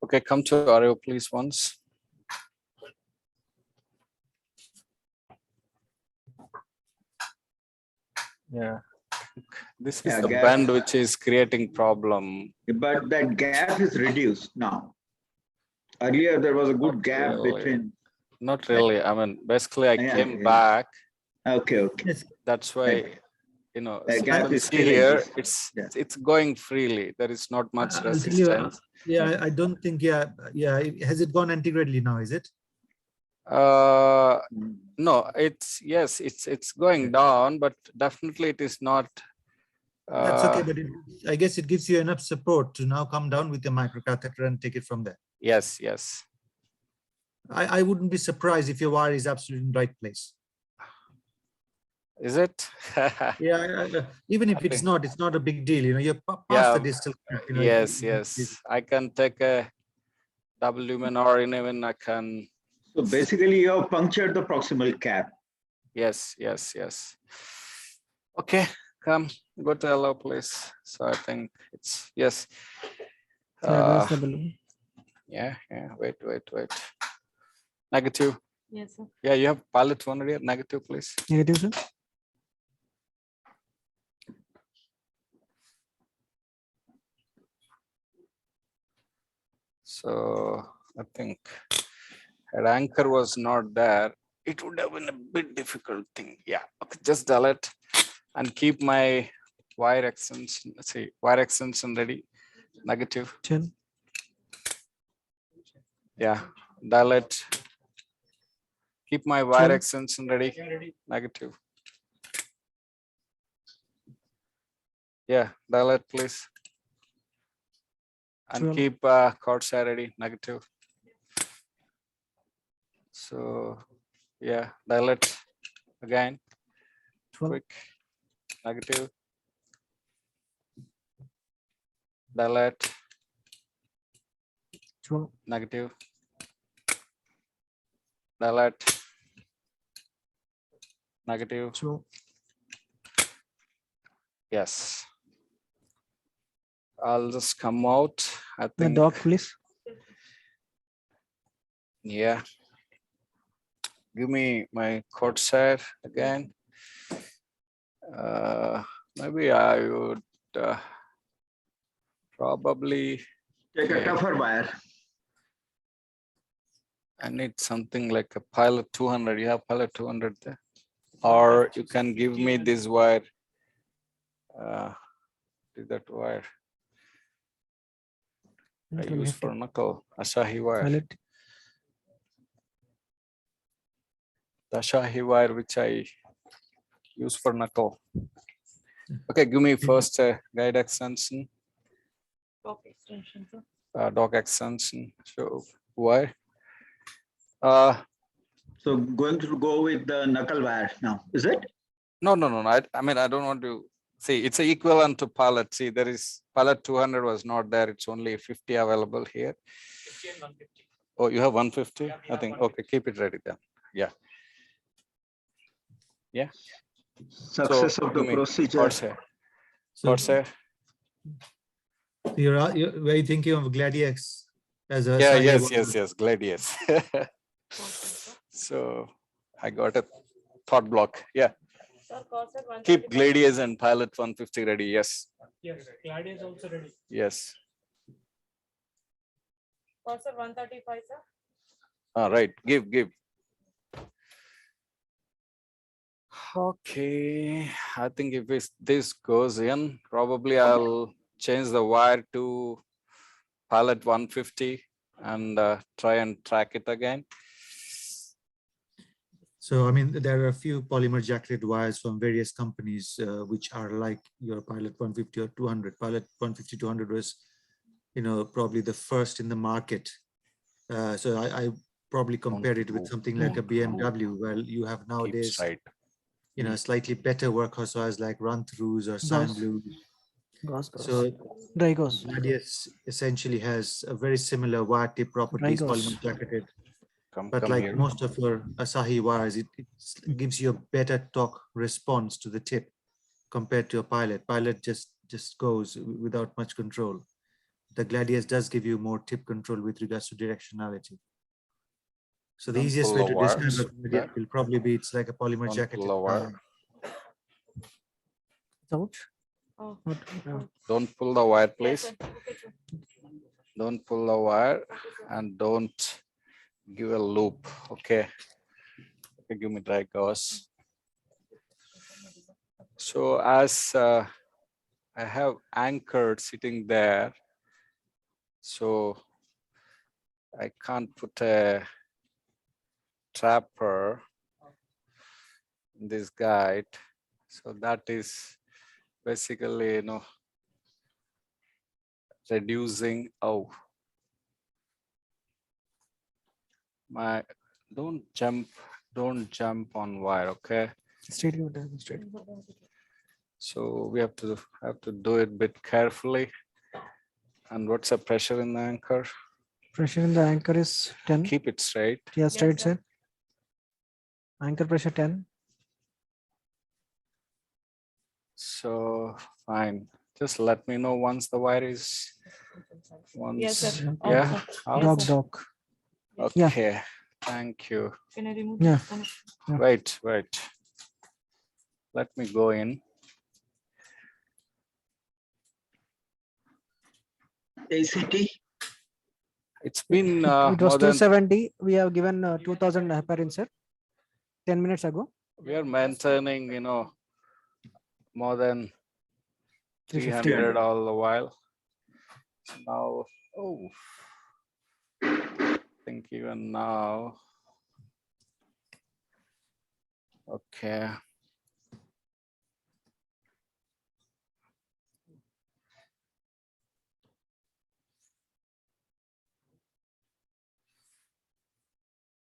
Okay, come to RO, please, once. Yeah, this is the gap. bend which is creating problem. But that gap is reduced now. Earlier, there was a good Not gap really. between. Not really. I mean, basically, I came Yeah. back. Okay. That's why, The so gap you can is see still here, exists. it's going freely. There is not much I'll tell you, resistance. yeah, I don't think, yeah. Has it gone antigradely now, is it? No, it's going down, but definitely it is not. That's okay, but I guess it gives you enough support to now come down with your microcatheter and take it from there. Yes, yes. I wouldn't be surprised if your wire is absolutely in the right place. Is it? Yeah, even if it's not a big deal, you're past Yeah, the distal. yes. I can take a abdomen, or even I can. So basically you have punctured the proximal cap. Yes. Okay, come go to hello, please. So I think it's yes. So advance the balloon. Yeah. Wait. Negative. Yes, sir. Yeah, you have pilot 200 here. Negative, please. Negative, sir. So I think had anchor was not there, it would have been a bit difficult thing. Yeah. Okay, just delete and keep my wire extension. Let's see, wire extension ready. Negative. 10. Yeah. Delete. Keep my wire 12. extension ready. Negative. Yeah. Delete, please. And 12. keep corsair ready. Negative. So yeah, delete again. 12. Quick. Negative. Delete. 12. Negative. Delete. Negative. 12. Yes. I'll just come out. I The think. dock, please. Yeah. Give me my corsair again. Maybe I would probably. Take a Okay. tougher wire. I need something like a pilot 200. You have pilot 200 there, or you can give me this wire. That wire I use for knuckle, Asahi wire. Pilot. The Asahi wire which I use for knuckle. Okay, give me first guide extension, Top extension, sir. dock extension. So wire. So going to go with the knuckle wire now, is it? No. I mean, I don't want to see. It's equivalent to pilot. See, there is pilot 200 was not there. It's only 50 available here. Oh, you have 150? I think. Okay, keep it ready then. Yeah. Success of the give me procedure. Corsair. So Corsair. were you thinking of Gladiax as a Yeah, Sahi yes, Gladius. So I got a thought block. Yeah. Sir, Corsair Keep 135. Gladius and pilot 150 ready. Yes. Yes, Gladius also ready. Yes. Corsair 135, sir. All right. Give. Okay. I think if this goes in, probably I'll change the wire to pilot 150 and try and track it again. So, I mean, there are a few polymer jacketed wires from various companies, which are like your Pilot 150 or 200. Pilot 150, 200 was, probably the first in the market. So I probably compare it with something like a BMW, where you have nowadays, Right. slightly better workhorse wires like run-throughs or sign blues. Gauze. So Dry gauze. Gladius essentially has a very similar wire tip properties, gauze. polymer jacketed. Come But like here. most of your Asahi wires, it gives you a better torque response to the tip compared to a Pilot. Pilot just goes without much control. The Gladius does give you more tip control with regards to directionality. So the Don't easiest pull way the to wires describe a Gladius back. will probably be it's like a polymer Don't jacketed pull the wire. It's out. Oh. Don't pull the wire, Yes, please. sir. Okay, sir. Don't pull the wire and don't give a loop. Okay. Okay, give me dry gauze. So as I have anchored sitting there, so I can't put a trapper in this guide. So that is basically, reducing. Oh, don't jump on wire. Okay. Straight. So we have to do it a bit carefully. And what's the pressure in the anchor? Pressure in the anchor is 10. Keep it straight. Yeah, straight, sir. sir. Anchor pressure 10. So fine. Just let me know once the wire is Yes, once. sir. Yeah. Off, sir. out. Dock, sir. dock. Yeah. Okay. Thank you. Can I remove Yeah. this connection? Yeah. Wait. Let me go in. ACT. It's been It was more than 270. We have given 2000 heparin, sir. 10 minutes ago. we are maintaining, more than 350. 300 all the while. Now, I think even now. Okay.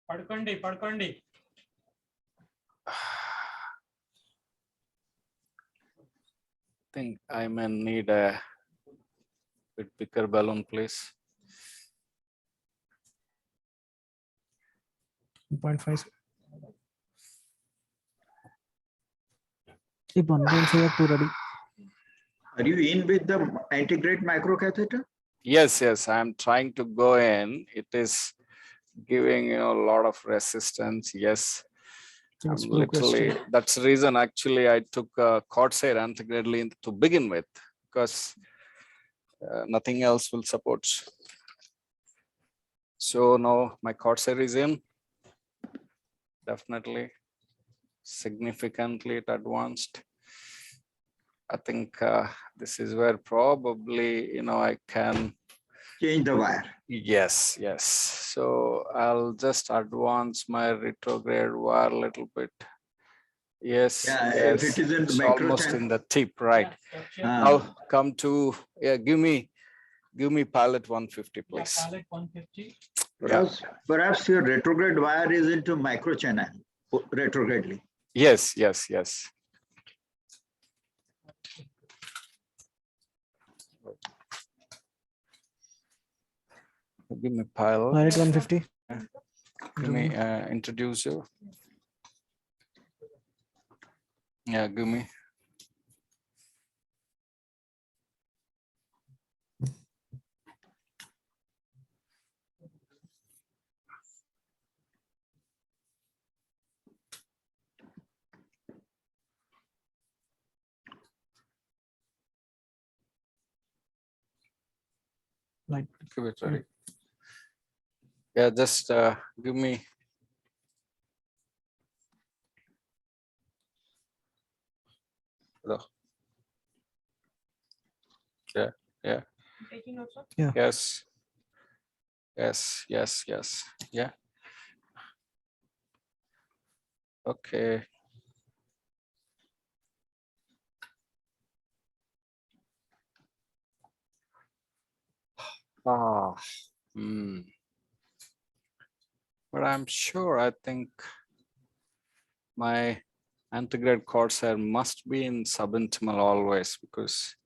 పడుకోండి Think I may need a bit bigger balloon, please. 2.5. Keep on. Don't say you're too ready. Are you in with the antegrade microcatheter? Yes, I'm trying to go in. It is giving a lot of resistance. Yes, I'm It's blue literally, question. that's the reason actually I took Corsair antegradly to begin with, because nothing else will support. So now my Corsair is in, definitely significantly advanced. I think this is where probably I can Change the wire. yes. So I'll just advance my retrograde wire a little bit. Yes, Yeah, if it isn't it's almost microchannel. in the tip, right? Now come to give me pilot 150, please. Perhaps your retrograde wire is into microchannel retrogradely. Yes. Give me pilot. Pilot 150. Give me introduce you. Yeah, give me. Like Give it ready. Yeah, just give me. Hello. Yeah. Taking notes, sir? Yes. Yeah. Okay. But I'm sure, I think my antegrade Corsair must be in subintimal always, because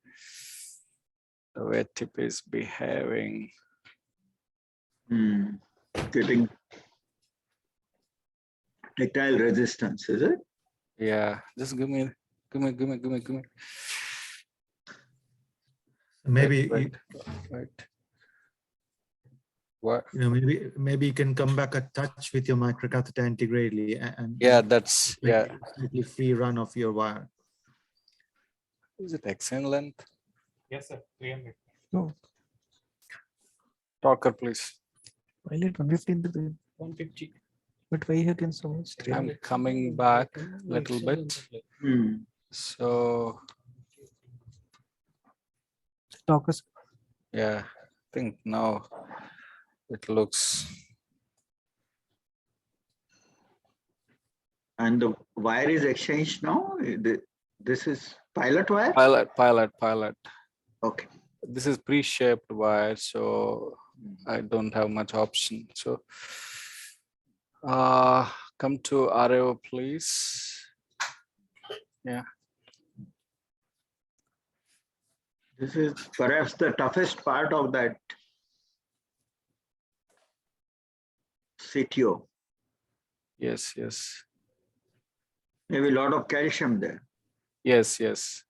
the way tip is behaving. Getting tactile resistance, is it? Yeah, just give me. Maybe Wait. What? maybe you can come back a touch with your microcatheter antegradely and Yeah, that's slightly free run of your wire. Is it excellent length? Yes, sir. 300. no. Talker, please. Pilot 150 into the 150. but why you can so much? I'm coming back a little bit. So Talkers. yeah, I think now it looks. And the wire is exchanged now. This is pilot wire. Pilot. Okay. This is pre-shaped wire, so I don't have much option. So come to RO, please. Yeah. This is perhaps the toughest part of that CTO. Yes, yes, Maybe a lot of calcium there. yes, yes.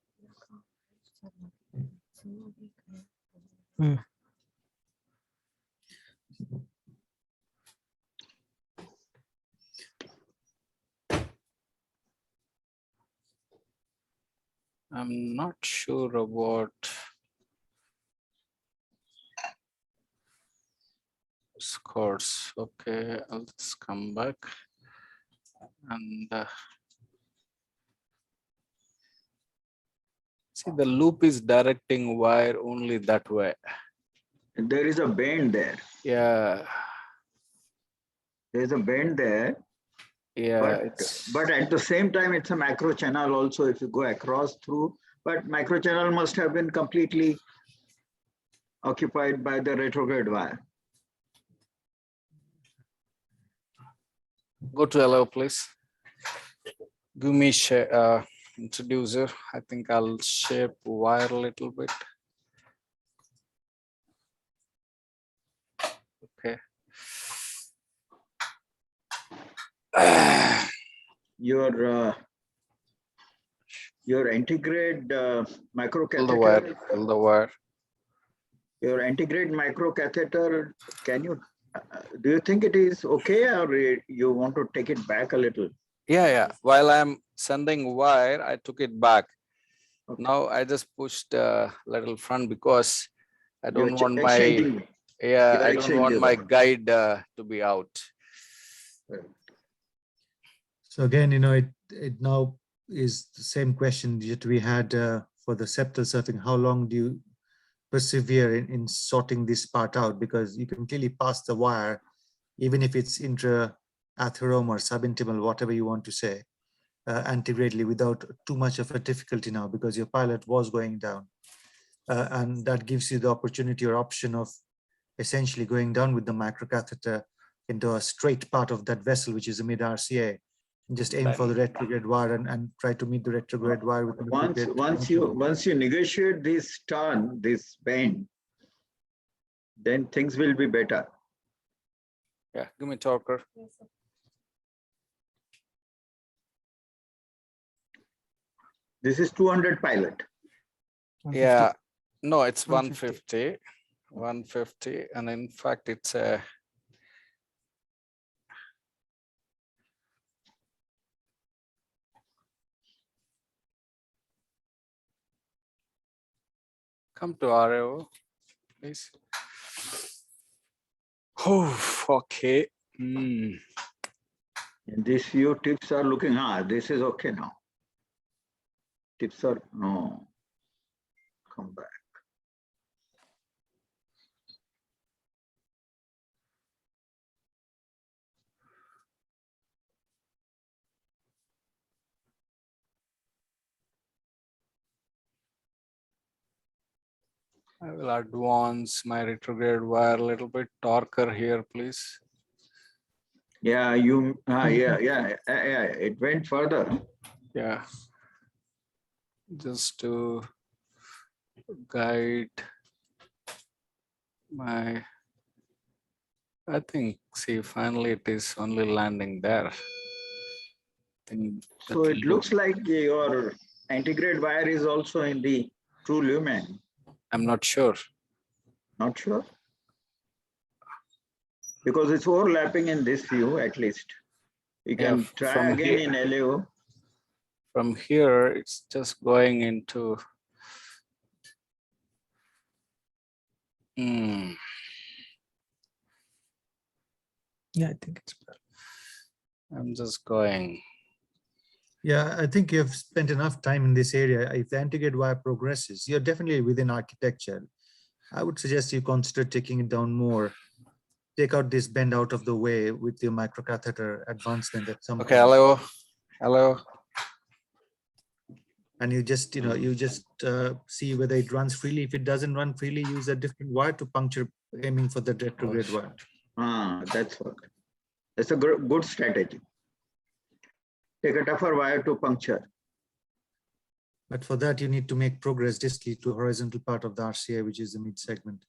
I'm not sure about scores. Okay, I'll just come back and see the loop is directing wire only that way. There is a bend there. Yeah, There's a bend there. yeah. But at the same time, it's a macro channel also if you go across through. But macro channel must have been completely occupied by the retrograde wire. Go to allow, please. Give me introducer. I think I'll shape wire a little bit. Okay. Your integrate micro Fill the wire. catheter. Fill the wire. Your integrate micro catheter. Can you? Do you think it is okay, or you want to take it back a little? Yeah, yeah. While I'm sending wire, I took it back. Okay. Now I just pushed a little front because I don't You're want my exchanging. yeah. You're I don't want exchanging my the- guide to be out. So again, it now is the same question that we had for the septal surfing. How long do you persevere in sorting this part out? Because you can clearly pass the wire, even if it's intra-atheroma or subintimal, whatever you want to say, antegradally without too much of a difficulty now, because your pilot was going down. And that gives you the opportunity or option of essentially going down with the microcatheter into a straight part of that vessel, which is a mid RCA. Just aim for the retrograde wire and try to meet the retrograde wire with the once you negotiate this turn, this bend, then things will be better. Yeah, give me talker. This is 200 pilot. Yeah, no, it's 150. 150, and in fact, it's a. Come to RAO, please. Oh, okay. And these few tips are looking, this is okay now. Tips are, no, come back. I will advance my retrograde wire a little bit. Torquer here, please. Yeah, it went further. Yeah. Just to guide my, I think, see, finally it is only landing there. So it looks like your integrate wire is also in the true lumen. I'm not sure. Not sure? Because it's overlapping in this view, at least. You can try again in LAO. From here, it's just going into. Yeah, I think it's better. I'm just going. Yeah, I think you've spent enough time in this area. If the antegrade wire progresses, you're definitely within architecture. I would suggest you consider taking it down more. Take out this bend out of the way with your microcatheter advancement at some Okay, point. hello. And you just, see whether it runs freely. If it doesn't run freely, use a different wire to puncture, aiming for the retrograde wire. That's what. That's a good strategy. Take a tougher wire to puncture. But for that, you need to make progress distally to horizontal part of the RCA, which is the mid segment.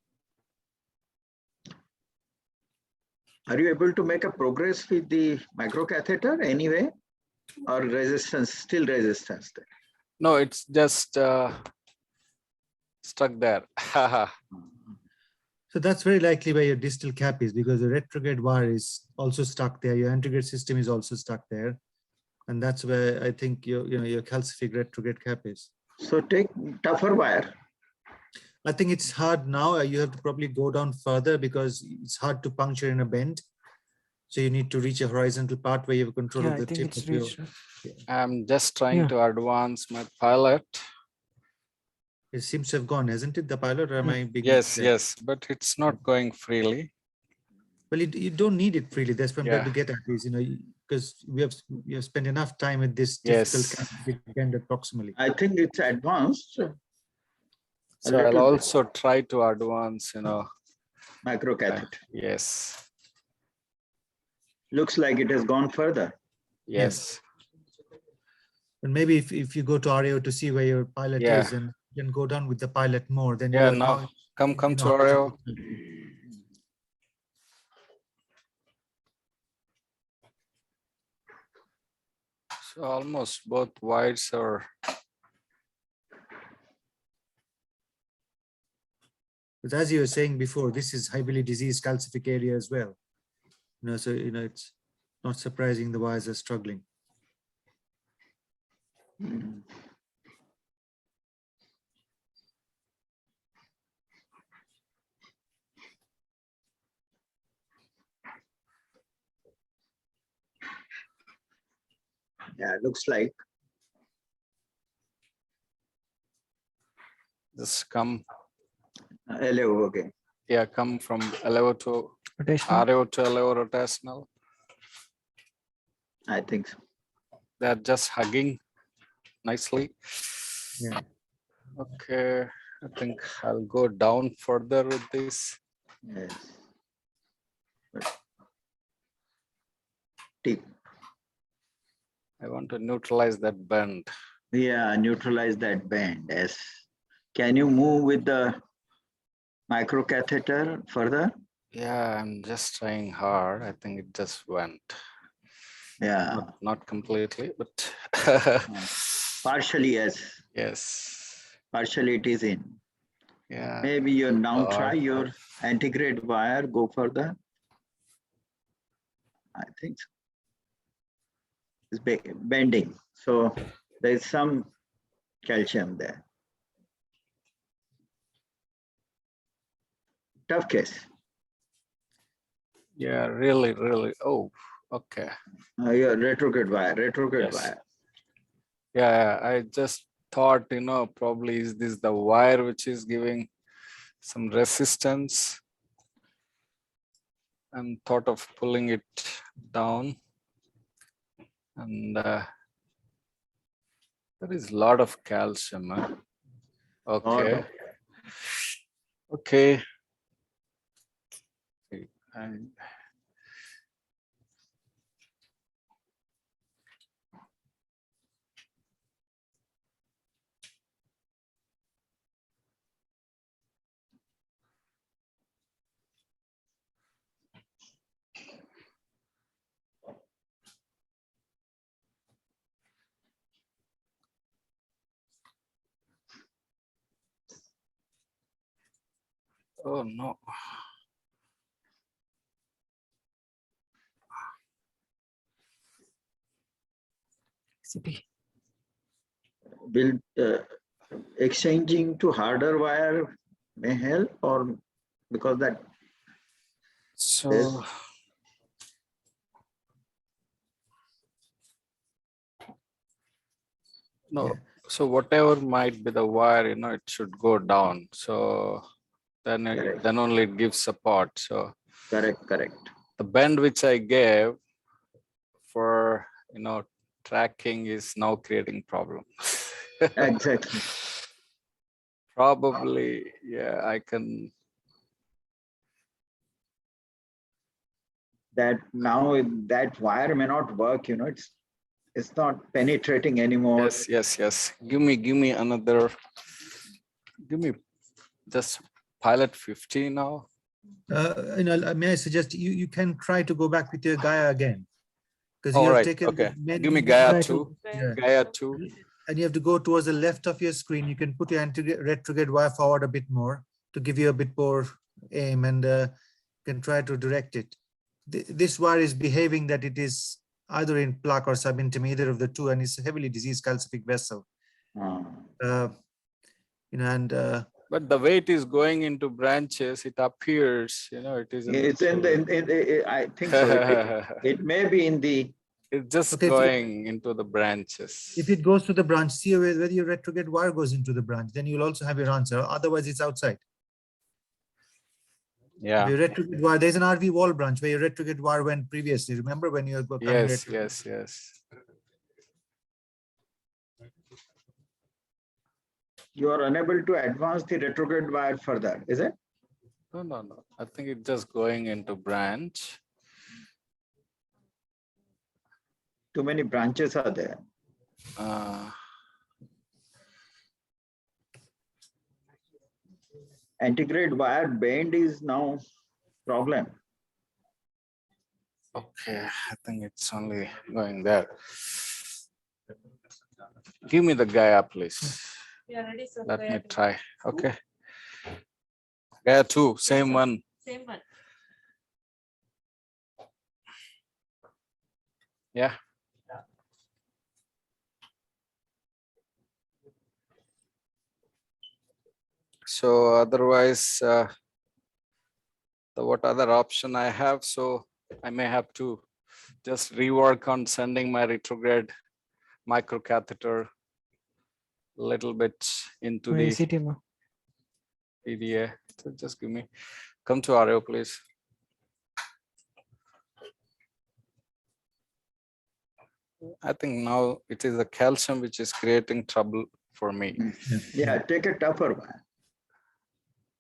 Are you able to make a progress with the microcatheter anyway? Or resistance, still resistance there? No, it's just stuck there. So that's very likely where your distal cap is, because the retrograde wire is also stuck there. Your antegrade system is also stuck there. And that's where I think your calcific retrograde cap is. So take tougher wire. I think it's hard now. You have to probably go down further because it's hard to puncture in a bend. So you need to reach a horizontal part where you have control Yeah, of I the think tip it's of your. reached. I'm just trying Yeah. to advance my pilot. It seems to have gone, hasn't it? The pilot, or am I being Yes, there? yes, but it's not going freely. Well, you don't need it freely. That's what I'm trying Yeah. to get at is, because we have spent enough time with this difficult Yes. calcific bend proximally. I think it's advanced. So I'll little bit. also try to advance, Microcatheter. yes, Looks like it has gone further. yes, And maybe if you go to RAO to see where your pilot Yeah. is, and you can go down with the pilot more, then yeah, you are now come in to horizontal Oreo. calcific. So almost both wires are, But as you were saying before, this is heavily diseased calcific area as well. So it's not surprising the wires are struggling. Yeah, looks like. just come, Hello, okay. yeah, come from LEO to Rotational. RAO to LEO rotational. I think so. They're just hugging nicely. Yeah. Okay, I think I'll go down further with this. Yes. But tip. I want to neutralize that bend. Yeah, neutralize that bend. Yes. Can you move with the microcatheter further? Yeah, I'm just trying hard. I think it just went. Yeah. Not completely, but Partially, yes. yes. Partially it is in. Yeah. Maybe you now God. try your antigrade wire, go further. I think so. It's bending. So there's some calcium there. Tough case. Yeah, really, really. Oh, okay. Yeah, retrograde wire, Yes. wire. Yeah, I just thought, probably is this the wire which is giving some resistance, and thought of pulling it down. And there is a lot of calcium. Huh? Okay. Okay. And oh no. CP. Will exchanging to harder wire may help, or because that So no, Yeah. so whatever might be the wire, it should go down. So then Correct. then only it gives support. So correct. the bend which I gave for tracking is now creating problem. Exactly. Probably, yeah, I can. That now that wire may not work, it's not penetrating anymore. Yes. Give me another. Give me just pilot 50 now. May I suggest you can try to go back with your Gaia again, because you All have right, taken okay. many, Give me Gaia Right. 2. yeah, Gaia 2. and you have to go towards the left of your screen. You can put your retrograde wire forward a bit more to give you a bit more aim, and can try to direct it. This wire is behaving that it is either in plaque or subintim, either of the two, and it's a heavily diseased calcific vessel. And But the way it is going into branches, it appears, it is. It's in the, I think so. It may be in the. It's just Okay, going into the branches. if it goes to the branch, see whether your retrograde wire goes into the branch, then you'll also have your answer. Otherwise, it's outside. Yeah. Your retrograde wire, there's an RV wall branch where your retrograde wire went previously. Remember when you were coming Yes, retrograde? yes. You are unable to advance the retrograde wire further, is it? No. I think it's just going into branch. Too many branches are there. Antigrade wire bend is now problem. Okay, I think it's only going there. Give me the Gaia, please. Yeah, ready, sir. Let me try. Okay. Gaia 2, same one. Same one. Yeah. So otherwise, what other option I have? So I may have to just rework on sending my retrograde microcatheter a little bit into the ACT. PDA. So just come to RO, please. I think now it is the calcium which is creating trouble for me. Yeah, take a tougher one.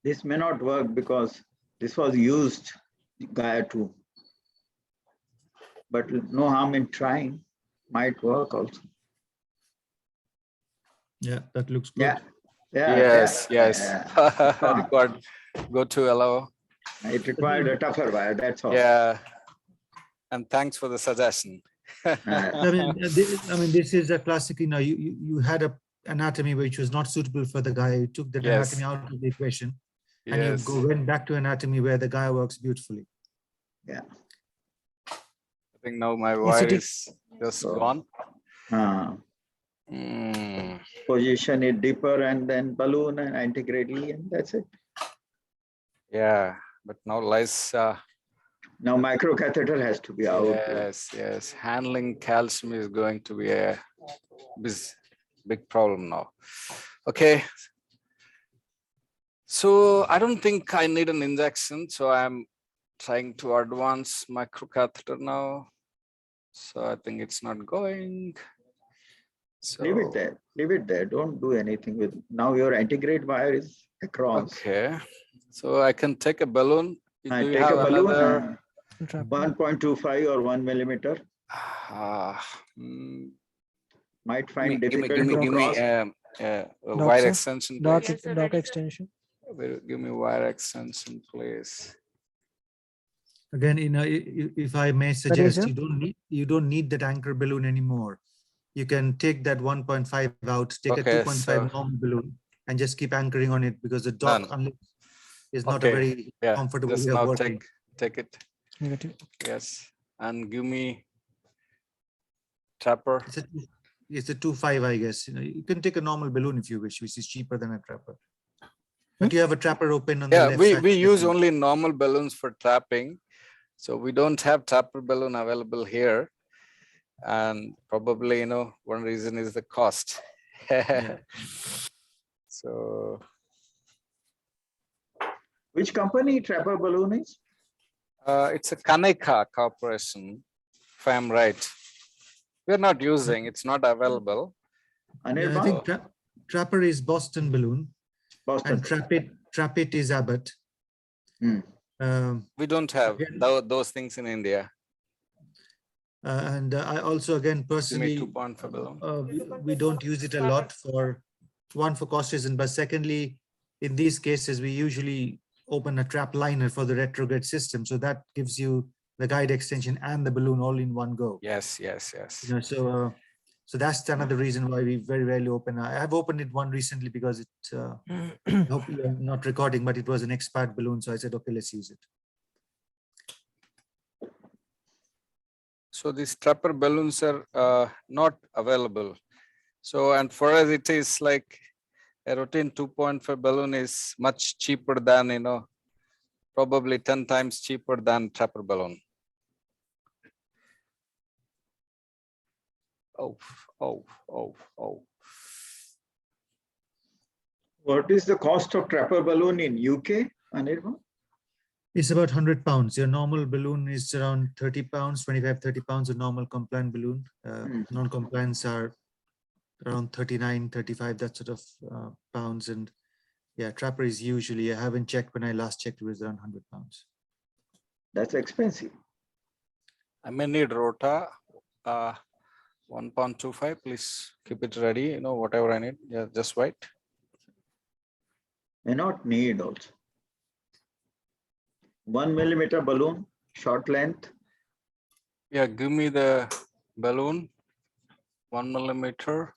This may not work because this was used Gaia 2. But no harm in trying. Might work also. Yeah, that looks good. Yes. Yeah. Required. Go to allow. It required a tougher wire, that's all. Yeah. And thanks for the suggestion. I mean, this is a classic. You had a anatomy which was not suitable for the guy. You took that anatomy out of the equation, and you went back to anatomy where the guy works beautifully. Yeah. I think now my wire is just gone. Position it deeper and then balloon and antigrade, and that's it. Yeah, but now lies. Now microcatheter has to be out. Yes. Handling calcium is going to be a big problem now. Okay. So I don't think I need an injection. So I'm trying to advance microcatheter now. So I think it's not going. So Leave it there. Don't do anything with. Now your antigrade wire is across. Okay. So I can take a balloon. Do you Take have a balloon. another 1.25 or 1 millimeter. Might find difficult to cross. Wire extension. Dock Please. extension. Give me wire extension, please. Again, if I may suggest, you don't need that anchor balloon anymore. You can take that 1.5 out, take a 2.5 normal balloon, and just keep anchoring on it, because the dock is not a very comfortable way of working. Take it. Negative. Yes, and give me trapper. It's a 2.5, I guess. You can take a normal balloon if you wish, which is cheaper than a trapper. But you have a trapper open on the left side. We use only normal balloons for trapping. So we don't have trapper balloon available here. And probably, one reason is the cost. So. Which company trapper balloon is? It's a Kaneka Corporation, if I'm right. We're not using, it's not available. I think trapper is Boston balloon. Boston. And trap it is Abbott. We don't have those things in India. And I also, again, personally, we don't use it a lot for cost reason, but secondly, in these cases, we usually open a trap liner for the retrograde system. So that gives you the guide extension and the balloon all in one go. Yes, yes, yes. You know, so that's another reason why we very rarely open. I have opened it one recently because it, I hope you're not recording, but it was an expired balloon. So I said, okay, let's use it. So these trapper balloons are not available. So, and for us, it is like a routine 2.5 balloon is much cheaper than, you know, probably 10 times cheaper than trapper balloon. Oh, oh, oh, oh. What is the cost of trapper balloon in UK, Anirban? It's about 100 pounds. Your normal balloon is around 30 pounds, 25, 30 pounds, a normal compliant balloon. Non-compliants are around 39, 35, that sort of pounds. And yeah, trapper is usually, I haven't checked, when I last checked, it was around 100 pounds. That's expensive. I may need rota 1.25. Please keep it ready. You know, whatever I need. Yeah, just wait. May not need also. 1 millimeter balloon, short length. Yeah, give me the balloon. 1 millimeter.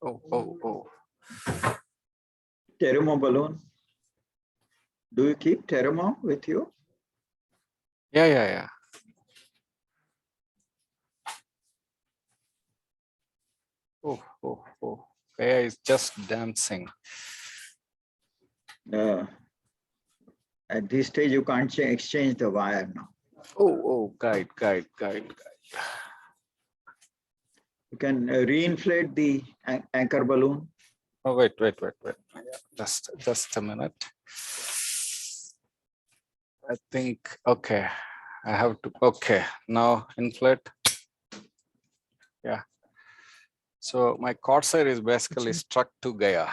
Oh, oh, oh. Teramo balloon. Do you keep Teramo with you? Yeah, yeah, yeah. Oh, oh, oh. AI is just dancing. At this stage, you can't exchange the wire now. Oh, oh, guide. You can reinflate the anchor balloon. Oh, wait. Yeah, just a minute. I think, okay. I have to, okay. Now inflate. Yeah. So my Corsair is basically stuck to Gaia.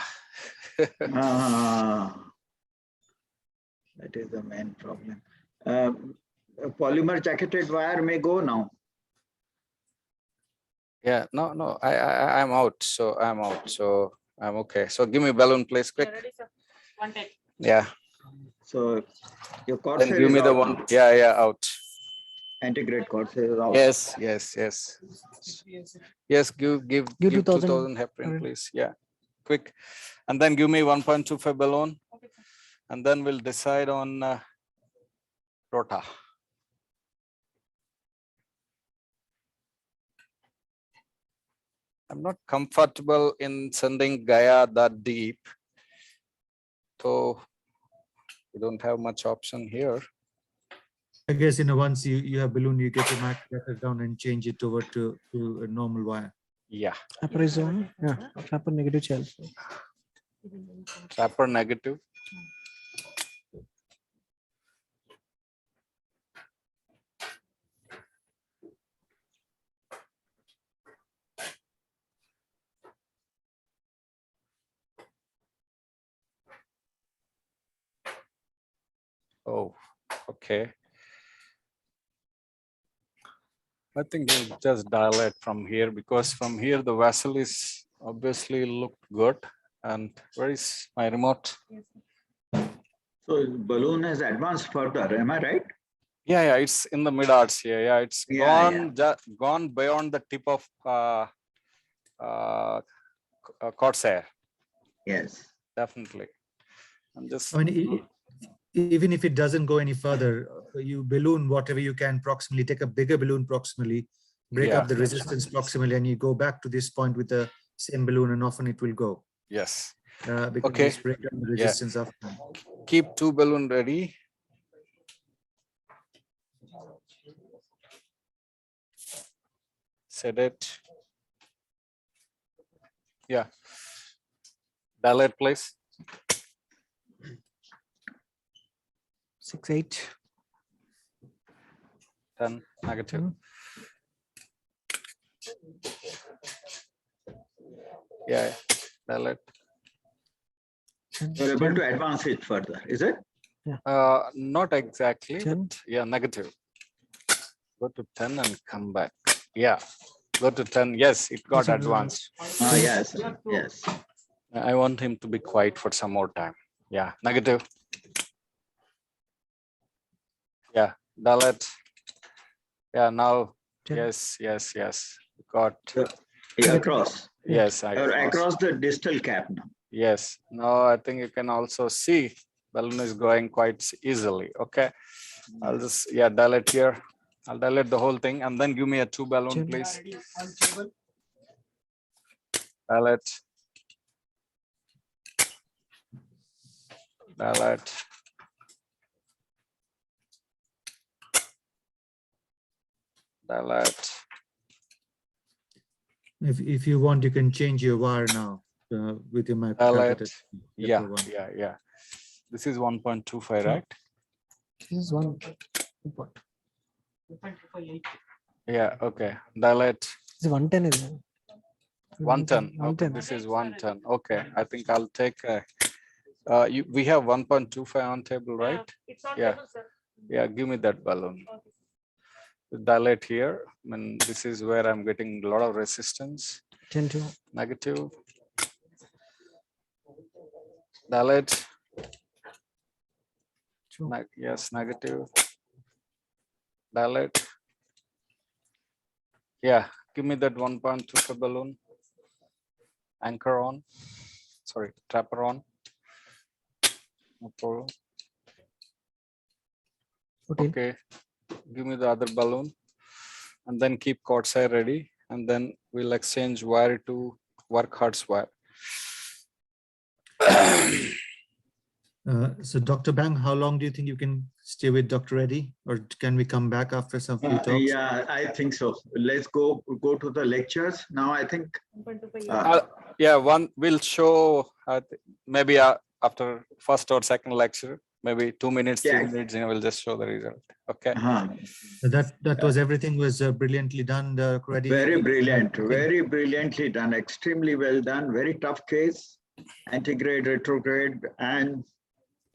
That is the main problem. A polymer jacketed wire may go now. Yeah, no, I'm out. So I'm out. So I'm okay. So give me balloon, please, quick. Yeah. So your Corsair Then give me is the out one. now. Yeah, out. Anti-grade Corsair is out. Yes. Yes, give 2000 2000 heparin, please. Yeah, quick. And then give me 1.25 balloon. And then we'll decide on rota. I'm not comfortable in sending Gaia that deep. So we don't have much option here. I guess, you know, once you have balloon, you get your MAC letter down and change it over to a normal wire. Yeah. Trapper is on. Yeah, trapper negative shell. Trapper negative. Oh, okay. I think we'll just dilate from here, because from here the vessel is obviously looked good. And where is my remote? So balloon has advanced further, am I right? Yeah, it's in the mid arts here. Yeah, it's gone beyond the tip of Corsair. Yes. Definitely. I'm just. I mean, even if it doesn't go any further, you balloon whatever you can proximally, take a bigger balloon proximally, break up the resistance proximally, and you go back to this point with the same balloon, and often it will go. Yes. Because Okay. you break down the resistance after. Keep 2 balloon ready. Set it. Yeah. Dilate, please. 6, 8. 10 negative. Yeah, dilate. You're able to advance it further, is it? Not exactly. 10. But yeah, negative. Go to 10 and come back. Yeah, go to 10. Yes, it got advanced. Yes. I want him to be quiet for some more time. Yeah, negative. Yeah, dilate. Yeah, now, yes. Got, Yeah, across. yes, Or across the distal cap now. yes. Now I think you can also see balloon is going quite easily. Okay. I'll just, yeah, dilate here. I'll dilate the whole thing and then give me a 2 balloon, please. Dilate. Dilate. Dilate. If you want, you can change your wire now with your mic. Dilate. Yeah. This is 1.25, right? This is one. Yeah, okay. Dilate. This is 110 is it? 110. Okay, 110. this is 110. Okay, I think I'll take we have 1.25 on table, right? Yeah. Yeah, give me that balloon. Dilate here. I mean, this is where I'm getting a lot of resistance. 10 to Negative. Dilate. Yes, negative. Dilate. Yeah, give me that 1.25 balloon. Anchor on. Sorry, trapper on. No problem. 14. Okay, give me the other balloon and then keep Corsair ready and then we'll exchange wire to work Hertz wire. So Dr. Bang, how long do you think you can stay with Dr. Reddy, or can we come back after some few talks? Yeah, I think so. Let's go to the lectures now. I think. Yeah, we'll show maybe after first or second lecture, maybe 2 minutes, 3 minutes, we'll just show the result. Okay. That was everything was brilliantly done, Dr. Reddy. Very brilliant, very brilliantly done, extremely well done. Very tough case, antegrade, retrograde, and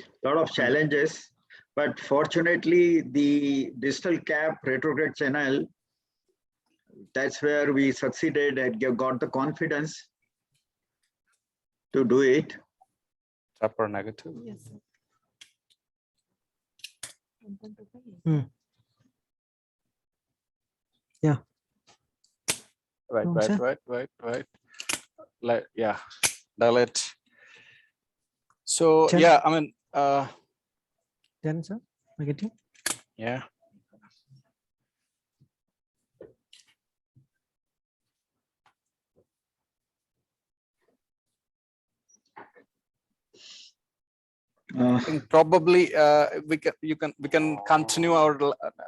a lot of challenges. But fortunately, the distal cap retrograde channel, that's where we succeeded and got the confidence to do it. Trapper negative. Yes. Yeah. Right. Like, yeah, dilate. So 10. yeah, I mean, 10, sir. Negative. yeah. I think probably we can continue our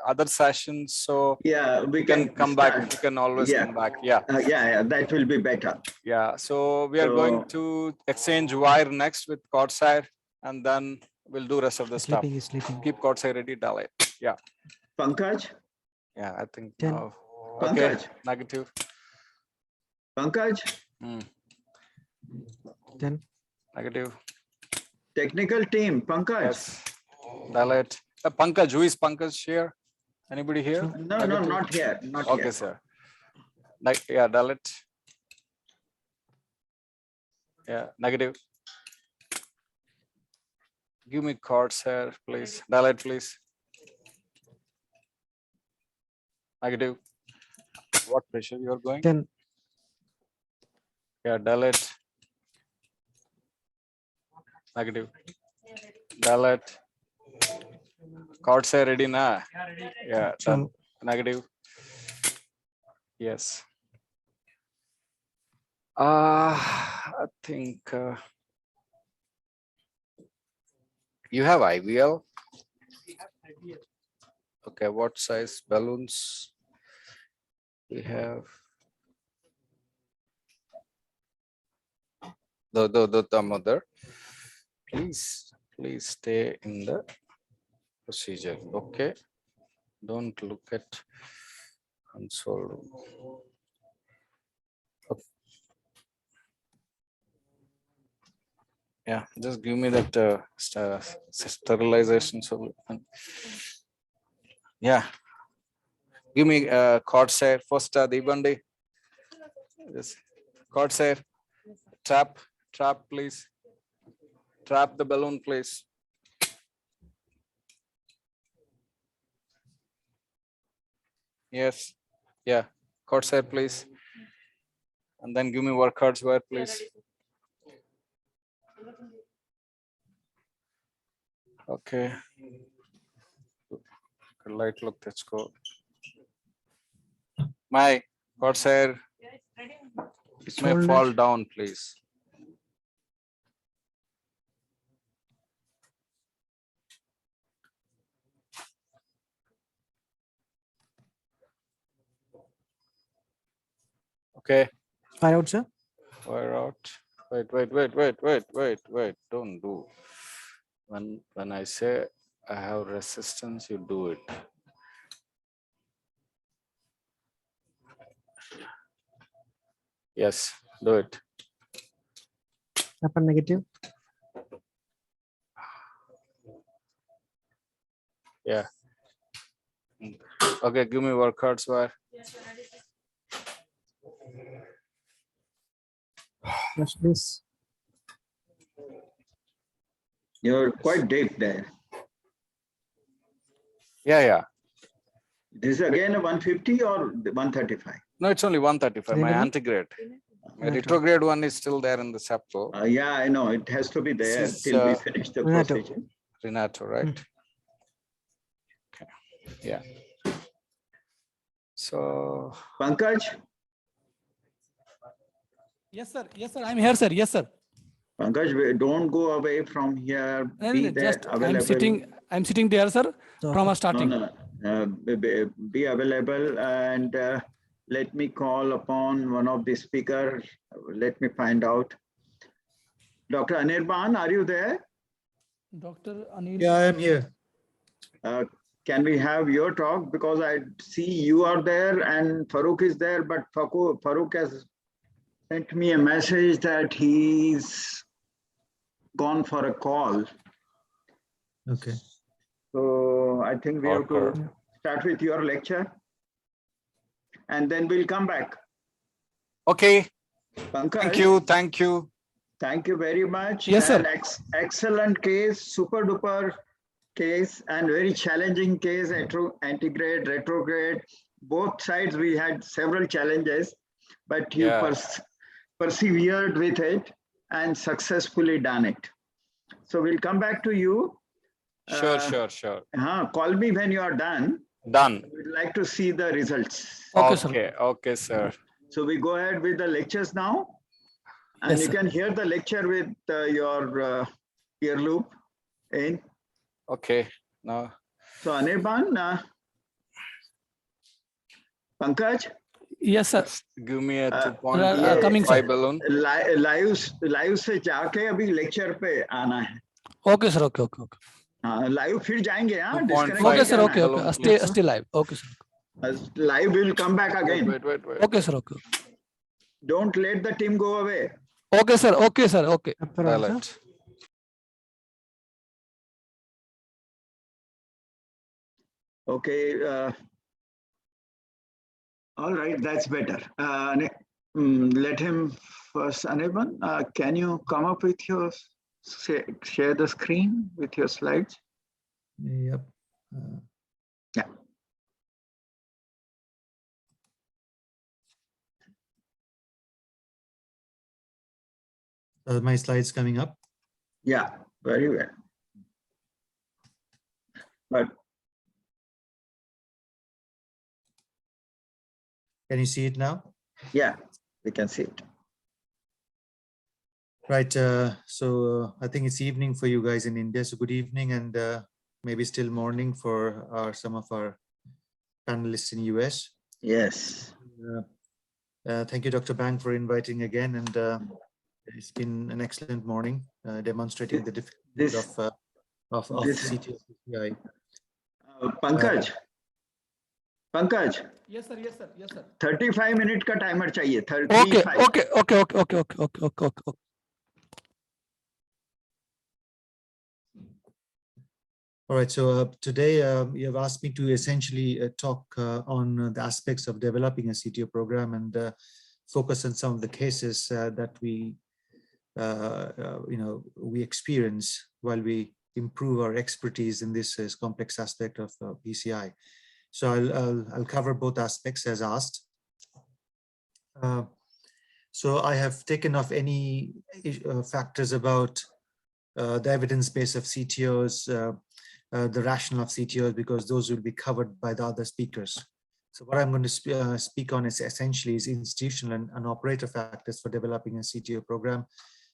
other sessions. So yeah, we can come back. We can always come back. Yeah. Yeah, that will be better. Yeah. So we are going to exchange wire next with Corsair, and then we'll do rest of the stuff. He's sleeping. Keep Corsair ready, dilate. Yeah. Pankaj. Yeah, I think. 10. Okay. Pankaj. Negative. Pankaj. 10. Negative. Technical team, Pankaj. Yes. Dilate. Pankaj, who is Pankaj here? Anybody here? No, Negative? not here. Not okay, here. sir. Like, yeah, dilate. Yeah, negative. Give me chords here, please. Dilate, please. Negative. What pressure you are going? 10. Yeah, dilate. Negative. Dilate. Chords are ready now. Yeah, done. Negative. Yes. I think you have IVL. Okay, what size balloons we have? The mother. Please stay in the procedure. Okay. Don't look at console. Okay. Yeah, just give me that sterilization solution. Yeah, give me Corsair first. Dibandi, yes. Corsair trap, please. trap the balloon, please. Yes. Yeah. Corsair, please. And then give me work hardware, please. Okay. Light look, let's go. My Corsair, it may fall down, please. Okay. Fire out, sir. Fire out. Wait. Don't do. When I say I have resistance, you do it. Yes, do it. Upper negative. Yeah. Okay, give me work cards where. Yes, please. You're quite deep there. Yeah. This is again a 150 or 135? No, it's only 135. My Really? antigrade. My Okay. retrograde one is still there in the Sapco. Yeah, I know. It has to be there This is, till we finish the Renato. procedure. Renato, right? Okay. Yeah. So Pankaj? Yes, sir. Yes, sir. I'm here, sir. Yes, sir. Pankaj, don't go away from here. No, Be no, there just available. I'm sitting there, sir, So, from a No, starting. no. Be available and let me call upon one of the speakers. Let me find out. Dr. Anirban, are you there? Dr. Anil. Yeah, I am here. Can we have your talk? Because I see you are there and Farooq is there, but Farooq has sent me a message that he's gone for a call. Okay. So I think we have to Okay. start with your lecture and then we'll come back. okay. Pankaj, Thank you. thank you very much. Yes, sir. And excellent case, super duper case and very challenging case, antigrade, retrograde. Both sides we had several challenges, but you Yeah. persevered with it and successfully done it. So we'll come back to you. Sure. Call me when you are done. Done. We'd like to see the results. Okay, sir. Okay, sir. So we go ahead with the lectures now. And Yes, you sir. can hear the lecture with your ear loop in. Okay. Now, So Anirban, Pankaj, Yes, sir. give me a Uh, 2.5 coming, sir. balloon. Live से जाके अभी lecture पे आना है. Okay, sir. Okay. हाँ, live फिर जाएंगे. हाँ, 2.5 disconnect Okay, नहीं sir. करना Okay. है. Okay. Balloon, Stay live. Okay, sir. Live will come back again. Wait. Okay, sir. Okay. Don't let the team go away. Okay, sir. Okay, sir. Okay. upper out, sir. Dialect. Okay. All right, that's better. Let him first. Anirban, can you come up with your share the screen with your slides? Yep. Yeah. My slides coming up. Yeah, very well. But Can you see it now? yeah, we can see it. Right. So I think it's evening for you guys in India. So good evening and maybe still morning for some of our panelists in US. Yes. Thank you, Dr. Bang, for inviting again. And it's been an excellent morning demonstrating the difficulty of CT PCI. Pankaj. Yes, sir. Yes, sir. Yes, sir. 35 minute का timer चाहिए. Okay. 35. Okay. All right, so today you have asked me to essentially talk on the aspects of developing a CTO program and focus on some of the cases that we we experience while we improve our expertise in this complex aspect of PCI. So I'll cover both aspects as asked. So I have taken off any factors about the evidence base of CTOs, the rationale of CTOs, because those will be covered by the other speakers. So what I'm going to speak on is essentially is institutional and operator factors for developing a CTO program.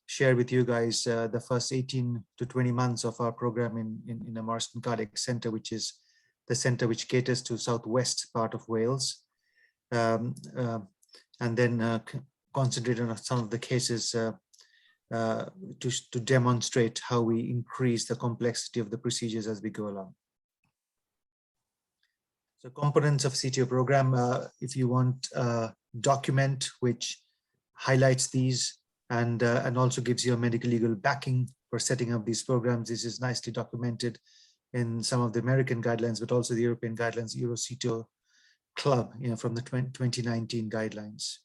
Share with you guys the first 18 to 20 months of our program in the Marsden Cardiac Centre, which is the centre which caters to southwest part of Wales. And then concentrate on some of the cases to demonstrate how we increase the complexity of the procedures as we go along. So components of CTO program, if you want a document which highlights these and also gives you a medical legal backing for setting up these programs, this is nicely documented in some of the American guidelines, but also the European guidelines, EuroCTO Club, from the 2019 guidelines.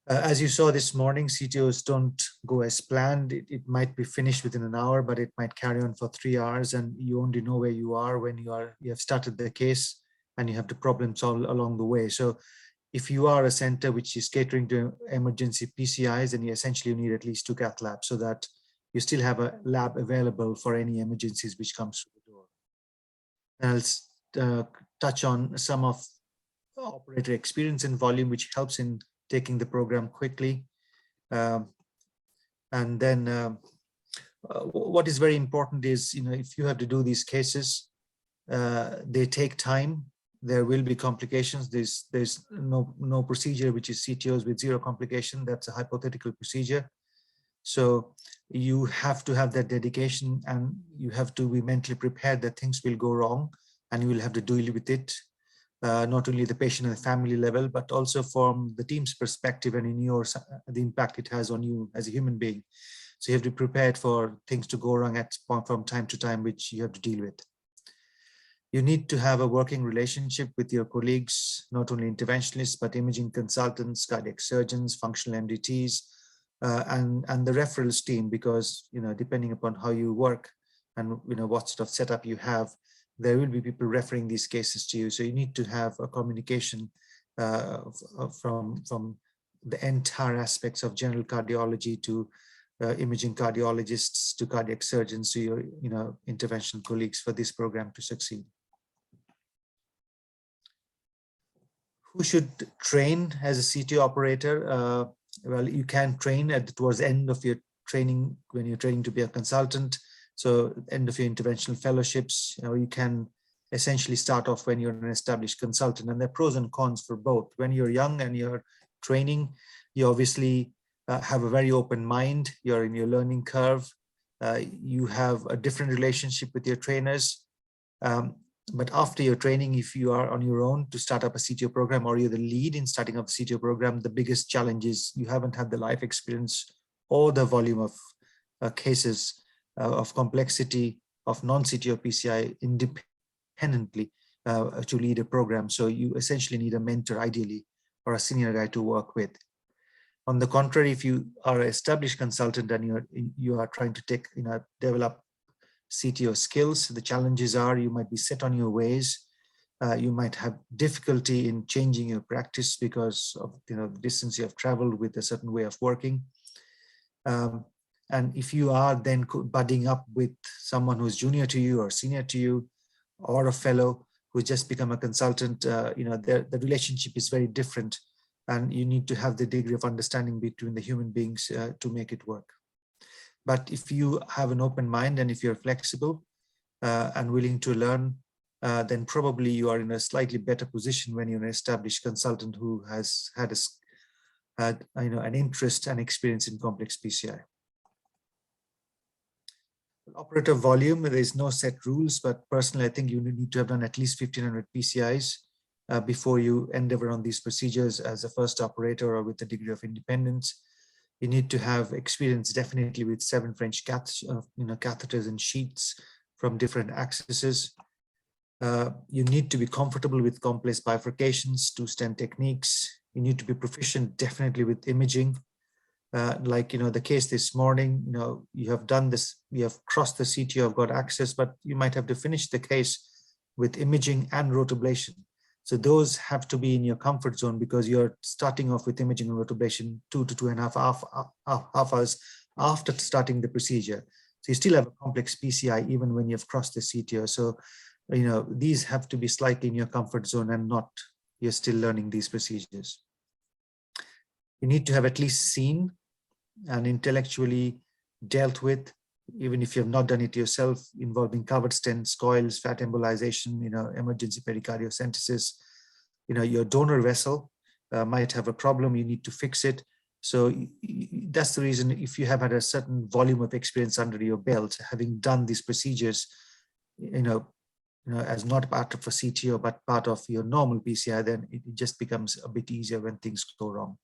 As you saw this morning, CTOs don't go as planned. It might be finished within an hour, but it might carry on for 3 hours, and you only know where you are when you have started the case and you have to problem solve along the way. So if you are a center which is catering to emergency PCIs, then you essentially need at least 2 cath labs so that you still have a lab available for any emergencies which comes through the door. And I'll touch on some of operator experience and volume, which helps in taking the program quickly. And then what is very important is, if you have to do these cases, they take time. There will be complications. There's no procedure which is CTOs with 0 complication. That's a hypothetical procedure. So you have to have that dedication, and you have to be mentally prepared that things will go wrong and you will have to deal with it. Not only the patient and the family level, but also from the team's perspective and the impact it has on you as a human being. So you have to be prepared for things to go wrong from time to time, which you have to deal with. You need to have a working relationship with your colleagues, not only interventionists, but imaging consultants, cardiac surgeons, functional MDTs, and the referrals team, because, depending upon how you work and, what sort of setup you have, there will be people referring these cases to you. So you need to have a communication from the entire aspects of general cardiology to imaging cardiologists to cardiac surgeons to your intervention colleagues for this program to succeed. Who should train as a CTO operator? Well, you can train towards the end of your training when you're training to be a consultant. So end of your interventional fellowships, you can essentially start off when you're an established consultant, and there are pros and cons for both. When you're young and you're training, you obviously have a very open mind. You're in your learning curve. You have a different relationship with your trainers. But after your training, if you are on your own to start up a CTO program, or you're the lead in starting up a CTO program, the biggest challenge is you haven't had the life experience or the volume of cases of complexity of non-CTO PCI independently to lead a program. So you essentially need a mentor, ideally, or a senior guy to work with. On the contrary, if you are an established consultant and you are trying to develop CTO skills, the challenges are you might be set on your ways. You might have difficulty in changing your practice because of the distance you have traveled with a certain way of working. And if you are then budding up with someone who's junior to you or senior to you, or a fellow who just become a consultant, the relationship is very different, and you need to have the degree of understanding between the human beings to make it work. But if you have an open mind and if you're flexible and willing to learn, then probably you are in a slightly better position when you're an established consultant who has had an interest and experience in complex PCI. Operator volume, there is no set rules, but personally, I think you need to have done at least 1,500 PCIs before you endeavor on these procedures as a first operator or with a degree of independence. You need to have experience definitely with 7 French catheters and sheets from different accesses. You need to be comfortable with complex bifurcations, 2-stent techniques. You need to be proficient definitely with imaging. Like, the case this morning, you have done this, you have crossed the CTO, have got access, but you might have to finish the case with imaging and rotablation. So those have to be in your comfort zone because you're starting off with imaging and rotablation 2 to 2.5 hours after starting the procedure. So you still have a complex PCI even when you've crossed the CTO. So, these have to be slightly in your comfort zone and not you're still learning these procedures. You need to have at least seen and intellectually dealt with, even if you have not done it yourself, involving covered stents, coils, fat embolization, emergency pericardiocentesis. Your donor vessel might have a problem, you need to fix it. So that's the reason, if you have had a certain volume of experience under your belt, having done these procedures, as not part of a CTO, but part of your normal PCI, then it just becomes a bit easier when things go wrong.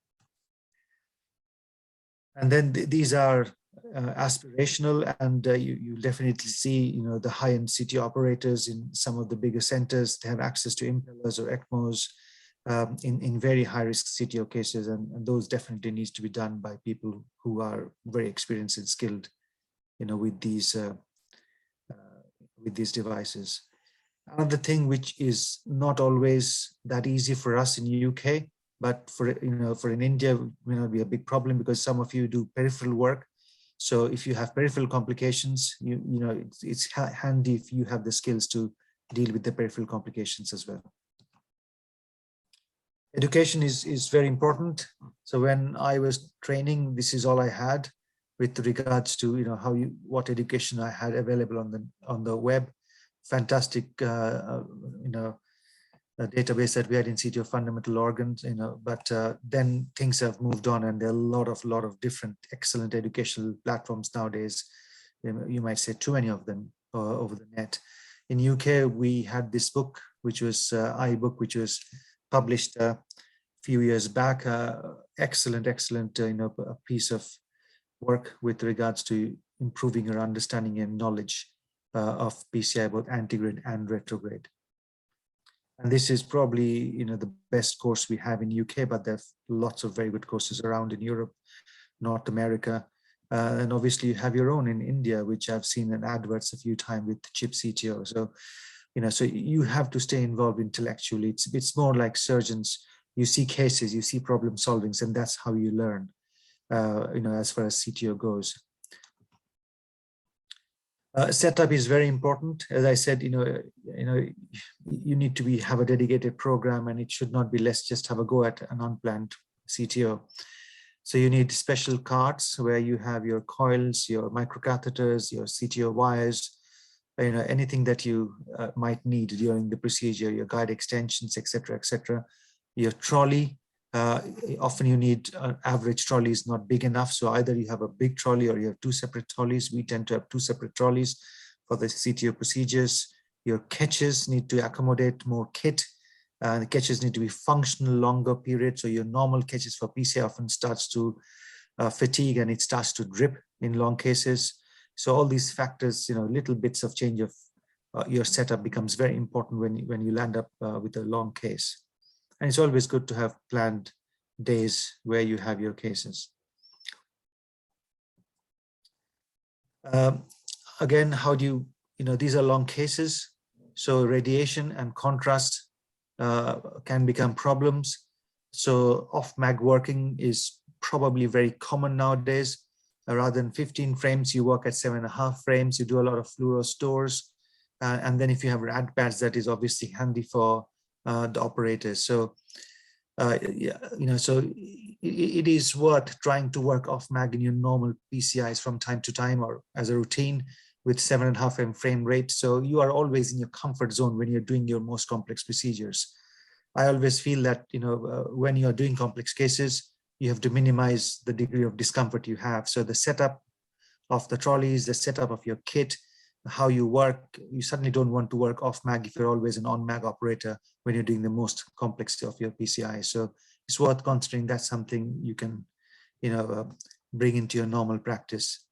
And then these are aspirational, and you definitely see, the high-end CTO operators in some of the bigger centers. They have access to impellers or ECMOs in very high-risk CTO cases, and those definitely needs to be done by people who are very experienced and skilled, with these devices. Another thing which is not always that easy for us in the UK, but for in India, it may not be a big problem because some of you do peripheral work. So if you have peripheral complications, it's handy if you have the skills to deal with the peripheral complications as well. Education is very important. So when I was training, this is all I had with regards to what education I had available on the web. Fantastic a database that we had in CTO fundamental organs, but then things have moved on, and there are a lot of different excellent educational platforms nowadays. You might say too many of them over the net. In UK, we had this book, which was iBook, which was published a few years back. Excellent, a piece of work with regards to improving your understanding and knowledge of PCI, both antegrade and retrograde. And this is probably, the best course we have in UK, but there's lots of very good courses around in Europe, North America. And obviously you have your own in India, which I've seen in adverts a few times with CHIP CTO. So, so you have to stay involved intellectually. It's more like surgeons. You see cases, you see problem solvings, and that's how you learn, as far as CTO goes. Setup is very important. As I said, you need to have a dedicated program, and it should not be let's just have a go at an unplanned CTO. So you need special carts where you have your coils, your microcatheters, your CTO wires, anything that you might need during the procedure, your guide extensions, etc., etc. Your trolley. Often you need an average trolley is not big enough. So either you have a big trolley or you have two separate trolleys. We tend to have two separate trolleys for the CTO procedures. Your catches need to accommodate more kit. The catches need to be functional longer period. So your normal catches for PCI often starts to fatigue and it starts to drip in long cases. So all these factors, little bits of change of your setup becomes very important when you land up with a long case. And it's always good to have planned days where you have your cases. Again, how do these are long cases. So radiation and contrast can become problems. So off-mag working is probably very common nowadays. Rather than 15 frames, you work at 7.5 frames. You do a lot of fluoro stores. And then if you have rad pads, that is obviously handy for the operators. So, so it is worth trying to work off mag in your normal PCIs from time to time or as a routine with 7.5 frame rate. So you are always in your comfort zone when you're doing your most complex procedures. I always feel that, when you're doing complex cases, you have to minimize the degree of discomfort you have. So the setup of the trolleys, the setup of your kit, how you work, you certainly don't want to work off mag if you're always an on mag operator when you're doing the most complexity of your PCI. So it's worth considering that's something you can, bring into your normal practice.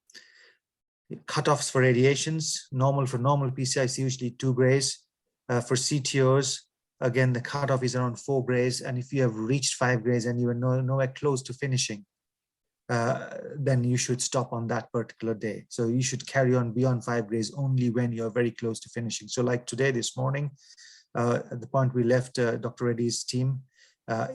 Cutoffs for radiations, normal for normal PCI is usually 2 grays. For CTOs, again, the cutoff is around 4 grays. And if you have reached 5 grays and you are nowhere close to finishing, then you should stop on that particular day. So you should carry on beyond 5 grays only when you're very close to finishing. So like today, this morning, at the point we left Dr. Reddy's team,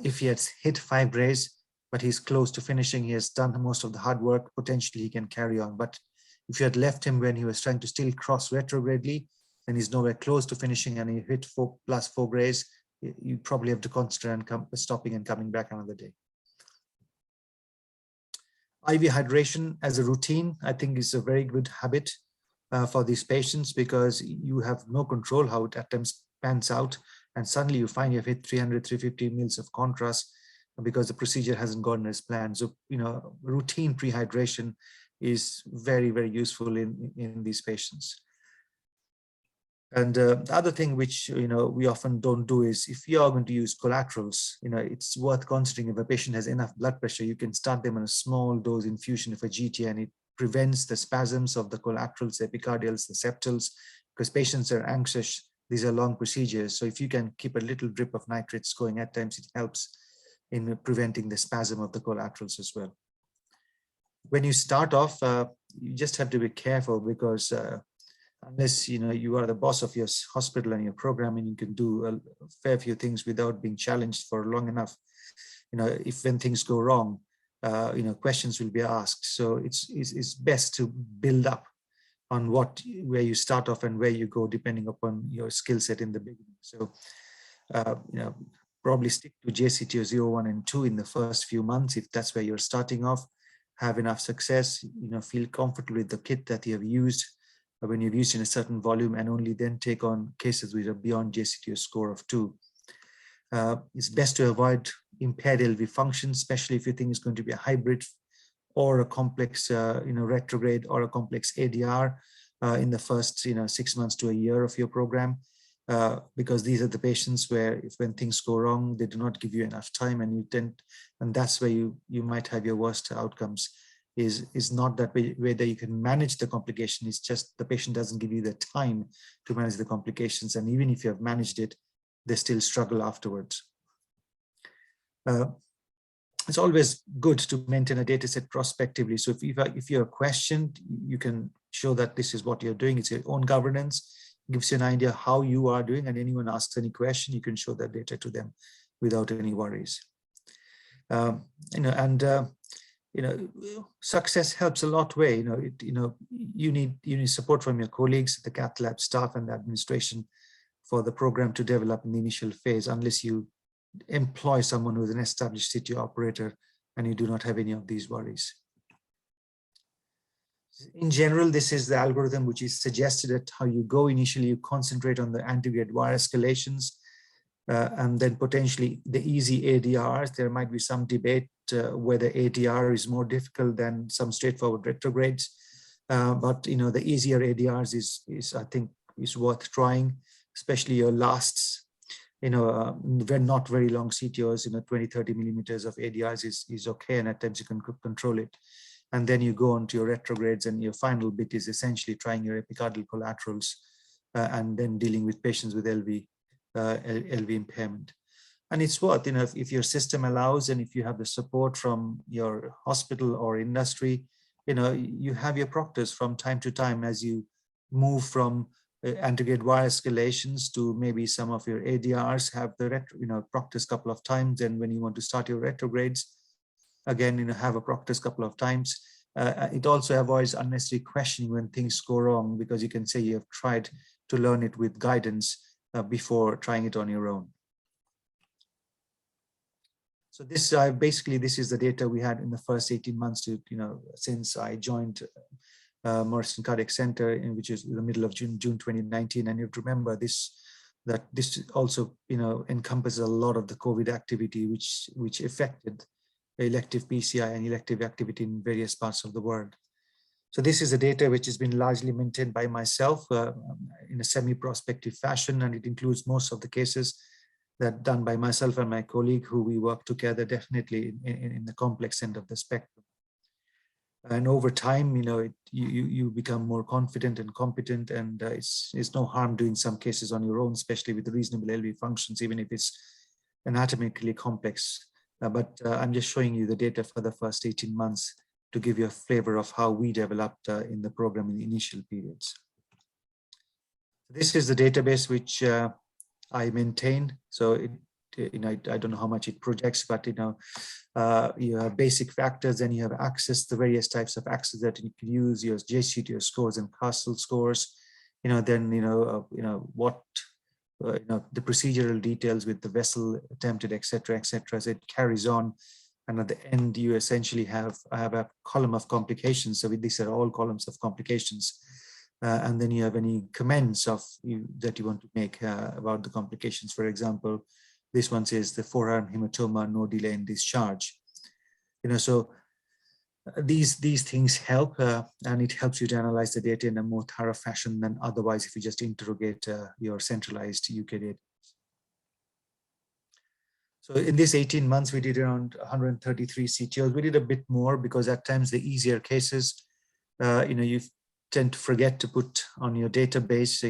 if he has hit 5 grays, but he's close to finishing, he has done most of the hard work, potentially he can carry on. But if you had left him when he was trying to still cross retrogradely, then he's nowhere close to finishing and he hit 4+4 grays, you probably have to consider and stopping and coming back another day. IV hydration as a routine, I think, is a very good habit for these patients, because you have no control how it at times pans out, and suddenly you find you've hit 300, 350 mils of contrast because the procedure hasn't gone as planned. So, routine prehydration is very, very useful in these patients. And the other thing which we often don't do is, if you are going to use collaterals, it's worth considering if a patient has enough blood pressure, you can start them on a small dose infusion of a GT, and it prevents the spasms of the collaterals, the epicardials, the septals, because patients are anxious. These are long procedures. So if you can keep a little drip of nitrates going, at times it helps in preventing the spasm of the collaterals as well. When you start off, you just have to be careful, because unless you are the boss of your hospital and your program, and you can do a fair few things without being challenged for long enough, if when things go wrong, questions will be asked. So it's best to build up on where you start off and where you go, depending upon your skill set in the beginning. So probably stick to JCTO 0, 1, and 2 in the first few months, if that's where you're starting off. Have enough success, feel comfortable with the kit that you have used when you've used in a certain volume, and only then take on cases with a beyond JCTO score of 2. It's best to avoid impaired LV function, especially if you think it's going to be a hybrid or a complex retrograde or a complex ADR in the first 6 months to a year of your program, because these are the patients where when things go wrong, they do not give you enough time, and that's where you might have your worst outcomes. Is not that whether you can manage the complication, it's just the patient doesn't give you the time to manage the complications, and even if you have managed it, they still struggle afterwards. It's always good to maintain a data set prospectively. So if you're questioned, you can show that this is what you're doing. It's your own governance, gives you an idea how you are doing, and anyone asks any question, you can show that data to them without any worries. Success helps a lot way. You need support from your colleagues, the cath lab staff, and the administration for the program to develop in the initial phase, unless you employ someone who's an established CTO operator and you do not have any of these worries. In general, this is the algorithm which is suggested at how you go. Initially, you concentrate on the antegrade wire escalations, and then potentially the easy ADRs. There might be some debate whether ADR is more difficult than some straightforward retrogrades, but the easier ADRs is I think is worth trying, especially your lasts. We're not very long CTOs, 20-30 millimeters of ADRs is okay, and at times you can control it. And then you go on to your retrogrades, and your final bit is essentially trying your epicardial collaterals and then dealing with patients with LV impairment. And it's worth, if your system allows, and if you have the support from your hospital or industry, you have your proctors from time to time as you move from antegrade wire escalations to maybe some of your ADRs, have the proctors couple of times. And when you want to start your retrogrades, again, have a proctors couple of times. It also avoids unnecessary questioning when things go wrong, because you can say you have tried to learn it with guidance before trying it on your own. So this basically, this is the data we had in the first 18 months to, since I joined Morrison Cardiac Center, which is in the middle of June 2019. And you have to remember that this also, encompasses a lot of the COVID activity, which affected elective PCI and elective activity in various parts of the world. So this is the data which has been largely maintained by myself in a semi-prospective fashion, and it includes most of the cases that done by myself and my colleague, who we work together definitely in the complex end of the spectrum. And over time, you become more confident and competent, and it's no harm doing some cases on your own, especially with reasonable LV functions, even if it's anatomically complex but I'm just showing you the data for the first 18 months to give you a flavor of how we developed in the program in the initial periods. This is the database which I maintain. So it, I don't know how much it projects, but you have basic factors, then you have access, the various types of access that you can use, your JCTO scores and Castle scores, then what the procedural details with the vessel attempted, etc., etc. As it carries on, and at the end you essentially have a column of complications. So these are all columns of complications. And then you have any comments that you want to make about the complications. For example, this one says the forearm hematoma, no delay in discharge. So these things help, and it helps you to analyze the data in a more thorough fashion than otherwise if you just interrogate your centralized UK data. So in these 18 months, we did around 133 CTOs. We did a bit more because at times the easier cases, you tend to forget to put on your database,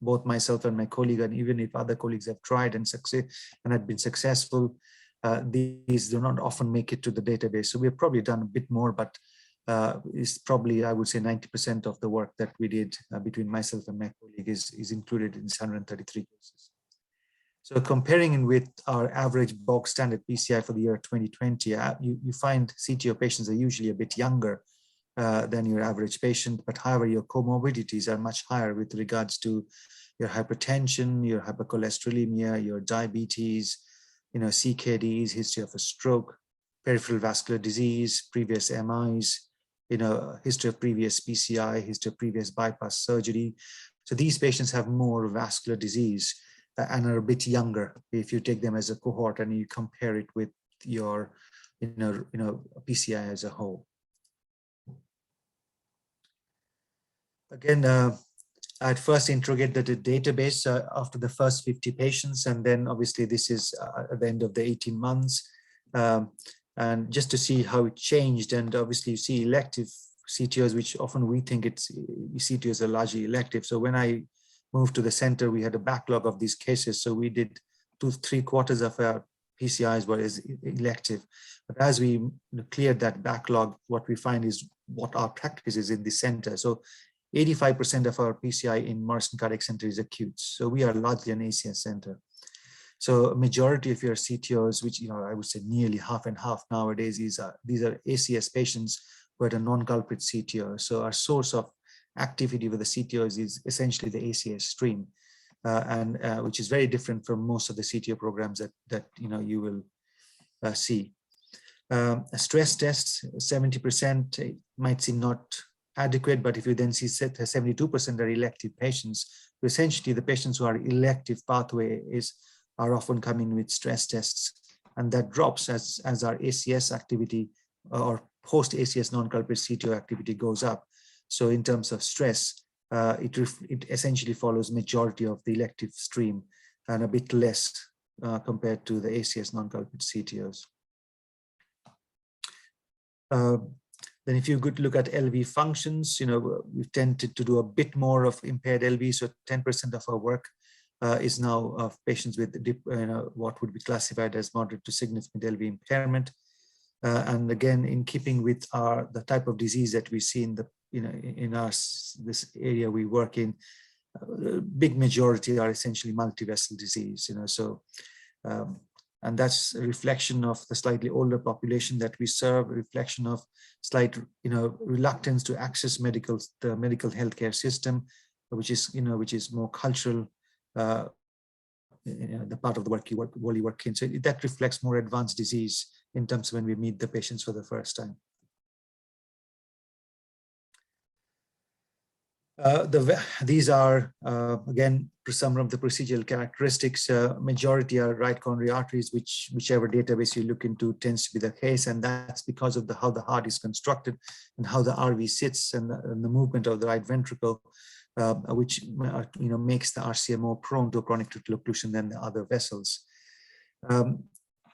both myself and my colleague, and even if other colleagues have tried and had been successful, these do not often make it to the database. So we've probably done a bit more, but it's probably, I would say, 90% of the work that we did between myself and my colleague is included in these 133 cases. So comparing with our average bog standard PCI for the year 2020, you find CTO patients are usually a bit younger than your average patient, but however, your comorbidities are much higher with regards to your hypertension, your hypercholesterolemia, your diabetes, CKDs, history of a stroke, peripheral vascular disease, previous MIs, history of previous PCI, history of previous bypass surgery. So these patients have more vascular disease and are a bit younger if you take them as a cohort and you compare it with your, PCI as a whole. Again, I'd first interrogated the database after the first 50 patients, and then obviously this is at the end of the 18 months, and just to see how it changed. And obviously you see elective CTOs, which often we think CTOs are largely elective. So when I moved to the center, we had a backlog of these cases. So we did 3/4 of our PCIs were elective. But as we cleared that backlog, what we find is what our practice is in the center. So 85% of our PCI in Marsden Cardiac Center is acute. So we are largely an ACS center. So a majority of your CTOs, which I would say nearly half and half nowadays, these are ACS patients who had a non-culprit CTO. So our source of activity with the CTOs is essentially the ACS stream, and which is very different from most of the CTO programs that you will see. Stress tests, 70% might seem not adequate, but if you then see 72% are elective patients, essentially the patients who are elective pathway are often coming with stress tests, and that drops as our ACS activity or post ACS non-culprit CTO activity goes up. So in terms of stress, it essentially follows majority of the elective stream and a bit less compared to the ACS non-culprit CTOs. Then if you could look at LV functions, we've tended to do a bit more of impaired LV. So 10% of our work is now of patients with what would be classified as moderate to significant LV impairment. And again, in keeping with the type of disease that we see in this area we work in, big majority are essentially multi-vessel disease. And that's a reflection of the slightly older population that we serve, a reflection of slight, reluctance to access the medical healthcare system, which is more cultural, the part of the work you work in. So that reflects more advanced disease in terms of when we meet the patients for the first time. These are, again, some of the procedural characteristics. Majority are right coronary arteries, whichever database you look into tends to be the case, and that's because of how the heart is constructed and how the RV sits and the movement of the right ventricle, which makes the RCA more prone to chronic critical occlusion than the other vessels.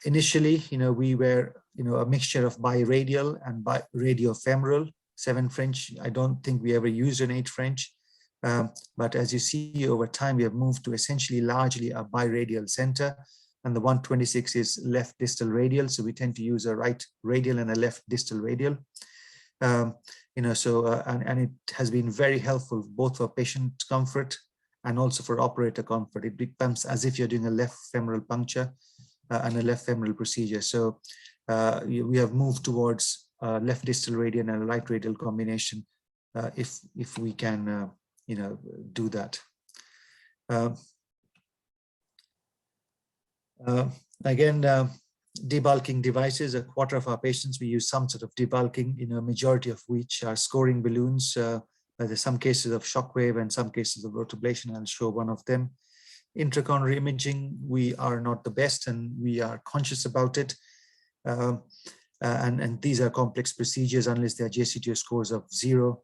Initially, we were a mixture of biradial and radiofemoral. 7 French. I don't think we ever used an 8 French, but as you see over time, we have moved to essentially largely a biradial center, and the 126 is left distal radial. So we tend to use a right radial and a left distal radial. And it has been very helpful both for patient comfort and also for operator comfort. It becomes as if you're doing a left femoral puncture and a left femoral procedure. So we have moved towards left distal radial and a right radial combination if we can do that. Again, debulking devices, a quarter of our patients, we use some sort of debulking, majority of which are scoring balloons. There's some cases of shockwave and some cases of rotablation. I'll show one of them. Intracoronary imaging, we are not the best and we are conscious about it. And these are complex procedures unless they are JCTO scores of 0.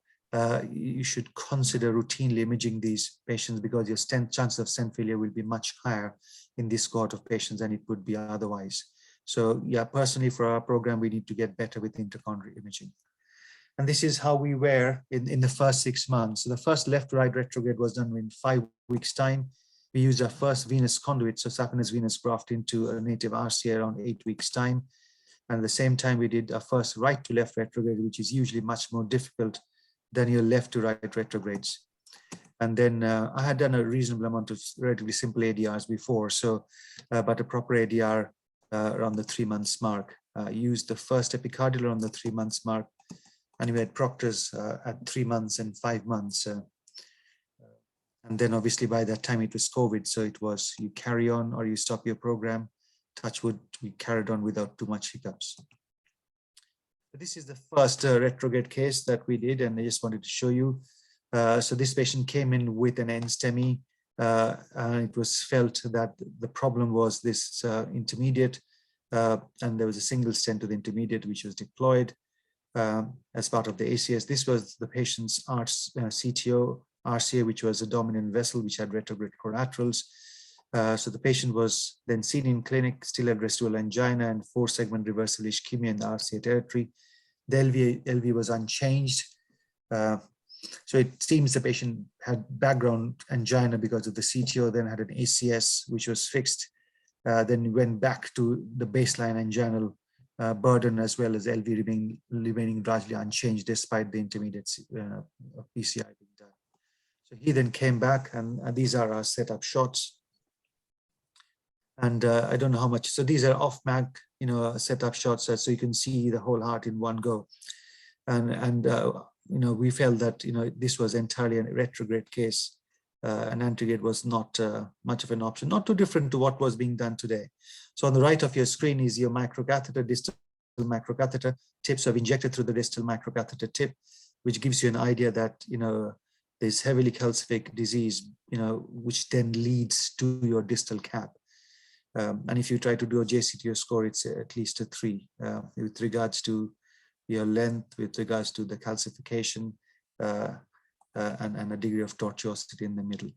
You should consider routinely imaging these patients because your chance of stent failure will be much higher in this cohort of patients than it would be otherwise. So yeah, personally for our program, we need to get better with intracoronary imaging. And this is how we were in the first 6 months. So the first left-right retrograde was done in 5 weeks' time. We used our first venous conduit, so saphenous venous graft into a native RCA around 8 weeks' time. And at the same time, we did our first right-to-left retrograde, which is usually much more difficult than your left-to-right retrogrades. And then I had done a reasonable amount of relatively simple ADRs before, so but a proper ADR around the 3 months mark. Used the first epicardial around the 3 months mark, and we had proctors at 3 months and 5 months. And then obviously by that time it was COVID, so it was you carry on or you stop your program. Touch wood, we carried on without too much hiccups. This is the first retrograde case that we did, and I just wanted to show you. So this patient came in with an NSTEMI, and it was felt that the problem was this intermediate, and there was a single stent to the intermediate which was deployed as part of the ACS. This was the patient's CTO RCA, which was a dominant vessel which had retrograde collaterals. So the patient was then seen in clinic, still had residual angina and 4-segment reversible ischemia in the RCA territory. The LV was unchanged. So it seems the patient had background angina because of the CTO, then had an ACS, which was fixed. Then went back to the baseline anginal burden as well as LV remaining largely unchanged despite the intermediate PCI being done. So he then came back, and these are our setup shots. And I don't know how much. So these are off-mag, setup shots, so you can see the whole heart in one go. And we felt that this was entirely a retrograde case. And antegrade was not much of an option, not too different to what was being done today. So on the right of your screen is your microcatheter, distal microcatheter tips have injected through the distal microcatheter tip, which gives you an idea that there's heavily calcific disease, which then leads to your distal cap. And if you try to do a JCTO score, it's at least a 3 with regards to your length, with regards to the calcification, and a degree of tortuosity in the middle.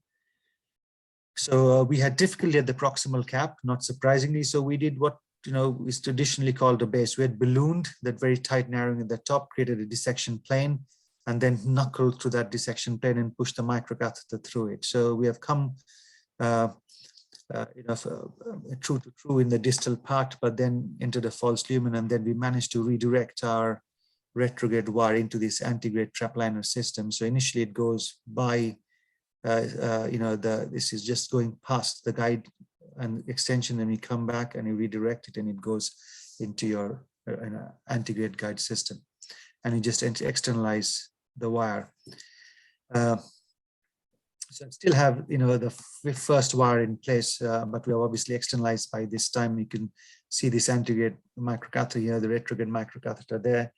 So we had difficulty at the proximal cap, not surprisingly. So we did what is traditionally called a base. We had ballooned that very tight narrowing at the top, created a dissection plane, and then knuckled through that dissection plane and pushed the microcatheter through it. So we have come true to true in the distal part, but then into the false lumen, and then we managed to redirect our retrograde wire into this antegrade trapliner system. So initially it goes by, this is just going past the guide and extension, then we come back and you redirect it and it goes into your antegrade guide system. And you just externalize the wire. So I still have, the first wire in place, but we have obviously externalized by this time. You can see this antegrade microcatheter here, the retrograde microcatheter there.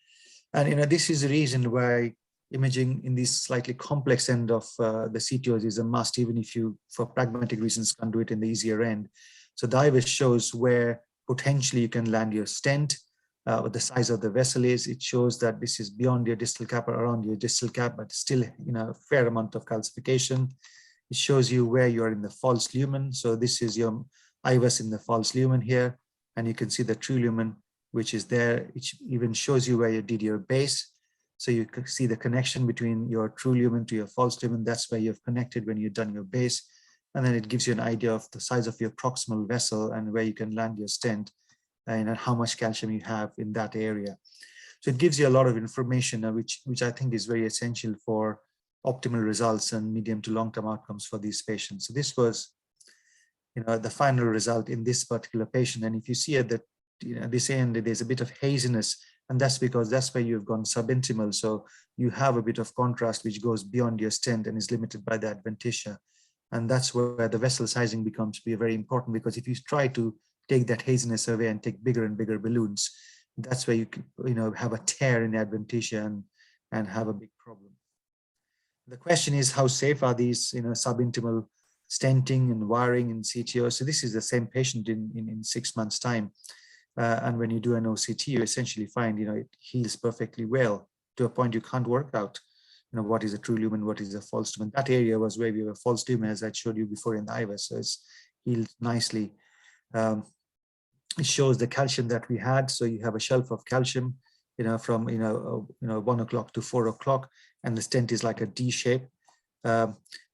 And, this is the reason why imaging in this slightly complex end of the CTOs is a must, even if you, for pragmatic reasons, can't do it in the easier end. So the IVIS shows where potentially you can land your stent, what the size of the vessel is. It shows that this is beyond your distal cap or around your distal cap, but still, a fair amount of calcification. It shows you where you are in the false lumen. So this is your IVIS in the false lumen here, and you can see the true lumen, which is there. It even shows you where you did your base. So you can see the connection between your true lumen to your false lumen. That's where you've connected when you've done your base. And then it gives you an idea of the size of your proximal vessel and where you can land your stent and how much calcium you have in that area. So it gives you a lot of information, which I think is very essential for optimal results and medium to long-term outcomes for these patients. So this was, the final result in this particular patient. And if you see at the, this end, there's a bit of haziness, and that's because that's where you've gone subintimal. So you have a bit of contrast which goes beyond your stent and is limited by the adventitia. And that's where the vessel sizing becomes to be very important, because if you try to take that haziness away and take bigger and bigger balloons, that's where you can, have a tear in the adventitia and have a big problem. The question is, how safe are these, subintimal stenting and wiring in CTO? So this is the same patient in 6 months' time. And when you do an OCT, you essentially find, it heals perfectly well to a point you can't work out, what is a true lumen, what is a false lumen. That area was where we have a false lumen, as I showed you before in the IVUS. So it's healed nicely. It shows the calcium that we had. So you have a shelf of calcium, from 1 o'clock to 4 o'clock, and the stent is like a D shape.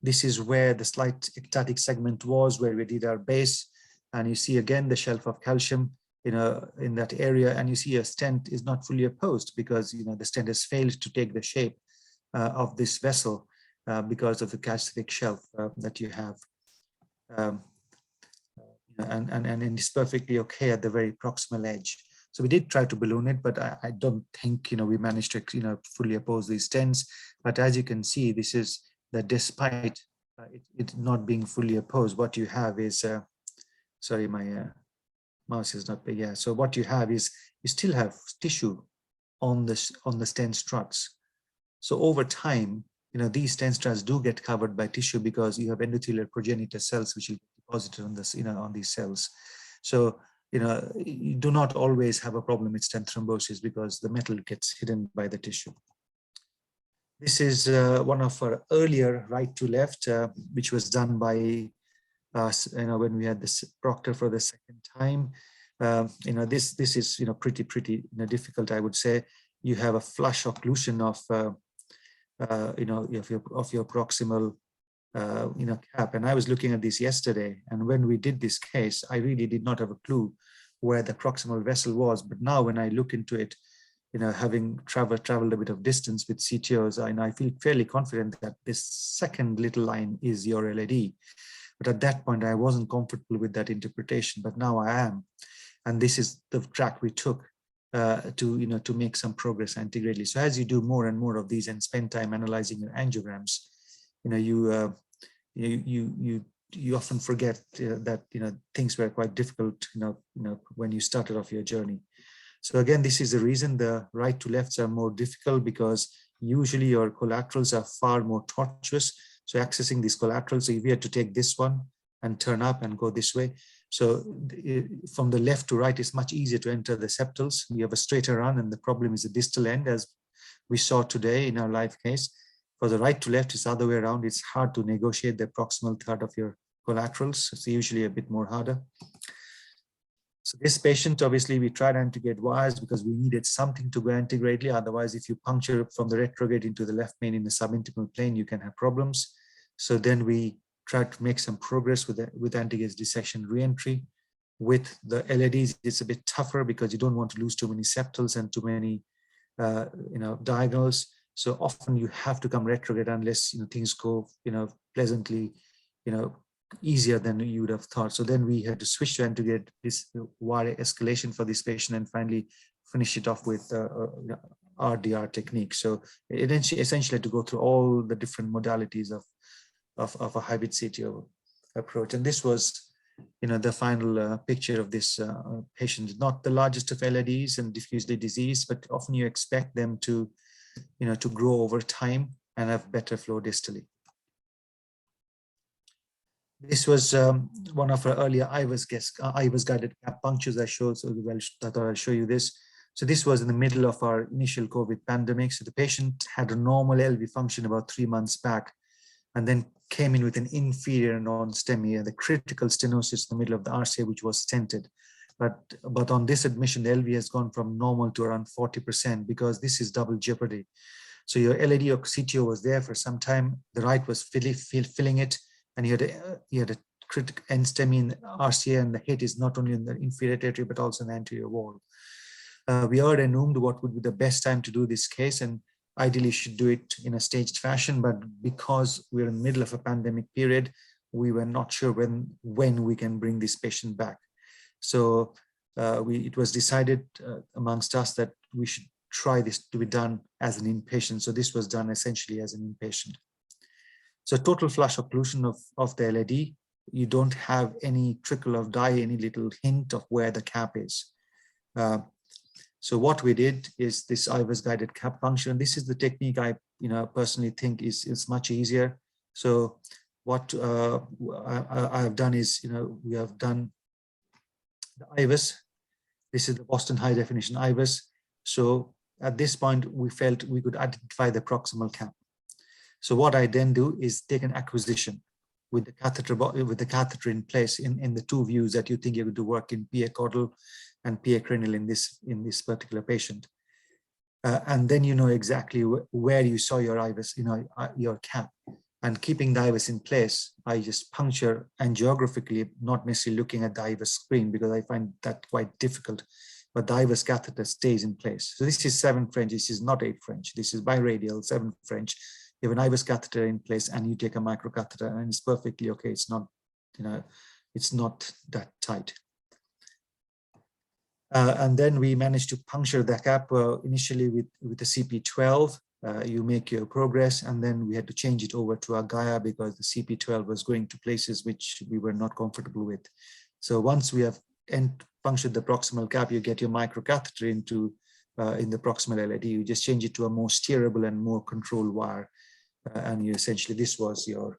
This is where the slight ectatic segment was, where we did our base, and you see again the shelf of calcium, in that area, and you see a stent is not fully opposed because the stent has failed to take the shape of this vessel because of the calcific shelf that you have. And it's perfectly okay at the very proximal edge. So we did try to balloon it, but I don't think we managed to fully oppose these stents. But as you can see, this is that despite it not being fully opposed, what you have is sorry, my mouse is not big. Yeah. So what you have is you still have tissue on the stent struts. So over time, these stent struts do get covered by tissue because you have endothelial progenitor cells which will be deposited on this, on these cells. So you do not always have a problem with stent thrombosis because the metal gets hidden by the tissue. This is one of our earlier right to left, which was done by us, when we had this proctor for the second time. This is pretty difficult, I would say. You have a flush occlusion of of your proximal cap. And I was looking at this yesterday, and when we did this case, I really did not have a clue where the proximal vessel was. But now when I look into it, having traveled a bit of distance with CTOs, I feel fairly confident that this second little line is your LAD. But at that point, I wasn't comfortable with that interpretation, but now I am. And this is the track we took to make some progress antegradally. So as you do more and more of these and spend time analyzing your angiograms, you often forget that things were quite difficult when you started off your journey. So again, this is the reason the right to lefts are more difficult, because usually your collaterals are far more tortuous. So accessing these collaterals, so if you had to take this one and turn up and go this way. So from the left to right, it's much easier to enter the septals. You have a straighter run, and the problem is the distal end, as we saw today in our live case. For the right to left, it's the other way around. It's hard to negotiate the proximal third of your collaterals. It's usually a bit more harder. So this patient, obviously, we tried antegrade wires because we needed something to go antegradely. Otherwise, if you puncture from the retrograde into the left main in the subintimal plane, you can have problems. So then we tried to make some progress with antegrade dissection reentry. With the LADs, it's a bit tougher because you don't want to lose too many septals and too many diagonals. So often you have to come retrograde unless things go pleasantly easier than you would have thought. So then we had to switch to antegrade this wire escalation for this patient and finally finish it off with RDR technique. So it essentially had to go through all the different modalities of a hybrid CTO approach. And this was the final picture of this patient. Not the largest of LADs and diffusely diseased, but often you expect them to to grow over time and have better flow distally. This was one of our earlier IVUS guided cap punctures I showed. So I thought I'll show you this. So this was in the middle of our initial COVID pandemic. So the patient had a normal LV function about 3 months back, and then came in with an inferior non-STEMI and the critical stenosis in the middle of the RCA, which was stented. But on this admission, the LV has gone from normal to around 40% because this is double jeopardy. So your LAD or CTO was there for some time. The right was filling it. and you had a critical end STEMI in RCA, and the hit is not only in the inferior territory but also in the anterior wall. We heard and assumed what would be the best time to do this case, and ideally should do it in a staged fashion, but because we're in the middle of a pandemic period, we were not sure when we can bring this patient back. So it was decided amongst us that we should try this to be done as an inpatient. So this was done essentially as an inpatient. So total flush occlusion of the LAD. You don't have any trickle of dye, any little hint of where the cap is. So what we did is this IVUS guided cap puncture. And this is the technique I personally think is much easier. So what I have done is, we have done the IVUS. This is the Boston high definition IVUS. So at this point, we felt we could identify the proximal cap. So what I then do is take an acquisition with the catheter in place in the two views that you think you're going to work in PA caudal and PA cranial in this particular patient. And then you know exactly where you saw your IVUS, your cap. And keeping the IVUS in place, I just puncture angiographically, not necessarily looking at the IVUS screen because I find that quite difficult, but the IVUS catheter stays in place. So this is 7 French, this is not 8 French, this is biradial 7 French. You have an IVUS catheter in place and you take a microcatheter and it's perfectly okay. It's not, it's not that tight. And then we managed to puncture the cap initially with the CP12. You make your progress, and then we had to change it over to a Gaia because the CP12 was going to places which we were not comfortable with. So once we have punctured the proximal cap, you get your microcatheter into in the proximal LAD. You just change it to a more steerable and more controlled wire, and you essentially this was your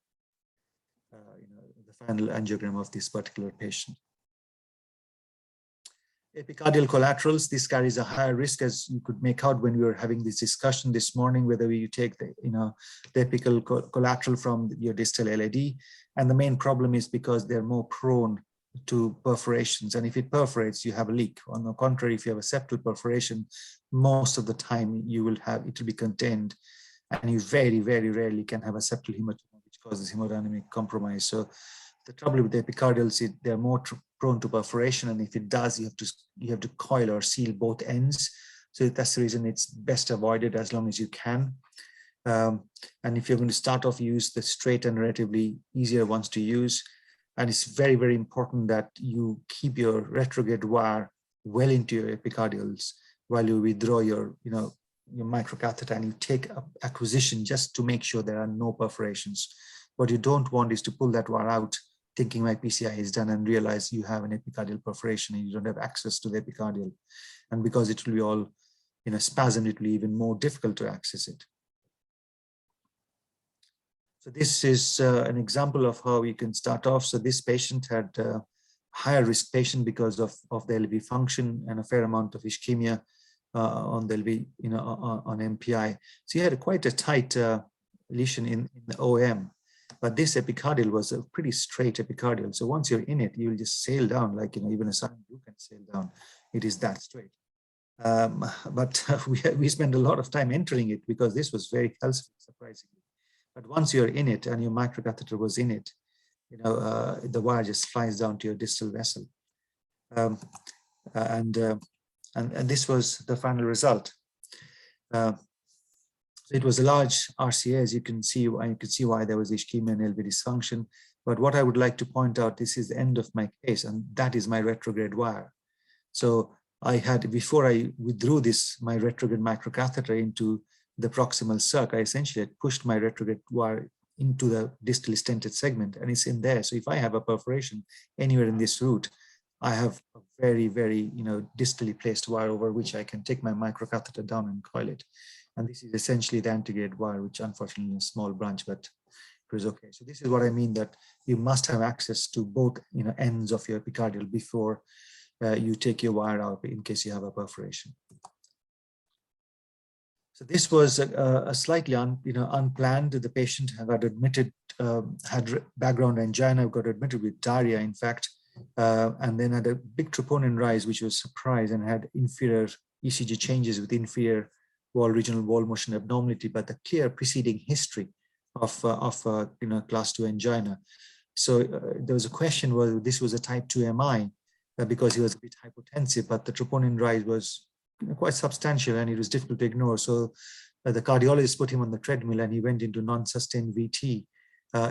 the final angiogram of this particular patient. Epicardial collaterals, this carries a higher risk, as you could make out when we were having this discussion this morning, whether you take the, the apical collateral from your distal LAD. And the main problem is because they're more prone to perforations. And if it perforates, you have a leak. On the contrary, if you have a septal perforation, most of the time it will be contained. And you very, very rarely can have a septal hematoma, which causes hemodynamic compromise. So the trouble with the epicardials is they're more prone to perforation, and if it does, you have to coil or seal both ends. So that's the reason it's best avoided as long as you can. And if you're going to start off, use the straight and relatively easier ones to use. And it's very, very important that you keep your retrograde wire well into your epicardials while you withdraw your microcatheter, and you take acquisition just to make sure there are no perforations. What you don't want is to pull that wire out thinking my PCI is done and realize you have an epicardial perforation and you don't have access to the epicardial. And because it will be all spasm, it will be even more difficult to access it. So this is an example of how you can start off. So this patient had a higher risk patient because of the LV function and a fair amount of ischemia on the LV, on MPI. So he had quite a tight lesion in the OM. But this epicardial was a pretty straight epicardial. So once you're in it, you'll just sail down like, even a sun you can sail down. It is that straight. But we spent a lot of time entering it because this was very calcific, surprisingly. But once you're in it and your microcatheter was in it, the wire just flies down to your distal vessel. And this was the final result. It was a large RCA, as you can see, and you can see why there was ischemia and LV dysfunction. But what I would like to point out, this is the end of my case, and that is my retrograde wire. So I had, before I withdrew my retrograde microcatheter into the proximal circ, I essentially had pushed my retrograde wire into the distally stented segment, and it's in there. So if I have a perforation anywhere in this route, I have a very, very, distally placed wire over which I can take my microcatheter down and coil it. And this is essentially the antegrade wire, which unfortunately is a small branch, but it was okay. So this is what I mean, that you must have access to both ends of your epicardial before you take your wire out in case you have a perforation. So this was a slightly unplanned. The patient got admitted, had background angina, got admitted with diarrhea, in fact, and then had a big troponin rise, which was a surprise, and had inferior ECG changes with inferior regional wall motion abnormality, but the clear preceding history class 2 angina. So there was a question whether this was a type 2 MI because he was a bit hypotensive, but the troponin rise was quite substantial and it was difficult to ignore. So the cardiologist put him on the treadmill and he went into non-sustained VT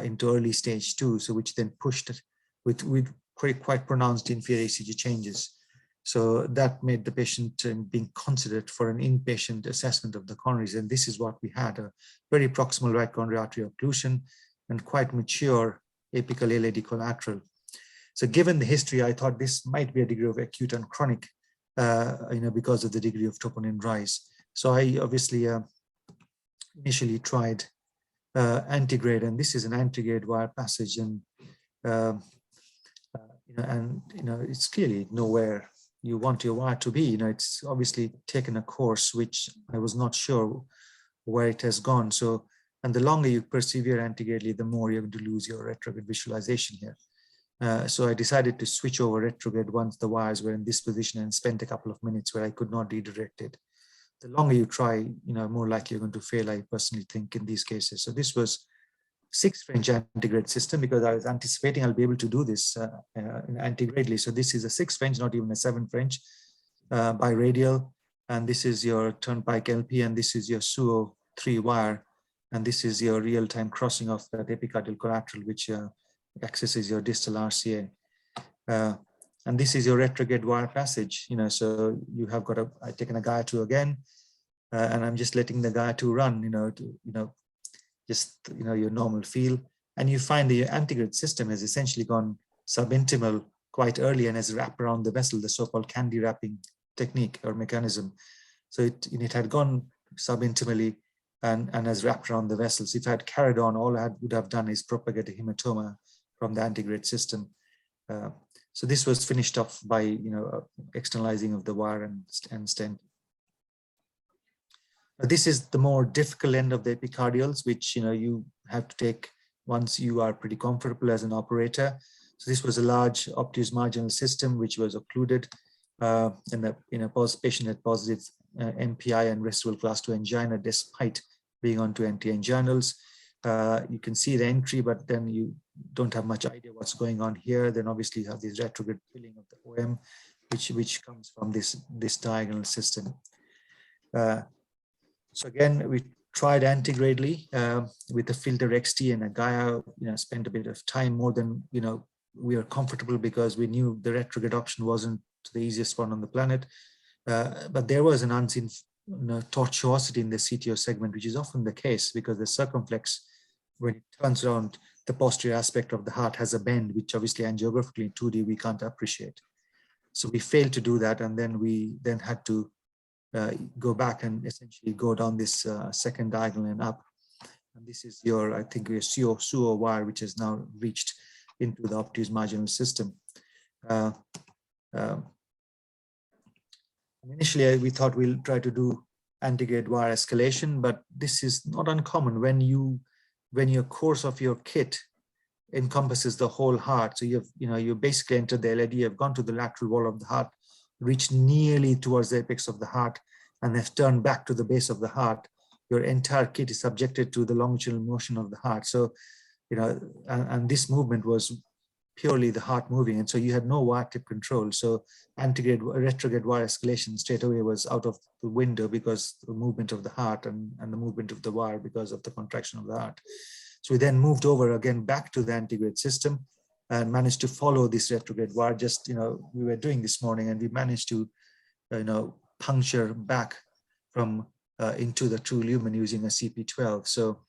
into early stage 2, so which then pushed it with quite pronounced inferior ECG changes. So that made the patient being considered for an inpatient assessment of the coronaries. And this is what we had, a very proximal right coronary artery occlusion and quite mature apical LAD collateral. So given the history, I thought this might be a degree of acute and chronic, because of the degree of troponin rise. So I obviously initially tried antegrade, and this is an antegrade wire passage, and it's clearly nowhere you want your wire to be. It's obviously taken a course which I was not sure where it has gone. So, and the longer you persevere antegradely, the more you're going to lose your retrograde visualization here. So I decided to switch over retrograde once the wires were in this position and spent a couple of minutes where I could not redirect it. The longer you try, more likely you're going to fail, I personally think, in these cases. So this was 6 French antegrade system because I was anticipating I'll be able to do this antegradely. So this is a 6 French, not even a 7 French, biradial. And this is your turnpike LP, and this is your SUO 3 wire. And this is your real-time crossing of that epicardial collateral, which accesses your distal RCA. And this is your retrograde wire passage, so you have got I've taken a Gaia 2 again, and I'm just letting the Gaia 2 run, your normal feel. And you find the antegrade system has essentially gone subintimal quite early and has wrapped around the vessel, the so-called candy wrapping technique or mechanism. So it had gone subintimally and has wrapped around the vessels. If I had carried on, all I would have done is propagate a hematoma from the antegrade system. So this was finished off by externalizing of the wire and stent. This is the more difficult end of the epicardials, which you have to take once you are pretty comfortable as an operator. So this was a large obtuse marginal system which was occluded in a patient had positive MPI and residual class 2 angina despite being on 2 anti-anginals. You can see the entry, but then you don't have much idea what's going on here. Then obviously you have this retrograde filling of the OM, which comes from this diagonal system. So again, we tried antegradely with the filter XT and a Gaia, spent a bit of time more than, we are comfortable because we knew the retrograde option wasn't the easiest one on the planet. But there was an unseen tortuosity in the CTO segment, which is often the case because the circumflex, when it turns around, the posterior aspect of the heart has a bend, which obviously angiographically in 2D we can't appreciate. So we failed to do that, and then we had to go back and essentially go down this second diagonal and up. And this is your, I think, your SUO wire, which has now reached into the obtuse marginal system. Initially, we thought we'll try to do antegrade wire escalation, but this is not uncommon when your course of your kit encompasses the whole heart. So you basically entered the LAD, you've gone to the lateral wall of the heart, reached nearly towards the apex of the heart, and have turned back to the base of the heart. Your entire kit is subjected to the longitudinal motion of the heart. So, and this movement was purely the heart moving, and so you had no wire tip control. So retrograde wire escalation straight away was out of the window because the movement of the heart and the movement of the wire because of the contraction of the heart. So we then moved over again back to the antegrade system and managed to follow this retrograde wire. Just, we were doing this morning and we managed to, puncture back from into the true lumen using a CP12. So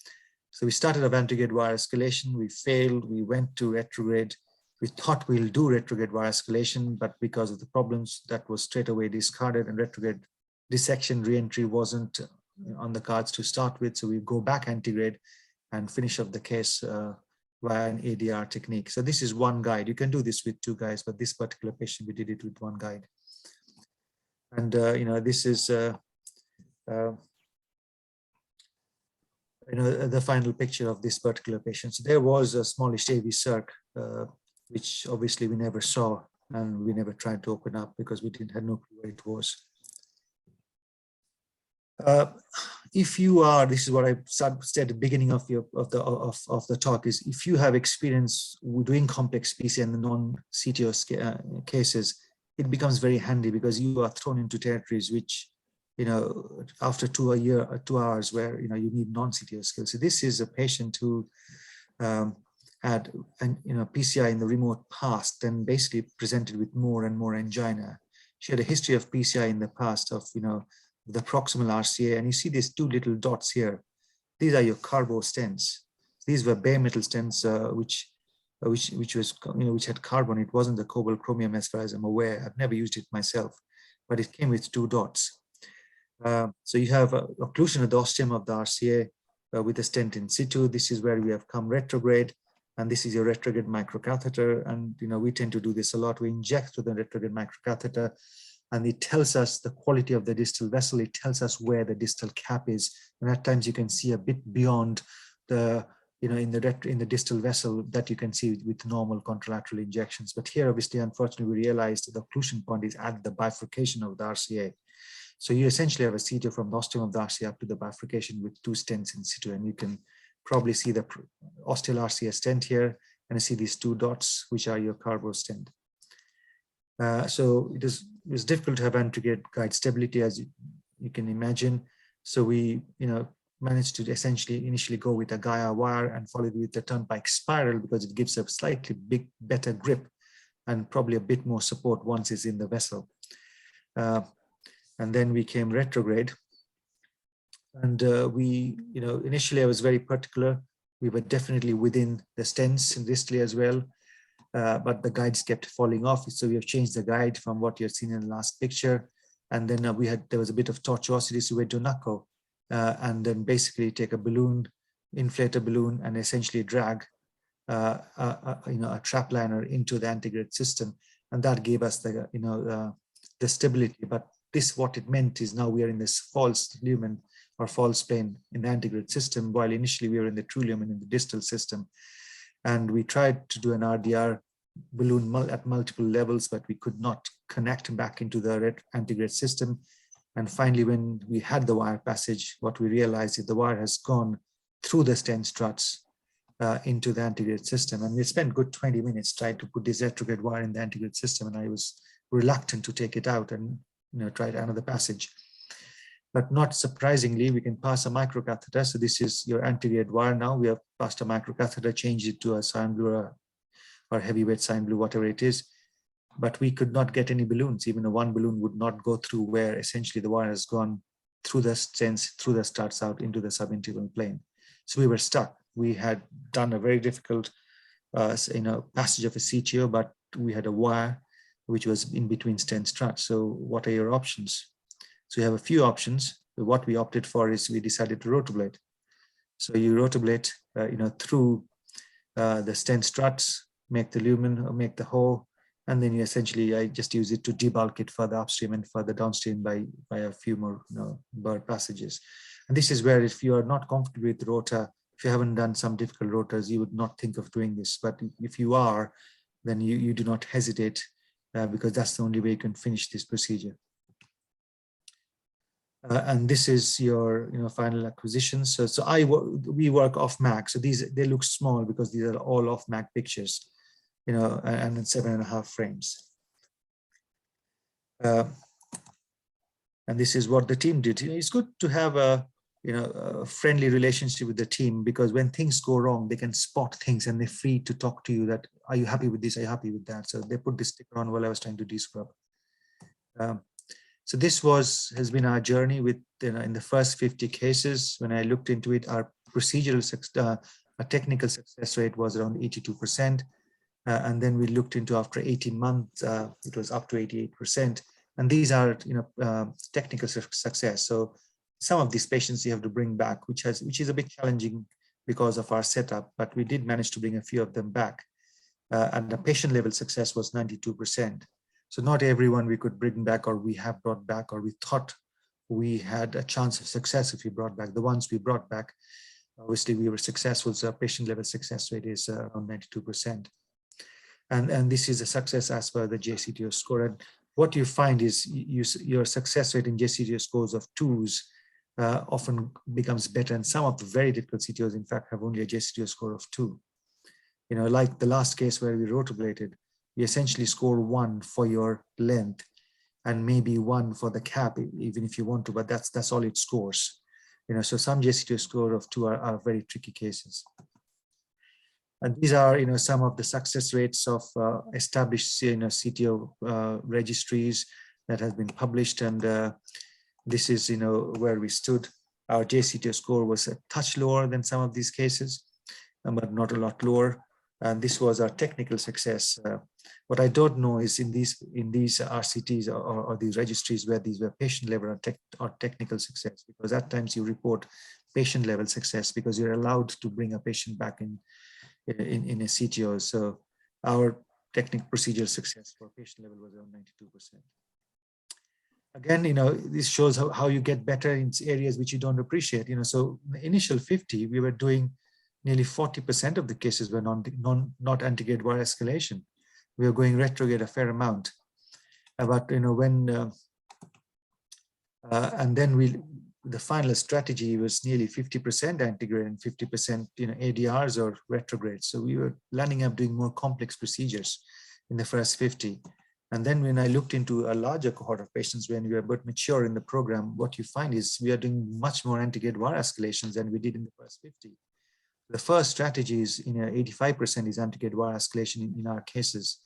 we started a antegrade wire escalation. We failed. We went to retrograde. We thought we'll do retrograde wire escalation, but because of the problems, that was straight away discarded, and retrograde dissection reentry wasn't on the cards to start with. So we go back antegrade and finish up the case via an ADR technique. So this is one guide. You can do this with 2 guides, but this particular patient, we did it with 1 guide. And, this is, the final picture of this particular patient. So there was a smallish AV circ, which obviously we never saw, and we never tried to open up because we had no clue where it was. If you are, this is what I said at the beginning of the talk, is if you have experience with doing complex PCI and the non-CTO cases, it becomes very handy because you are thrown into territories which, after 2 hours where, you need non-CTO skills. So this is a patient who had PCI in the remote past and basically presented with more and more angina. She had a history of PCI in the past of, the proximal RCA, and you see these 2 little dots here. These are your carbo stents. These were bare metal stents, which had carbon. It wasn't the cobalt chromium, as far as I'm aware. I've never used it myself, but it came with 2 dots. So you have occlusion of the ostium of the RCA with a stent in situ. This is where we have come retrograde, and this is your retrograde microcatheter. And we tend to do this a lot. We inject through the retrograde microcatheter, and it tells us the quality of the distal vessel. It tells us where the distal cap is, and at times you can see a bit beyond the, in the distal vessel that you can see with normal contralateral injections. But here, obviously, unfortunately, we realized the occlusion point is at the bifurcation of the RCA. So you essentially have a CTO from the ostium of the RCA up to the bifurcation with 2 stents in situ, and you can probably see the ostial RCA stent here, and you see these 2 dots, which are your carbo stent. So it was difficult to have antegrade guide stability, as you can imagine. So we, managed to essentially initially go with a Gaia wire and follow it with the turnpike spiral because it gives a slightly better grip and probably a bit more support once it's in the vessel. And then we came retrograde. And we, initially I was very particular. We were definitely within the stents distally as well. But the guides kept falling off. So we have changed the guide from what you had seen in the last picture. And then there was a bit of tortuosity, so we went to NACO and then basically take a balloon, inflate a balloon, and essentially drag a trap liner into the antegrade system. And that gave us the stability. But what it meant is now we are in this false lumen or false plane in the antegrade system, while initially we were in the true lumen in the distal system. And we tried to do an RDR balloon at multiple levels, but we could not connect back into the antegrade system. And finally, when we had the wire passage, what we realized is the wire has gone through the stent struts into the antegrade system. And we spent a good 20 minutes trying to put this retrograde wire in the antegrade system, and I was reluctant to take it out and try another passage. But not surprisingly, we can pass a microcatheter. So this is your antegrade wire now. We have passed a microcatheter, changed it to a cyan blue or heavyweight cyan blue, whatever it is. But we could not get any balloons. Even a 1 balloon would not go through where essentially the wire has gone through the stents, through the struts out into the subintegral plane. So we were stuck. We had done a very difficult passage of a CTO, but we had a wire which was in between stent struts. So what are your options? So you have a few options. What we opted for is we decided to rotablate. So you rotablate, through the stent struts, make the lumen, or make the hole, and then you essentially, I just use it to debulk it further upstream and further downstream by a few more burr passages. And this is where, if you are not comfortable with rota, if you haven't done some difficult rotas, you would not think of doing this. But if you are, then you do not hesitate because that's the only way you can finish this procedure. And this is your final acquisition. So we work off MAC. So they look small because these are all off MAC pictures, and in 7.5 frames. And this is what the team did. It's good to have a friendly relationship with the team, because when things go wrong, they can spot things and they're free to talk to you that, are you happy with this? Are you happy with that? So they put this sticker on while I was trying to descrub. So this has been our journey with, in the first 50 cases. When I looked into it, our our technical success rate was around 82%. And then we looked into, after 18 months, it was up to 88%. And these are, technical success. So some of these patients you have to bring back, which is a bit challenging because of our setup, but we did manage to bring a few of them back. And the patient level success was 92%. So not everyone we could bring back, or we have brought back, or we thought we had a chance of success if we brought back. The ones we brought back, obviously we were successful. So our patient level success rate is around 92%. And this is a success as per the JCTO score. And what you find is your success rate in JCTO scores of 2s often becomes better. And some of the very difficult CTOs, in fact, have only a JCTO score of 2. You know, like the last case where we rotablated, you essentially score 1 for your length and maybe 1 for the cap, even if you want to, but that's all it scores. You know, so some JCTO score of 2 are very tricky cases. And these are, you know, some of the success rates of established, you know, CTO registries that has been published. And this is, you know, where we stood. Our JCTO score was a touch lower than some of these cases, but not a lot lower. And this was our technical success. What I don't know is in these RCTs or these registries where these were patient level or technical success, because at times you report patient level success because you're allowed to bring a patient back in a CTO. So our technical procedure success for patient level was around 92%. Again, you know, this shows how you get better in areas which you don't appreciate. You know, so the initial 50, we were doing nearly 40% of the cases were not antegrade wire escalation. We were going retrograde a fair amount. But, you know, when, and then the final strategy was nearly 50% antegrade and 50%, you know, ADRs or retrograde. So we were landing up doing more complex procedures in the first 50. And then when I looked into a larger cohort of patients, when we were a bit mature in the program, what you find is we are doing much more antegrade wire escalations than we did in the first 50. The first strategy is, you know, 85% is antegrade wire escalation in our cases.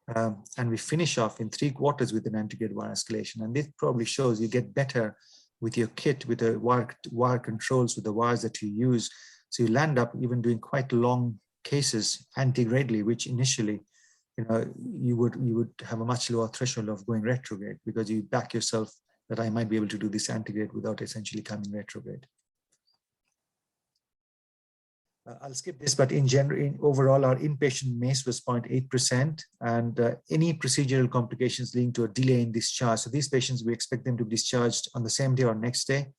And we finish off in 3/4 with an antegrade wire escalation. And this probably shows you get better with your kit, with the wire controls, with the wires that you use. So you land up even doing quite long cases antegradely, which initially, you know, you would have a much lower threshold of going retrograde because you back yourself that I might be able to do this antegrade without essentially coming retrograde. I'll skip this, but in general, overall, our inpatient MACE was 0.8%, and any procedural complications leading to a delay in discharge. So these patients, we expect them to be discharged on the same day or next day.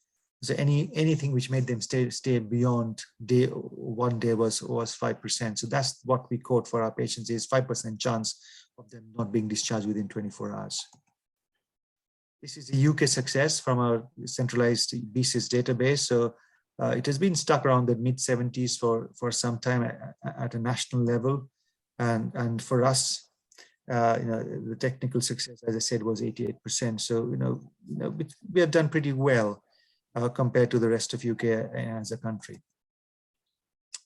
So anything which made them stay beyond one day was 5%. So that's what we quote for our patients is 5% chance of them not being discharged within 24 hours. This is a UK success from our centralized BCIS database. So it has been stuck around the mid-70s for some time at a national level, and for us, you know, the technical success, as I said, was 88%. So you know we have done pretty well compared to the rest of UK as a country.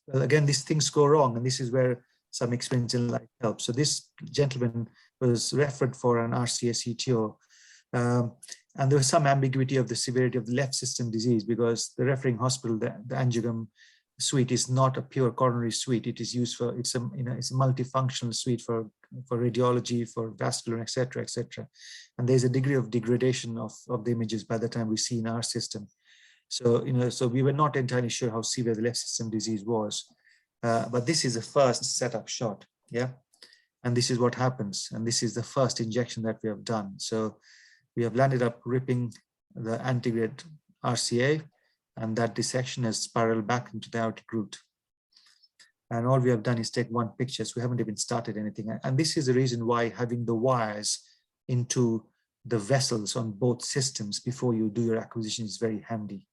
Well, again, these things go wrong, and this is where some experience in life helps. So this gentleman was referred for an RCA CTO. And there was some ambiguity of the severity of the left system disease because the referring hospital, the angiogram suite is not a pure coronary suite. It is used for, it's a multifunctional suite for radiology, for vascular, et cetera, et cetera. And there's a degree of degradation of the images by the time we see in our system. So, you know, so we were not entirely sure how severe the left system disease was. But this is a first setup shot, yeah? And this is what happens. And this is the first injection that we have done. So we have landed up ripping the antegrade RCA, and that dissection has spiraled back into the aortic root. And all we have done is take one picture, so we haven't even started anything. And this is the reason why having the wires into the vessels on both systems before you do your acquisition is very handy.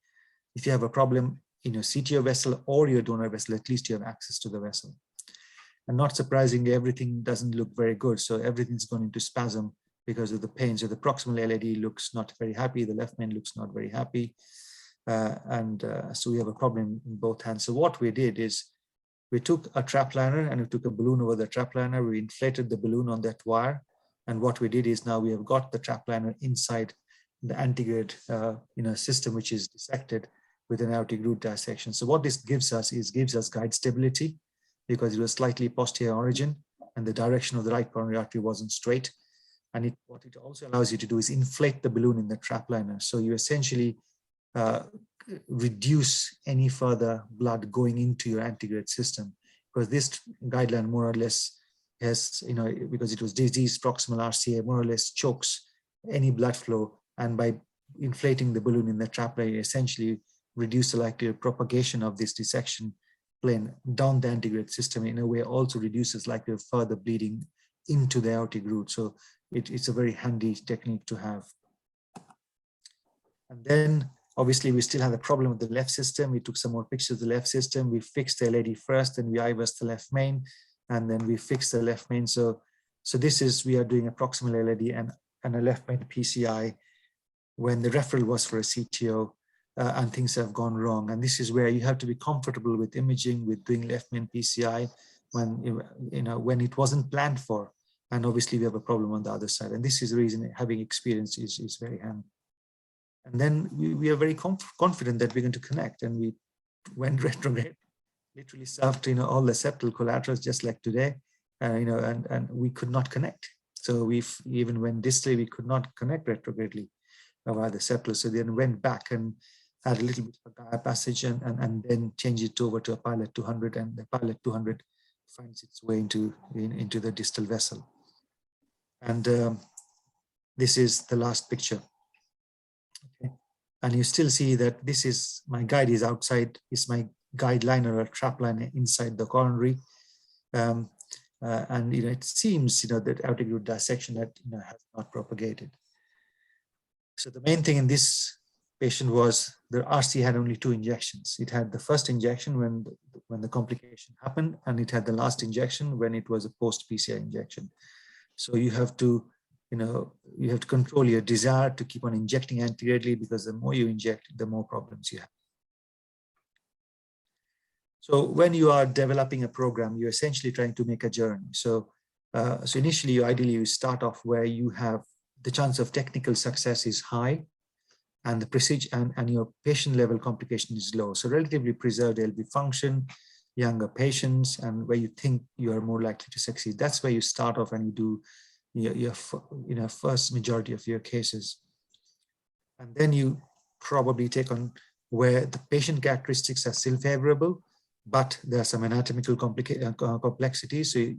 If you have a problem in your CTO vessel or your donor vessel, at least you have access to the vessel. And not surprisingly, everything doesn't look very good. So everything's gone into spasm because of the pain. So the proximal LAD looks not very happy. The left main looks not very happy. So we have a problem in both hands. So what we did is we took a trap liner and we took a balloon over the trap liner. We inflated the balloon on that wire. And what we did is now we have got the trap liner inside the antegrade system, which is dissected with an aortic root dissection. So what this gives us is gives us guide stability because it was slightly posterior origin and the direction of the right coronary artery wasn't straight. And what it also allows you to do is inflate the balloon in the trap liner. So you essentially reduce any further blood going into your antegrade system, because this guideline more or less has, because it was disease proximal RCA, more or less chokes any blood flow. And by inflating the balloon in the trap liner, you essentially reduce the likelihood of propagation of this dissection plane down the antegrade system. In a way, also reduces likelihood of further bleeding into the aortic root. So it's a very handy technique to have. And then Obviously, we still had a problem with the left system. We took some more pictures of the left system. We fixed the LED first, and we IVASed the left main, and then we fixed the left main. So this is, we are doing a proximal LED and a left main PCI when the referral was for a CTO, and things have gone wrong. And this is where you have to be comfortable with imaging, with doing left main PCI when it wasn't planned for. And obviously we have a problem on the other side. And this is the reason having experience is very handy. And then we are very confident that we're going to connect, and we went retrograde, literally served all the septal collaterals just like today, and we could not connect. So even when distally we could not connect retrogradely via the septal. So then went back and had a little bit of a Gaia passage and then changed it over to a pilot 200, and the pilot 200 finds its way into the distal vessel. And this is the last picture. Okay. And you still see that this is, my guide is outside, is my guide line or a trap line inside the coronary. And it seems that aortic root dissection that has not propagated. So the main thing in this patient was the RC had only 2 injections. It had the first injection when the complication happened, and it had the last injection when it was a post PCI injection. So you have to control your desire to keep on injecting anteriorly, because the more you inject, the more problems you have. So when you are developing a program, you're essentially trying to make a journey. So initially, ideally, you start off where you have the chance of technical success is high, and the procedure and your patient level complication is low. So relatively preserved LV function, younger patients, and where you think you are more likely to succeed. That's where you start off, and you do your first majority of your cases. And then you probably take on where the patient characteristics are still favorable, but there are some anatomical complexities. So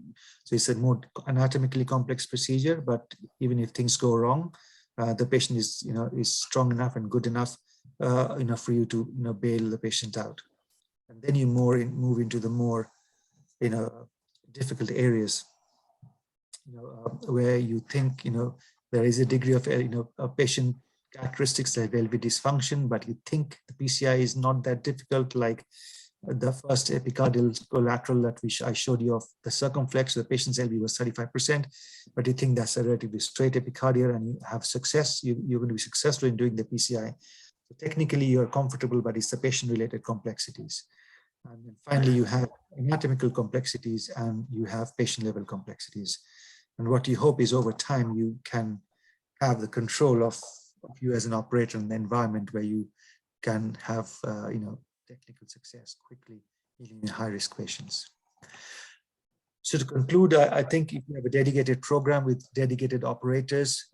it's a more anatomically complex procedure, but even if things go wrong, the patient is strong enough and good enough for you to bail the patient out. And then you move into the more difficult areas, where you think there is a degree of a patient characteristics like LV dysfunction, but you think the PCI is not that difficult, like the first epicardial collateral that I showed you of the circumflex. The patient's LV was 35%, but you think that's a relatively straight epicardial, and you have success. You're going to be successful in doing the PCI. So technically, you're comfortable, but it's the patient-related complexities. And then finally, you have anatomical complexities, and you have patient-level complexities. And what you hope is over time, you can have the control of you as an operator in the environment where you can have technical success quickly in high-risk patients. So to conclude, I think if you have a dedicated program with dedicated operators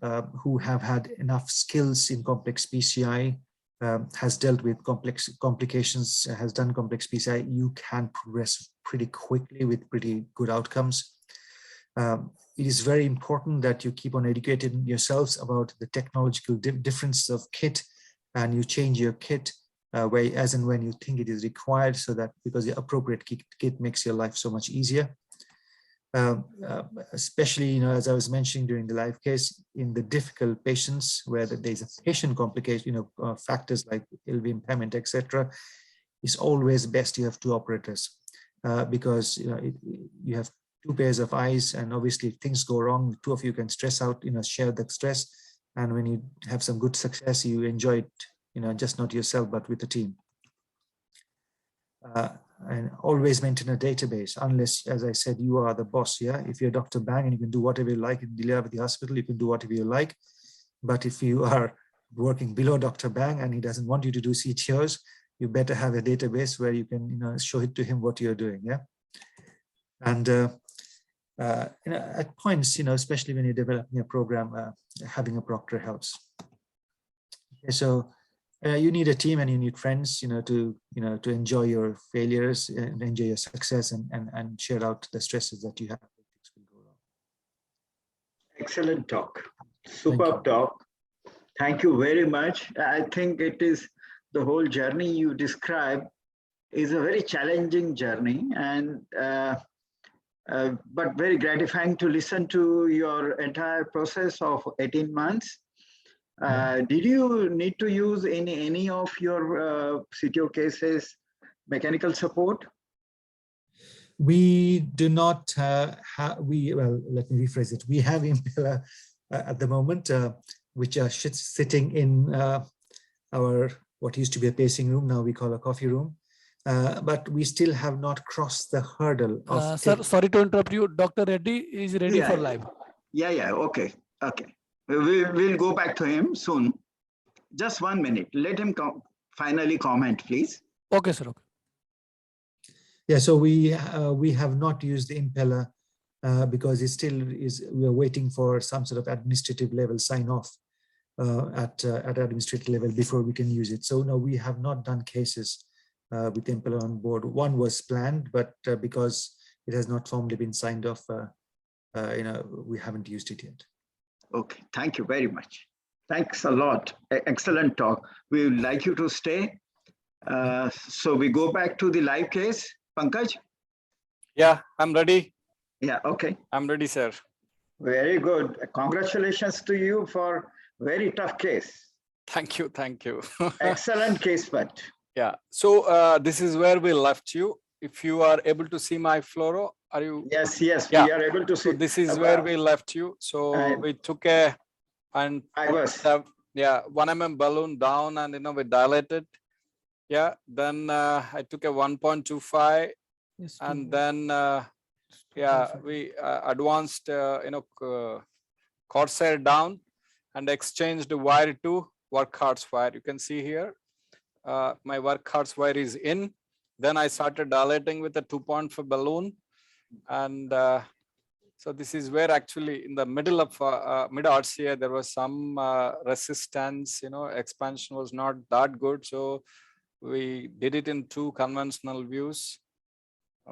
who have had enough skills in complex PCI, has dealt with complex complications, has done complex PCI, you can progress pretty quickly with pretty good outcomes. It is very important that you keep on educating yourselves about the technological difference of kit, and you change your kit as and when you think it is required, so that because the appropriate kit makes your life so much easier. Especially, as I was mentioning during the live case, in the difficult patients where there's a patient complication, factors like LV impairment, etc., it's always best you have 2 operators because you have 2 pairs of eyes, and obviously if things go wrong, 2 of you can stress out, share the stress, and when you have some good success, you enjoy it, just not yourself, but with the team. And always maintain a database, unless, as I said, you are the boss. Yeah, if you're Dr. Bang and you can do whatever you like in the hospital, you can do whatever you like. But if you are working below Dr. Bang and he doesn't want you to do CTOs, you better have a database where you can, show it to him what you're doing. Yeah, and at points, especially when you're developing a program, having a proctor helps. Okay, so. You need a team and you need friends, to enjoy your failures and enjoy your success and share out the stresses that you have. Excellent talk. Superb talk. Thank you very much. I think it is the whole journey you describe is a very challenging journey, and but very gratifying to listen to your entire process of 18 months. Did you need to use any of your CTO cases mechanical support? We do not have, well, let me rephrase it. We have Impella at the moment, which are sitting in our, what used to be a pacing room, now we call a coffee room. But we still have not crossed the hurdle of. Sir, sorry to interrupt you. Dr. Reddy is ready for live. Yeah, okay. We'll go back to him soon. Just 1 minute. Let him finally comment, please. Okay, sir. Okay. Yeah, so we have not used the Impeller because it still is, we are waiting for some sort of administrative level sign off at administrative level before we can use it. So no, we have not done cases with Impeller on board. One was planned, but because it has not formally been signed off, we haven't used it yet. Okay, thank you very much. Thanks a lot. Excellent talk. We would like you to stay. So we go back to the live case. Pankaj? Yeah, I'm ready. Yeah, okay. I'm ready, sir. Very good. Congratulations to you for very tough case. Thank you. Excellent case, but. Yeah, so this is where we left you. If you are able to see my fluoro, are you? Yes, Yeah. we are able to see. So this is where we left you. So we took a, and I was. 1 mm balloon down, and we dilated. Yeah, then I took a 1.25, Yes, and then we advanced corsair down and exchanged wire to work hards wire. You can see here my work hards wire is in. Then I started dilating with a 2.4 balloon, and so this is where actually in the middle of mid RCA there was some resistance. Expansion was not that good, so we did it in 2 conventional views.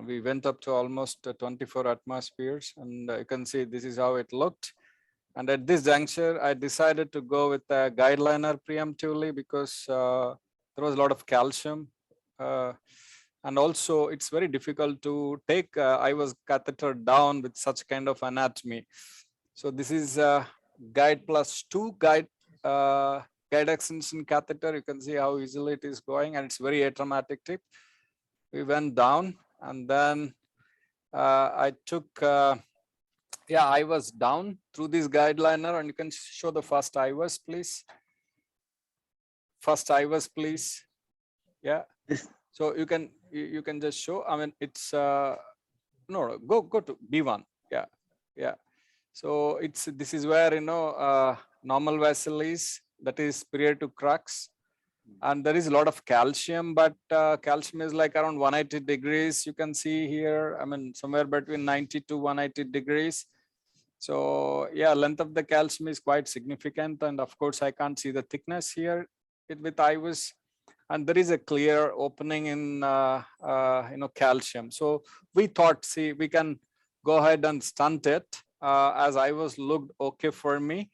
We went up to almost 24 atmospheres, and you can see this is how it looked. And at this juncture, I decided to go with a guideliner preemptively because there was a lot of calcium. And also, it's very difficult to take IVUS catheter down with such kind of anatomy. So this is guide plus 2 guide extension catheter. You can see how easily it is going, and it's very atraumatic tip. We went down, and then I took, I was down through this guideliner, and you can show the first IVUS, please. First IVUS, please. Yeah. So you can just show. I mean, it's no, go to B1. Yeah. So this is where normal vessel is, that is prior to crux, and there is a lot of calcium, but calcium is like around 180 degrees. You can see here, I mean, somewhere between 90 to 180 degrees. So yeah, length of the calcium is quite significant, and of course I can't see the thickness here with IVUS, and there is a clear opening in calcium. So we thought, see, we can go ahead and stunt it as IVUS looked okay for me.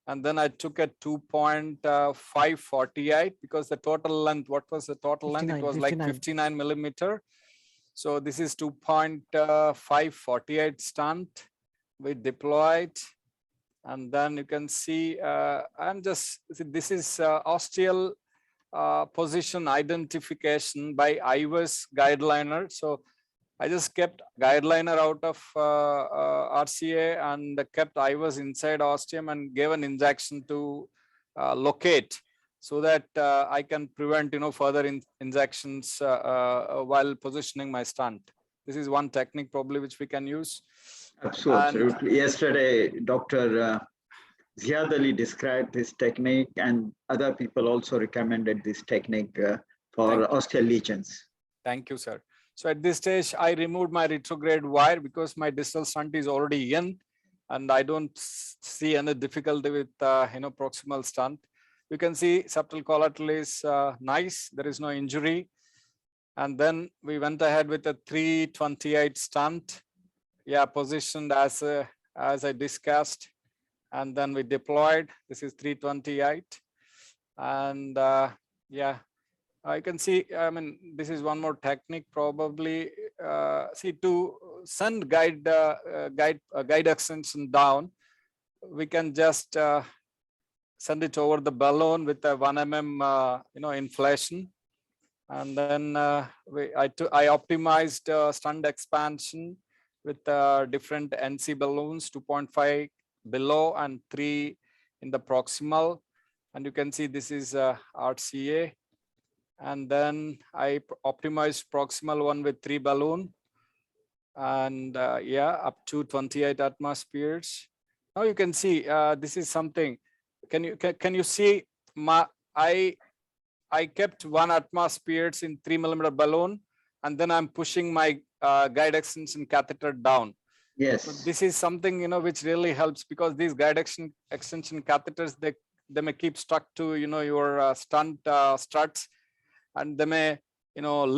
And then I took a 2.548 because the total length, what was the total length? It was 59. Like 59 millimeter. So this is 2.548 stunt. We deployed, and then you can see, this is ostial position identification by IVUS guideliner. So I just kept guideliner out of RCA and kept IVUS inside ostium and gave an injection to locate, so that I can prevent further injections while positioning my stunt. This is one technique probably which we can use. Absolutely. Yesterday, Dr. Ziad Ali described this technique, and other people also recommended this technique for osteal lesions. Thank you, sir. So at this stage, I removed my retrograde wire because my distal shunt is already in, and I don't see any difficulty with proximal shunt. You can see subtle collateral is nice. There is no injury. And then we went ahead with a 328 shunt. Yeah, positioned as I discussed, and then we deployed. This is 328, and yeah. I can see, I mean, this is one more technique probably. See, to send guide extension down, we can just send it over the balloon with a 1 mm, inflation. And then I optimized stunt expansion with different NC balloons, 2.5 below and 3 in the proximal. And you can see this is RCA. And then I optimized proximal one with 3 balloon. And up to 28 atmospheres. Now you can see this is something. Can you see I kept 1 atmospheres in 3 mm balloon, and then I'm pushing my guide extension catheter down. Yes. So this is something which really helps, because these guide extension catheters, they may keep stuck to your stunt struts, and they may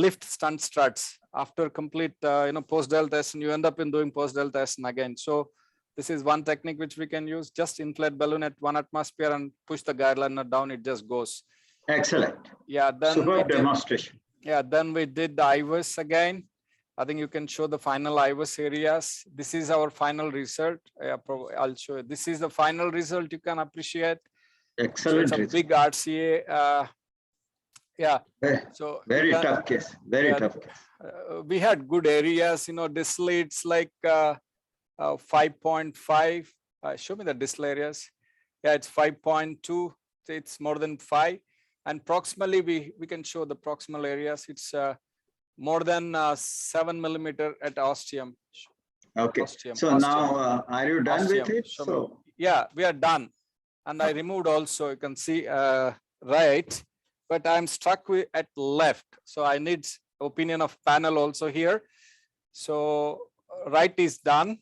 lift stunt struts after complete post-del test, and you end up in doing post-del test again. So this is one technique which we can use. Just inflate balloon at 1 atmosphere and push the guide liner down, it just goes. Excellent. Yeah, then superb demonstration. Yeah, then we did the IVUS again. I think you can show the final IVUS areas. This is our final result. I'll show you. This is the final result you can appreciate. Excellent. So it's a big RCA. So very tough case. Very tough case. We had good areas, distal it's like 5.5. Show me the distal areas. Yeah, it's 5.2. It's more than 5. And proximally, we can show the proximal areas. It's more than 7 mm at ostium. Okay. Ostium, so ostium. Now, are you done Ostium. with it? So yeah, we are done. And I removed also, you can see right, but I'm stuck with at left. So I need opinion of panel also here. So right is done.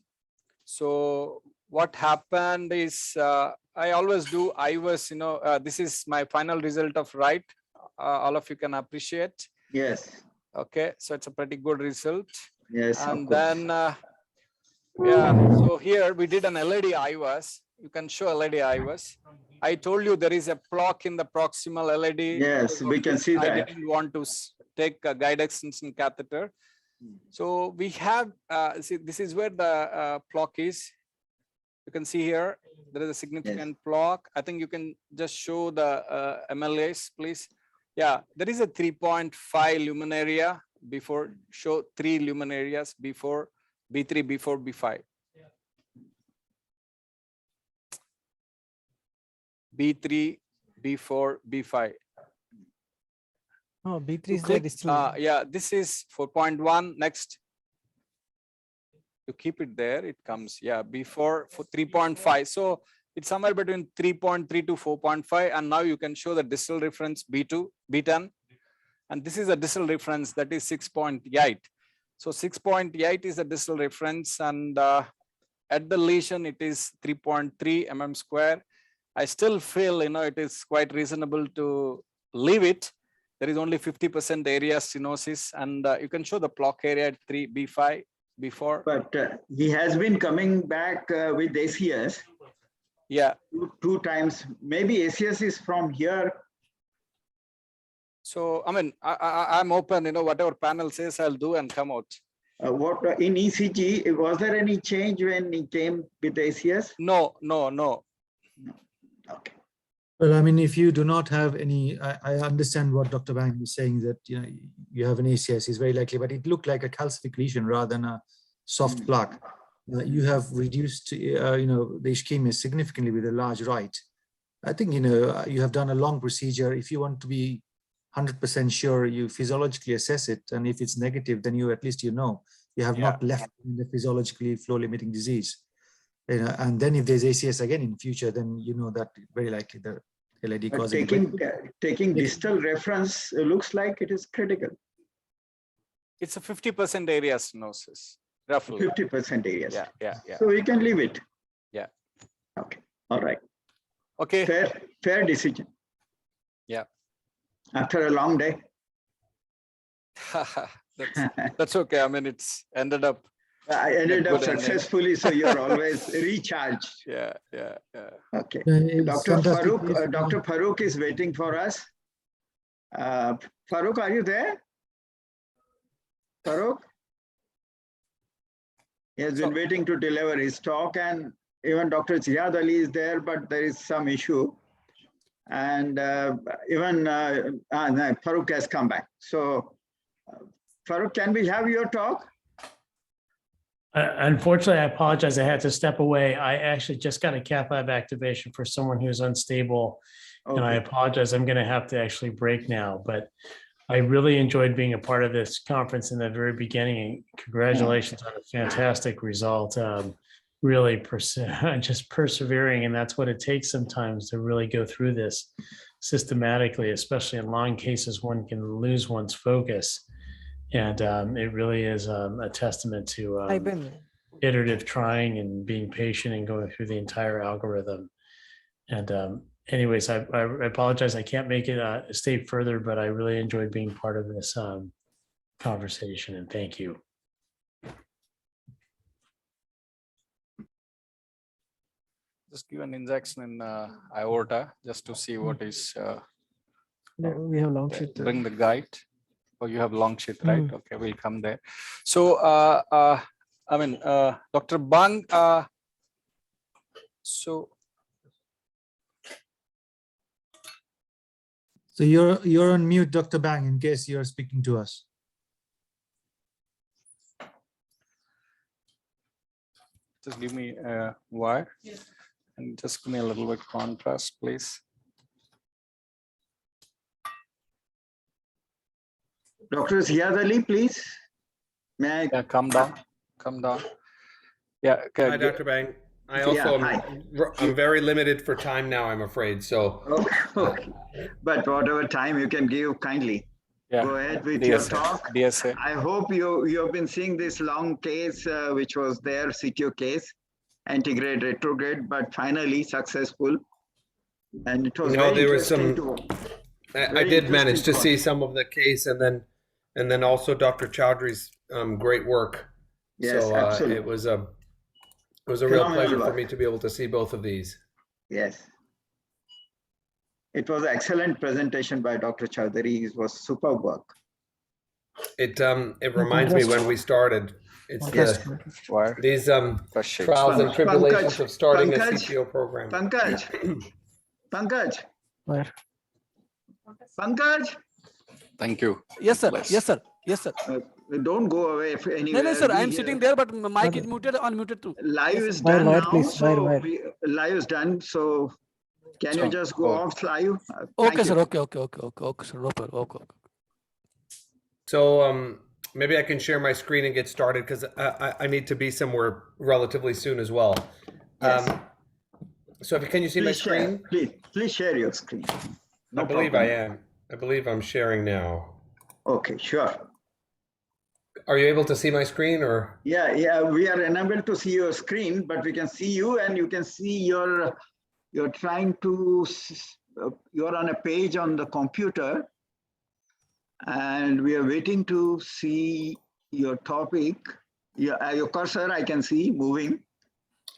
So what happened is I always do IVUS, this is my final result of right. All of you can appreciate. Yes. Okay, so it's a pretty good result. Yes. And then, so here we did an LED IVUS. You can show LED IVUS. I told you there is a block in the proximal LED. Yes, we can see that. I didn't want to take a guide extension catheter. So we have, see, this is where the block is. You can see here, there is a significant block. I think you can just show the MLAs, please. Yeah, there is a 3.5 lumen area before, show 3 lumen areas before B3, before B5. B3, B4, B5. Oh, B3 is the distal. Yeah, this is 4.1. Next. You keep it there, it comes, yeah, before for 3.5. So it's somewhere between 3.3 to 4.5. And now you can show the distal reference B2, B10. And this is a distal reference that is 6.8. So 6.8 is the distal reference. And at the lesion, it is 3.3 mm square. I still feel, it is quite reasonable to leave it. There is only 50% area stenosis. And you can show the block area at 3, B5. Before, but he has been coming back with ACS. Yeah, two times. Maybe ACS is from here. So I mean, I'm open. Whatever panel says, I'll do and come out. What in ECG, was there any change when he came with ACS? No. Okay. Well, I mean, if you do not have any, I understand what Dr. Bang is saying, that you have an ACS is very likely, but it looked like a calcific lesion rather than a soft plaque. You have reduced, the ischemia significantly with a large right. I think you have done a long procedure. If you want to be 100% sure, you physiologically assess it, and if it's negative, then you at least you have not left in the physiologically flow-limiting disease. And then if there's ACS again in future, then that very likely the LAD causing. Taking distal reference looks like it is critical. It's a 50% area stenosis, roughly. 50% areas. Yeah. So we can leave it. Yeah. Okay. All right. Okay. Fair decision. Yeah. After a long day. That's okay. I mean, it's ended up. I ended up successfully, so you're always recharged. Yeah. Okay. Dr. Farooq is waiting for us. Farooq, are you there? Farooq? He has been waiting to deliver his talk, and even Dr. Ziad Ali is there, but there is some issue. And even no, Farooq has come back. So Farooq, can we have your talk? Unfortunately, I apologize. I had to step away. I actually just got a cath lab activation for someone who's unstable. And I Okay. apologize. I'm going to have to actually break now, but I really enjoyed being a part of this conference in the very beginning. Congratulations on a fantastic result. Really just persevering. And that's what it takes sometimes to really go through this systematically, especially in long cases, one can lose one's focus. And it really is a testament to iterative trying and being patient and going through the entire algorithm. And anyways, I apologize. I can't make it a stay further, but I really enjoyed being part of this conversation, and thank you. Just give an injection in aorta just to see what is. We have long sheet. Bring the guide. Oh, you have long sheet, right? Okay, we'll come there. So, I mean, Dr. Bang, so you're on mute, Dr. Bang, in case you're speaking to us. just give me a wire and just give me a little bit contrast, please. Dr. Ziad Ali, please. May I? Yeah, come down, come down. Yeah. Okay, Hi, Dr. Bang. I also hi. I'm very limited for time now, I'm afraid. So, Okay. But whatever time you can give kindly. Yeah. Go ahead with your DSA. talk. DSA. I hope you have been seeing this long case, which was their CTO case, antegrade retrograde, but finally successful. And it was very there was interesting I did manage to see some of the case, and then also Dr. Chowdhury's great work. Yes, so absolutely. it was a real Phenomenal pleasure for work. me to be able to see both of these. Yes. It was an excellent presentation by Dr. Chowdhury. It was superb work. It reminds me when we started. It's Wire. these First sheet. trials and tribulations of starting a Pankaj. CTO program. Pankaj, Where? Pankaj, Thank you. Yes, sir. Bless. Yes, sir. Yes, sir. don't go away anywhere. No, no, sir. I am Be sitting here. there, but mic is muted, unmuted too. Live Yes, is Wire, done wire, now. please, So wire. live is done. So can you just go off live? Thank Okay, you. sir. Okay, sir. No problem. Okay. So maybe I can share my screen and get started because I need to be somewhere relatively soon as well. Yes. So can you see my Please share. screen? Please share your screen. No I believe problem. I am. I believe I'm sharing now. Okay, sure. Are you able to see my screen or? Yeah, we are unable to see your screen, but we can see you, and you can see you're trying to, you're on a page on the computer, and we are waiting to see your topic. Your cursor I can see moving.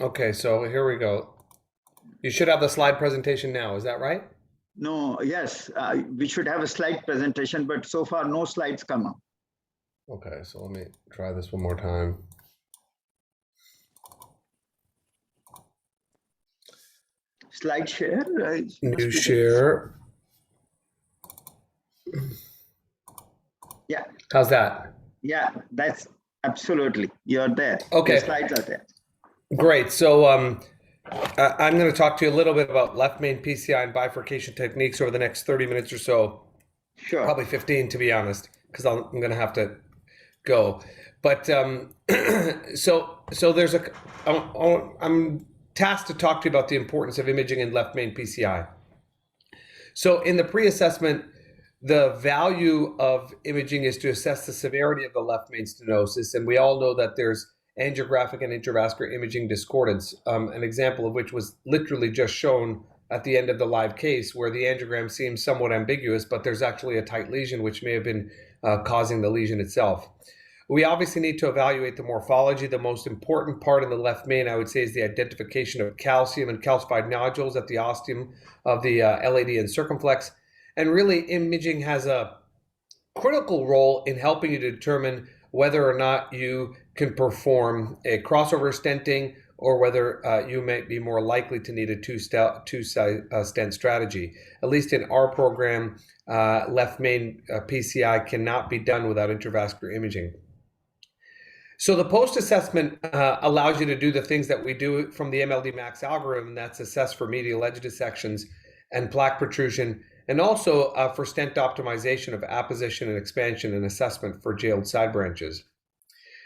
Okay, so here we go. You should have the slide presentation now, is that right? No, yes, we should have a slide presentation, but so far no slides come up. Okay, so let me try this one more time. Slide share. New share. Yeah. How's that? Yeah, that's absolutely. You're there. Okay. The slides are there. Great. So I'm going to talk to you a little bit about left main PCI and bifurcation techniques over the next 30 minutes or so. Sure. Probably 15 to be honest, because I'm going to have to go. But so there's I'm tasked to talk to you about the importance of imaging in left main PCI. So in the pre-assessment, the value of imaging is to assess the severity of the left main stenosis, and we all know that there's angiographic and intravascular imaging discordance, an example of which was literally just shown at the end of the live case, where the angiogram seems somewhat ambiguous, but there's actually a tight lesion which may have been causing the lesion itself. We obviously need to evaluate the morphology. The most important part in the left main, I would say, is the identification of calcium and calcified nodules at the ostium of the LAD and circumflex. And really, imaging has a critical role in helping you to determine whether or not you can perform a crossover stenting or whether you might be more likely to need a two-stent strategy. At least in our program, left main PCI cannot be done without intravascular imaging. So the post-assessment allows you to do the things that we do from the MLD Max algorithm, that's assess for medial edge dissections and plaque protrusion, and also for stent optimization of apposition and expansion and assessment for jailed side branches.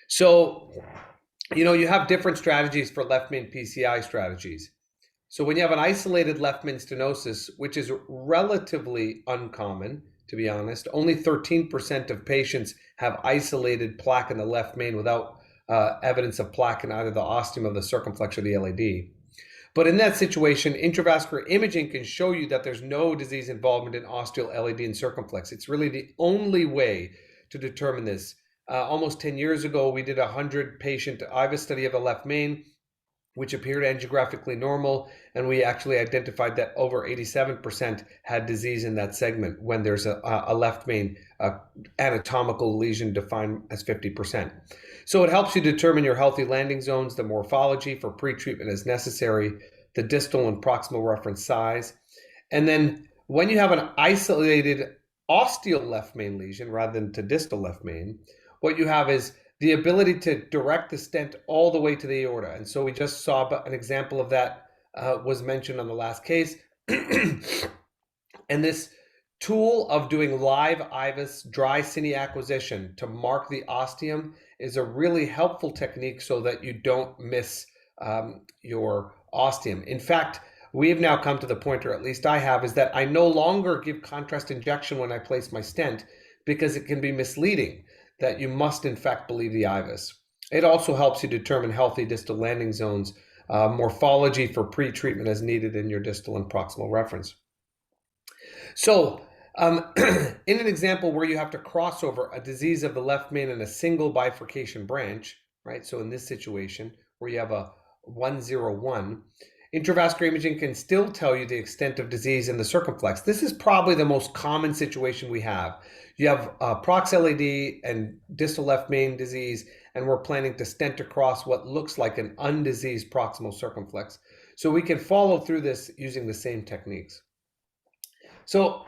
So, you know, you have different strategies for left main PCI strategies. So when you have an isolated left main stenosis, which is relatively uncommon, to be honest, only 13% of patients have isolated plaque in the left main without evidence of plaque in either the ostium of the circumflex or the LAD. But in that situation, intravascular imaging can show you that there's no disease involvement in ostial, LAD, and circumflex. It's really the only way to determine this. Almost 10 years ago, we did a 100-patient IVUS study of the left main, which appeared angiographically normal, and we actually identified that over 87% had disease in that segment when there's a left main anatomical lesion defined as 50%. So it helps you determine your healthy landing zones, the morphology for pre-treatment as necessary, the distal and proximal reference size. And then when you have an isolated ostial left main lesion rather than to distal left main, what you have is the ability to direct the stent all the way to the aorta. And so we just saw an example of that was mentioned on the last case. And this tool of doing live IVUS dry cine acquisition to mark the ostium is a really helpful technique so that you don't miss your ostium. In fact, we have now come to the point, or at least I have, is that I no longer give contrast injection when I place my stent because it can be misleading that you must in fact believe the IVUS. It also helps you determine healthy distal landing zones, morphology for pre-treatment as needed in your distal and proximal reference. So in an example where you have to cross over a disease of the left main in a single bifurcation branch, right? So in this situation where you have a 101, intravascular imaging can still tell you the extent of disease in the circumflex. This is probably the most common situation we have. You have prox LAD and distal left main disease, and we're planning to stent across what looks like an undiseased proximal circumflex. So we can follow through this using the same techniques. So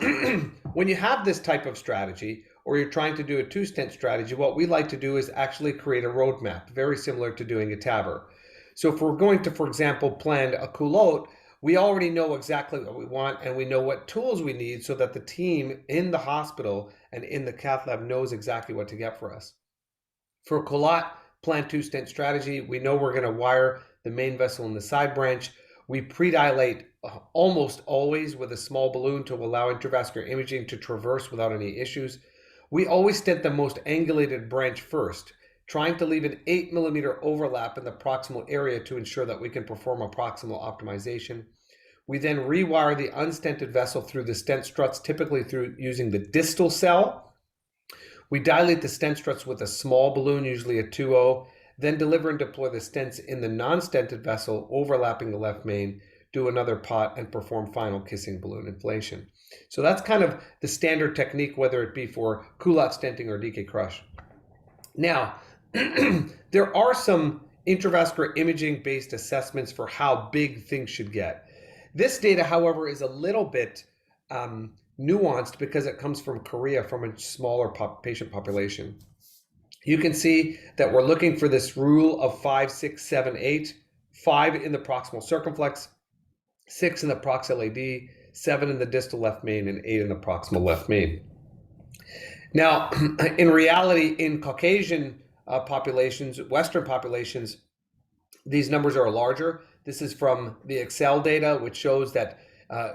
when you have this type of strategy, or you're trying to do a two-stent strategy, what we like to do is actually create a roadmap, very similar to doing a TAVR. So if we're going to, for example, plan a culotte, we already know exactly what we want and we know what tools we need so that the team in the hospital and in the cath lab knows exactly what to get for us. For a culotte plan two-stent strategy, we know we're going to wire the main vessel in the side branch. We predilate almost always with a small balloon to allow intravascular imaging to traverse without any issues. We always stent the most angulated branch first, trying to leave an 8 millimeter overlap in the proximal area to ensure that we can perform a proximal optimization. We then rewire the unstented vessel through the stent struts, typically through using the distal cell. We dilate the stent struts with a small balloon, usually a 2.0, then deliver and deploy the stents in the non-stented vessel, overlapping the left main, do another pot, and perform final kissing balloon inflation. So that's kind of the standard technique, whether it be for culotte stenting or DK crush. Now, there are some intravascular imaging based assessments for how big things should get. This data, however, is a little bit nuanced because it comes from Korea, from a smaller patient population. You can see that we're looking for this rule of 5, 6, 7, 8, 5 in the proximal circumflex, 6 in the prox LAD, 7 in the distal left main, and 8 in the proximal left main. Now, in reality, in Caucasian populations, Western populations, these numbers are larger. This is from the Excel data, which shows that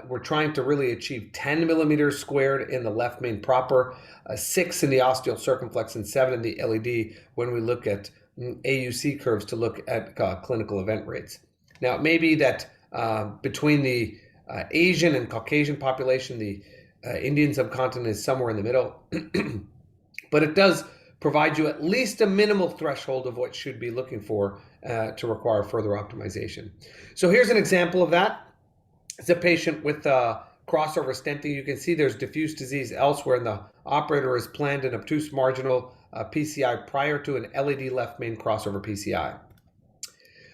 we're trying to really achieve 10 millimeters squared in the left main proper, 6 in the ostial circumflex, and 7 in the LAD when we look at AUC curves to look at clinical event rates. Now, it may be that between the Asian and Caucasian population, the Indian subcontinent is somewhere in the middle, but it does provide you at least a minimal threshold of what should be looking for to require further optimization. So here's an example of that. It's a patient with crossover stenting. You can see there's diffuse disease elsewhere, and the operator has planned an obtuse marginal PCI prior to an LAD left main crossover PCI.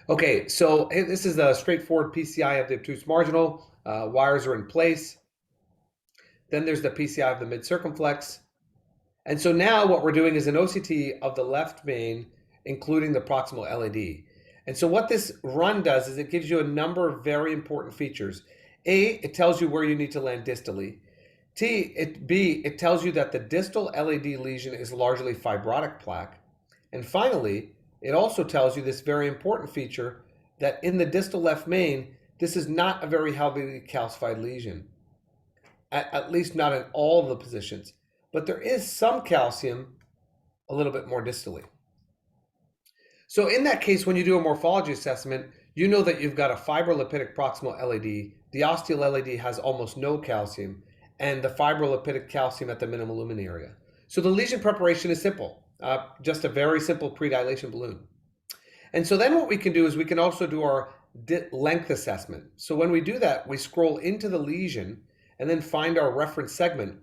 Okay, so this is a straightforward PCI of the obtuse marginal. Wires are in place. Then there's the PCI of the mid-circumflex. And so now what we're doing is an OCT of the left main, including the proximal LAD. And so what this run does is it gives you a number of very important features. A, it tells you where you need to land distally. B, it tells you that the distal LAD lesion is largely fibrotic plaque. And finally, it also tells you this very important feature that in the distal left main, this is not a very heavily calcified lesion, at least not in all of the positions. But there is some calcium a little bit more distally. So in that case, when you do a morphology assessment, you know that you've got a fibrolipidic proximal LAD. The ostial LAD has almost no calcium, and the fibrolipidic calcium at the minimal lumen area. So the lesion preparation is simple, just a very simple predilation balloon. And so then what we can do is we can also do our length assessment. So when we do that, we scroll into the lesion and then find our reference segment.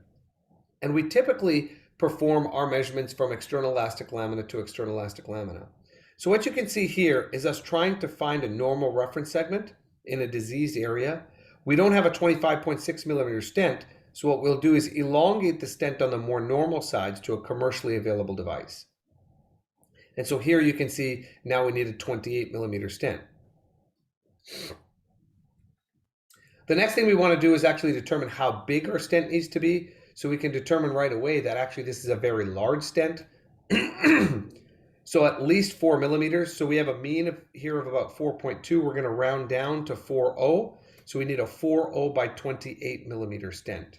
And we typically perform our measurements from external elastic lamina to external elastic lamina. So what you can see here is us trying to find a normal reference segment in a diseased area. We don't have a 25.6 millimeter stent, so what we'll do is elongate the stent on the more normal sides to a commercially available device. And so here you can see now we need a 28 millimeter stent. The next thing we want to do is actually determine how big our stent needs to be, so we can determine right away that actually this is a very large stent. So at least 4 millimeters. So we have a mean here of about 4.2. We're going to round down to 4.0. So we need a 4.0 by 28 millimeter stent.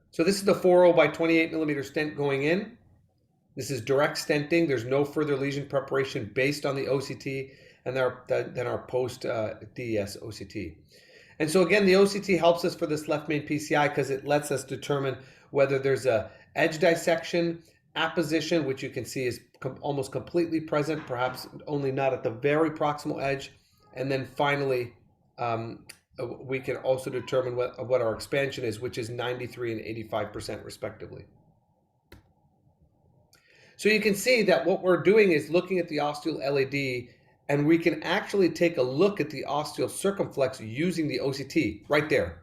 So this is the 4.0 by 28 millimeter stent going in. This is direct stenting. There's no further lesion preparation based on the OCT and then our post-DES OCT. And so again, the OCT helps us for this left main PCI because it lets us determine whether there's a edge dissection, apposition, which you can see is almost completely present, perhaps only not at the very proximal edge. And then finally, we can also determine what our expansion is, which is 93 and 85% respectively. So you can see that what we're doing is looking at the ostial LAD, and we can actually take a look at the ostial circumflex using the OCT right there.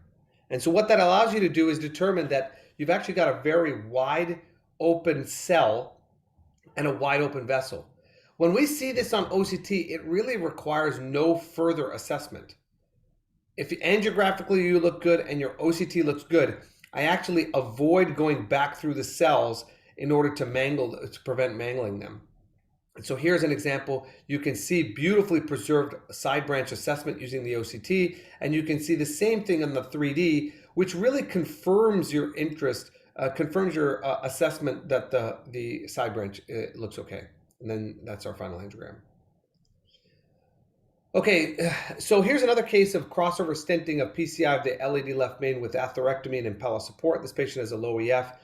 And so what that allows you to do is determine that you've actually got a very wide open cell and a wide open vessel. When we see this on OCT, it really requires no further assessment. If angiographically you look good and your OCT looks good, I actually avoid going back through the cells in order to prevent mangling them. And so here's an example. You can see beautifully preserved side branch assessment using the OCT, and you can see the same thing on the 3D, which really confirms your interest, confirms your assessment that the side branch looks okay. And then that's our final angiogram. Okay, so here's another case of crossover stenting of PCI of the LAD left main with atherectomy and impella support. This patient has a low EF.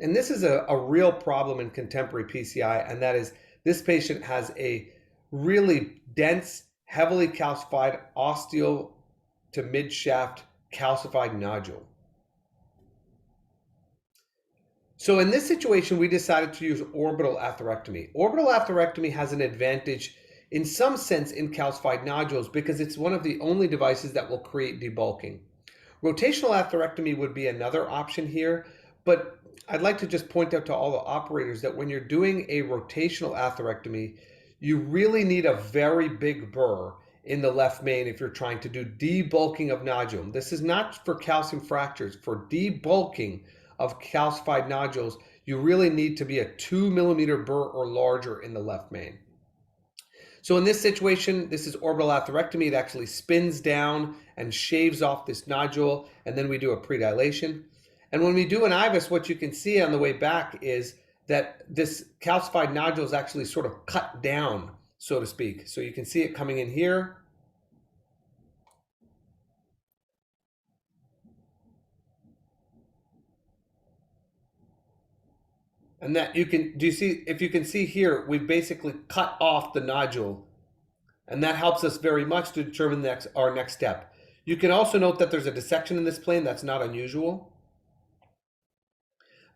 And this is a real problem in contemporary PCI, and that is this patient has a really dense, heavily calcified ostial to mid-shaft calcified nodule. So in this situation, we decided to use orbital atherectomy. Orbital atherectomy has an advantage in some sense in calcified nodules because it's one of the only devices that will create debulking. Rotational atherectomy would be another option here, but I'd like to just point out to all the operators that when you're doing a rotational atherectomy, you really need a very big burr in the left main if you're trying to do debulking of nodule. This is not for calcium fractures. For debulking of calcified nodules, you really need to be a 2 millimeter burr or larger in the left main. So in this situation, this is orbital atherectomy. It actually spins down and shaves off this nodule, and then we do a predilation. And when we do an IVUS, what you can see on the way back is that this calcified nodule is actually sort of cut down, so to speak. So you can see it coming in here. And that you can, do you see, if you can see here, we've basically cut off the nodule. And that helps us very much to determine our next step. You can also note that there's a dissection in this plane. That's not unusual.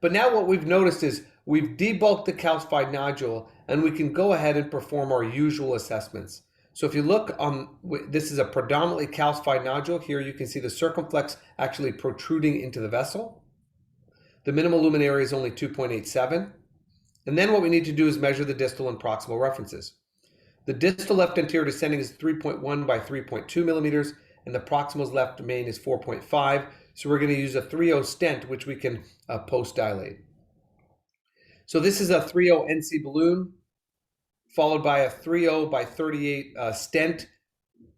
But now what we've noticed is we've debulked the calcified nodule, and we can go ahead and perform our usual assessments. So if you look on, this is a predominantly calcified nodule. Here you can see the circumflex actually protruding into the vessel. The minimal lumen area is only 2.87. And then what we need to do is measure the distal and proximal references. The distal left anterior descending is 3.1 by 3.2 millimeters, and the proximal left main is 4.5. So we're going to use a 3.0 stent, which we can post-dilate. So this is a 3.0 NC balloon, followed by a 3.0 by 38 stent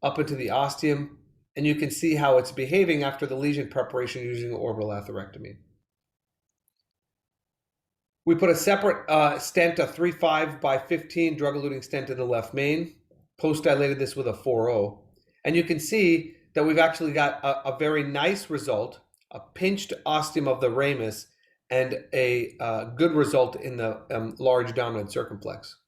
up into the ostium. And you can see how it's behaving after the lesion preparation using orbital atherectomy. We put a separate stent, a 3.5 by 15 drug-eluting stent in the left main, post-dilated this with a 4.0. And you can see that we've actually got a very nice result, a pinched ostium of the ramus, and a good result in the large dominant circumflex.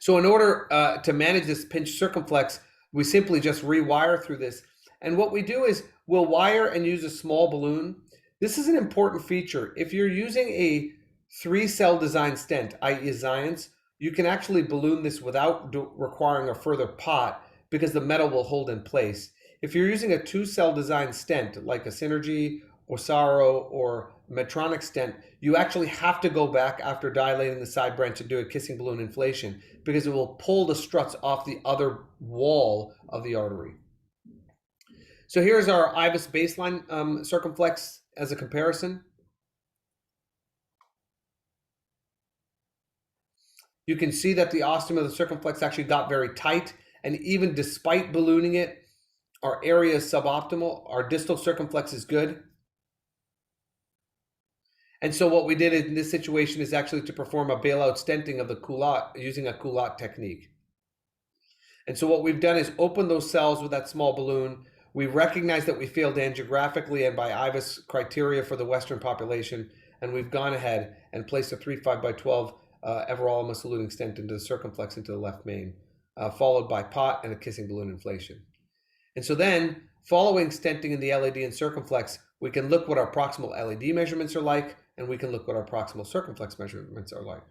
So in order to manage this pinched circumflex, we simply just rewire through this. And what we do is we'll wire and use a small balloon. This is an important feature. If you're using a 3-cell design stent, i.e. Zions, you can actually balloon this without requiring a further pot because the metal will hold in place. If you're using a 2-cell design stent like a Synergy or Saro or Medtronic stent, you actually have to go back after dilating the side branch and do a kissing balloon inflation because it will pull the struts off the other wall of the artery. So here's our IVUS baseline circumflex as a comparison. You can see that the ostium of the circumflex actually got very tight, and even despite ballooning it, our area is suboptimal. Our distal circumflex is good. And so what we did in this situation is actually to perform a bailout stenting of the culotte using a culotte technique. And so what we've done is open those cells with that small balloon. We recognize that we failed angiographically and by IVUS criteria for the Western population, and we've gone ahead and placed a 3.5 by 12 everolimus eluting stent into the circumflex into the left main, followed by pot and a kissing balloon inflation. And so then, following stenting in the LAD and circumflex, we can look what our proximal LAD measurements are like, and we can look what our proximal circumflex measurements are like.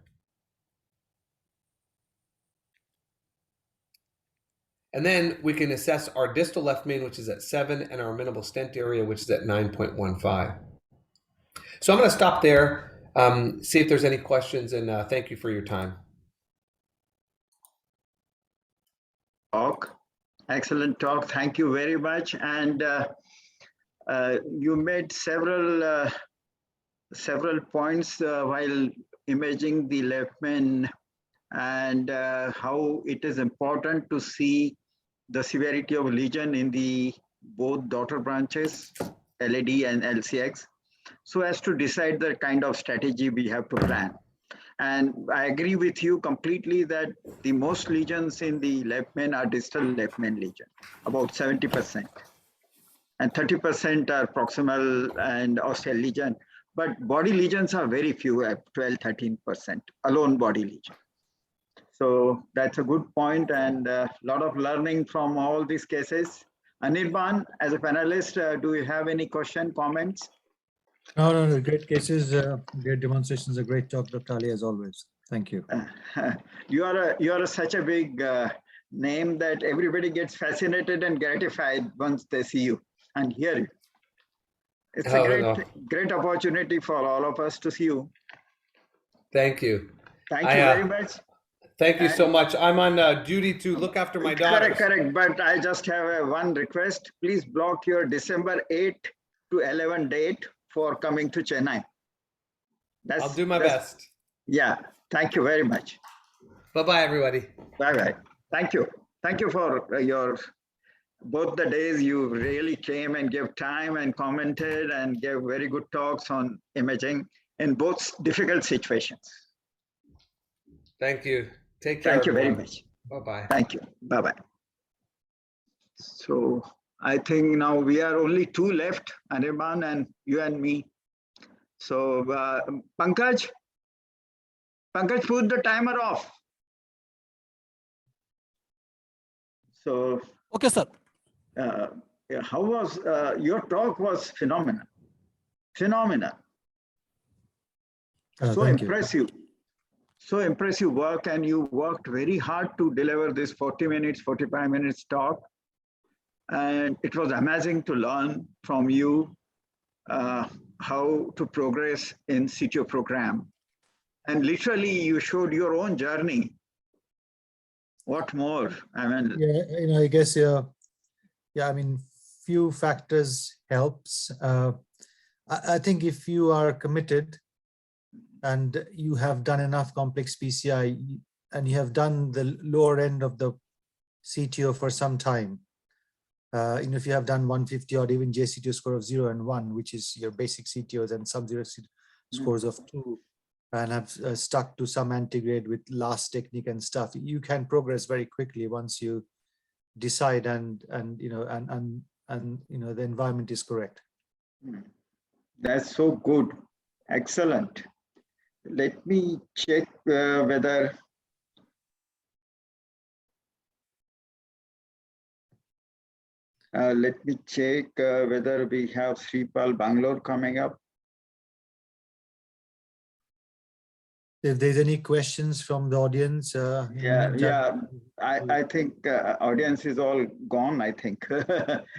And then we can assess our distal left main, which is at 7, and our minimal stent area, which is at 9.15. So I'm going to stop there, see if there's any questions, and thank you for your time. Excellent talk. Thank you very much. And you made several points while imaging the left main, and how it is important to see the severity of lesion in the both daughter branches, LAD and LCX, so as to decide the kind of strategy we have to plan. And I agree with you completely that the most lesions in the left main are distal left main lesion, about 70%. And 30% are proximal and ostial lesion. But body lesions are very few at 12-13%, alone body lesion. So that's a good point, and a lot of learning from all these cases. Anirban, as a panelist, do you have any question, comments? No, great cases, great demonstrations, a great talk, Dr. Ali, as always. Thank you. You are such a big name that everybody gets fascinated and gratified once they see you and hear you. It's a great opportunity for all of us to see you. Thank you. Thank you very much. Thank you so much. I'm on duty to look after my daughter. Correct. But I just have one request. Please block your December 8 to 11 date for coming to Chennai. I'll do my best. Yeah. Thank you very much. Bye-bye, everybody. Bye-bye. Thank you. Thank you for your both the days you really came and gave time and commented and gave very good talks on imaging in both difficult situations. Thank you. Take care. Thank you very much. Bye-bye. Thank you. Bye-bye. So I think now we are only 2 left, Anirban and you and me. So Pankaj, put the timer off. So Okay, sir. how was your talk? Was phenomenal. So Thank you. impressive. So impressive work, and you worked very hard to deliver this 40 minutes, 45 minutes talk. And it was amazing to learn from you how to progress in Cdo program. And literally you showed your own journey. What more? I mean, Yeah, I guess, yeah, I mean, few factors helps. I think if you are committed and you have done enough complex PCI and you have done the lower end of the CTO for some time, if you have done 150 or even JCTO score of 0 and 1, which is your basic CTOs, and sub-zero scores of 2, and have stuck to some antigrade with last technique and stuff, you can progress very quickly once you decide and the environment is correct. that's so good. Excellent. Let me check whether whether we have Sripal Bangalore coming up. If there's any questions from the audience, I think audience is all gone. I think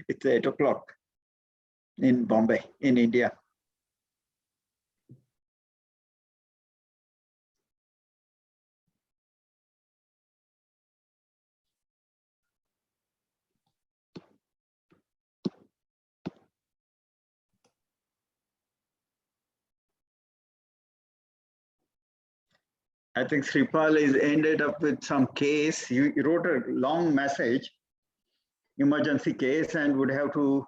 it's 8 o'clock in Bombay, in India. I think Sripal is ended up with some case. He wrote a long message, emergency case, and would have to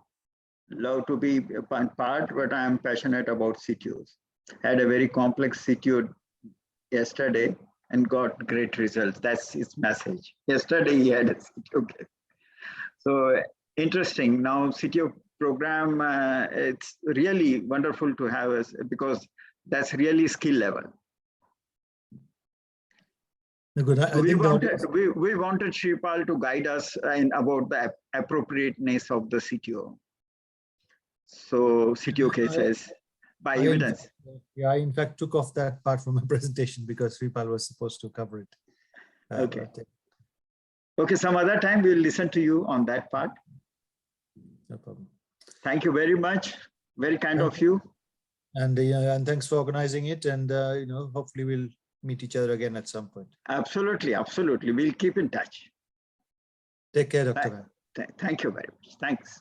love to be part, but I am passionate about CTOs. Had a very complex CTO yesterday and got great results. That's his message. Yesterday he had a CTO case. So interesting. Now CTO program, it's really wonderful to have us because that's really skill level. Good. We wanted Sripal to guide us about the appropriateness of the CTO. So CTO cases by evidence. I in fact took off that part from my presentation because Sripal was supposed to cover it. Okay. Okay, some other time we'll listen to you on that part. No problem. Thank you very much. Very kind of you. And thanks for organizing it. And hopefully we'll meet each other again at some point. Absolutely, absolutely. We'll keep in touch. Take care, Dr. Thank you very much. Thanks.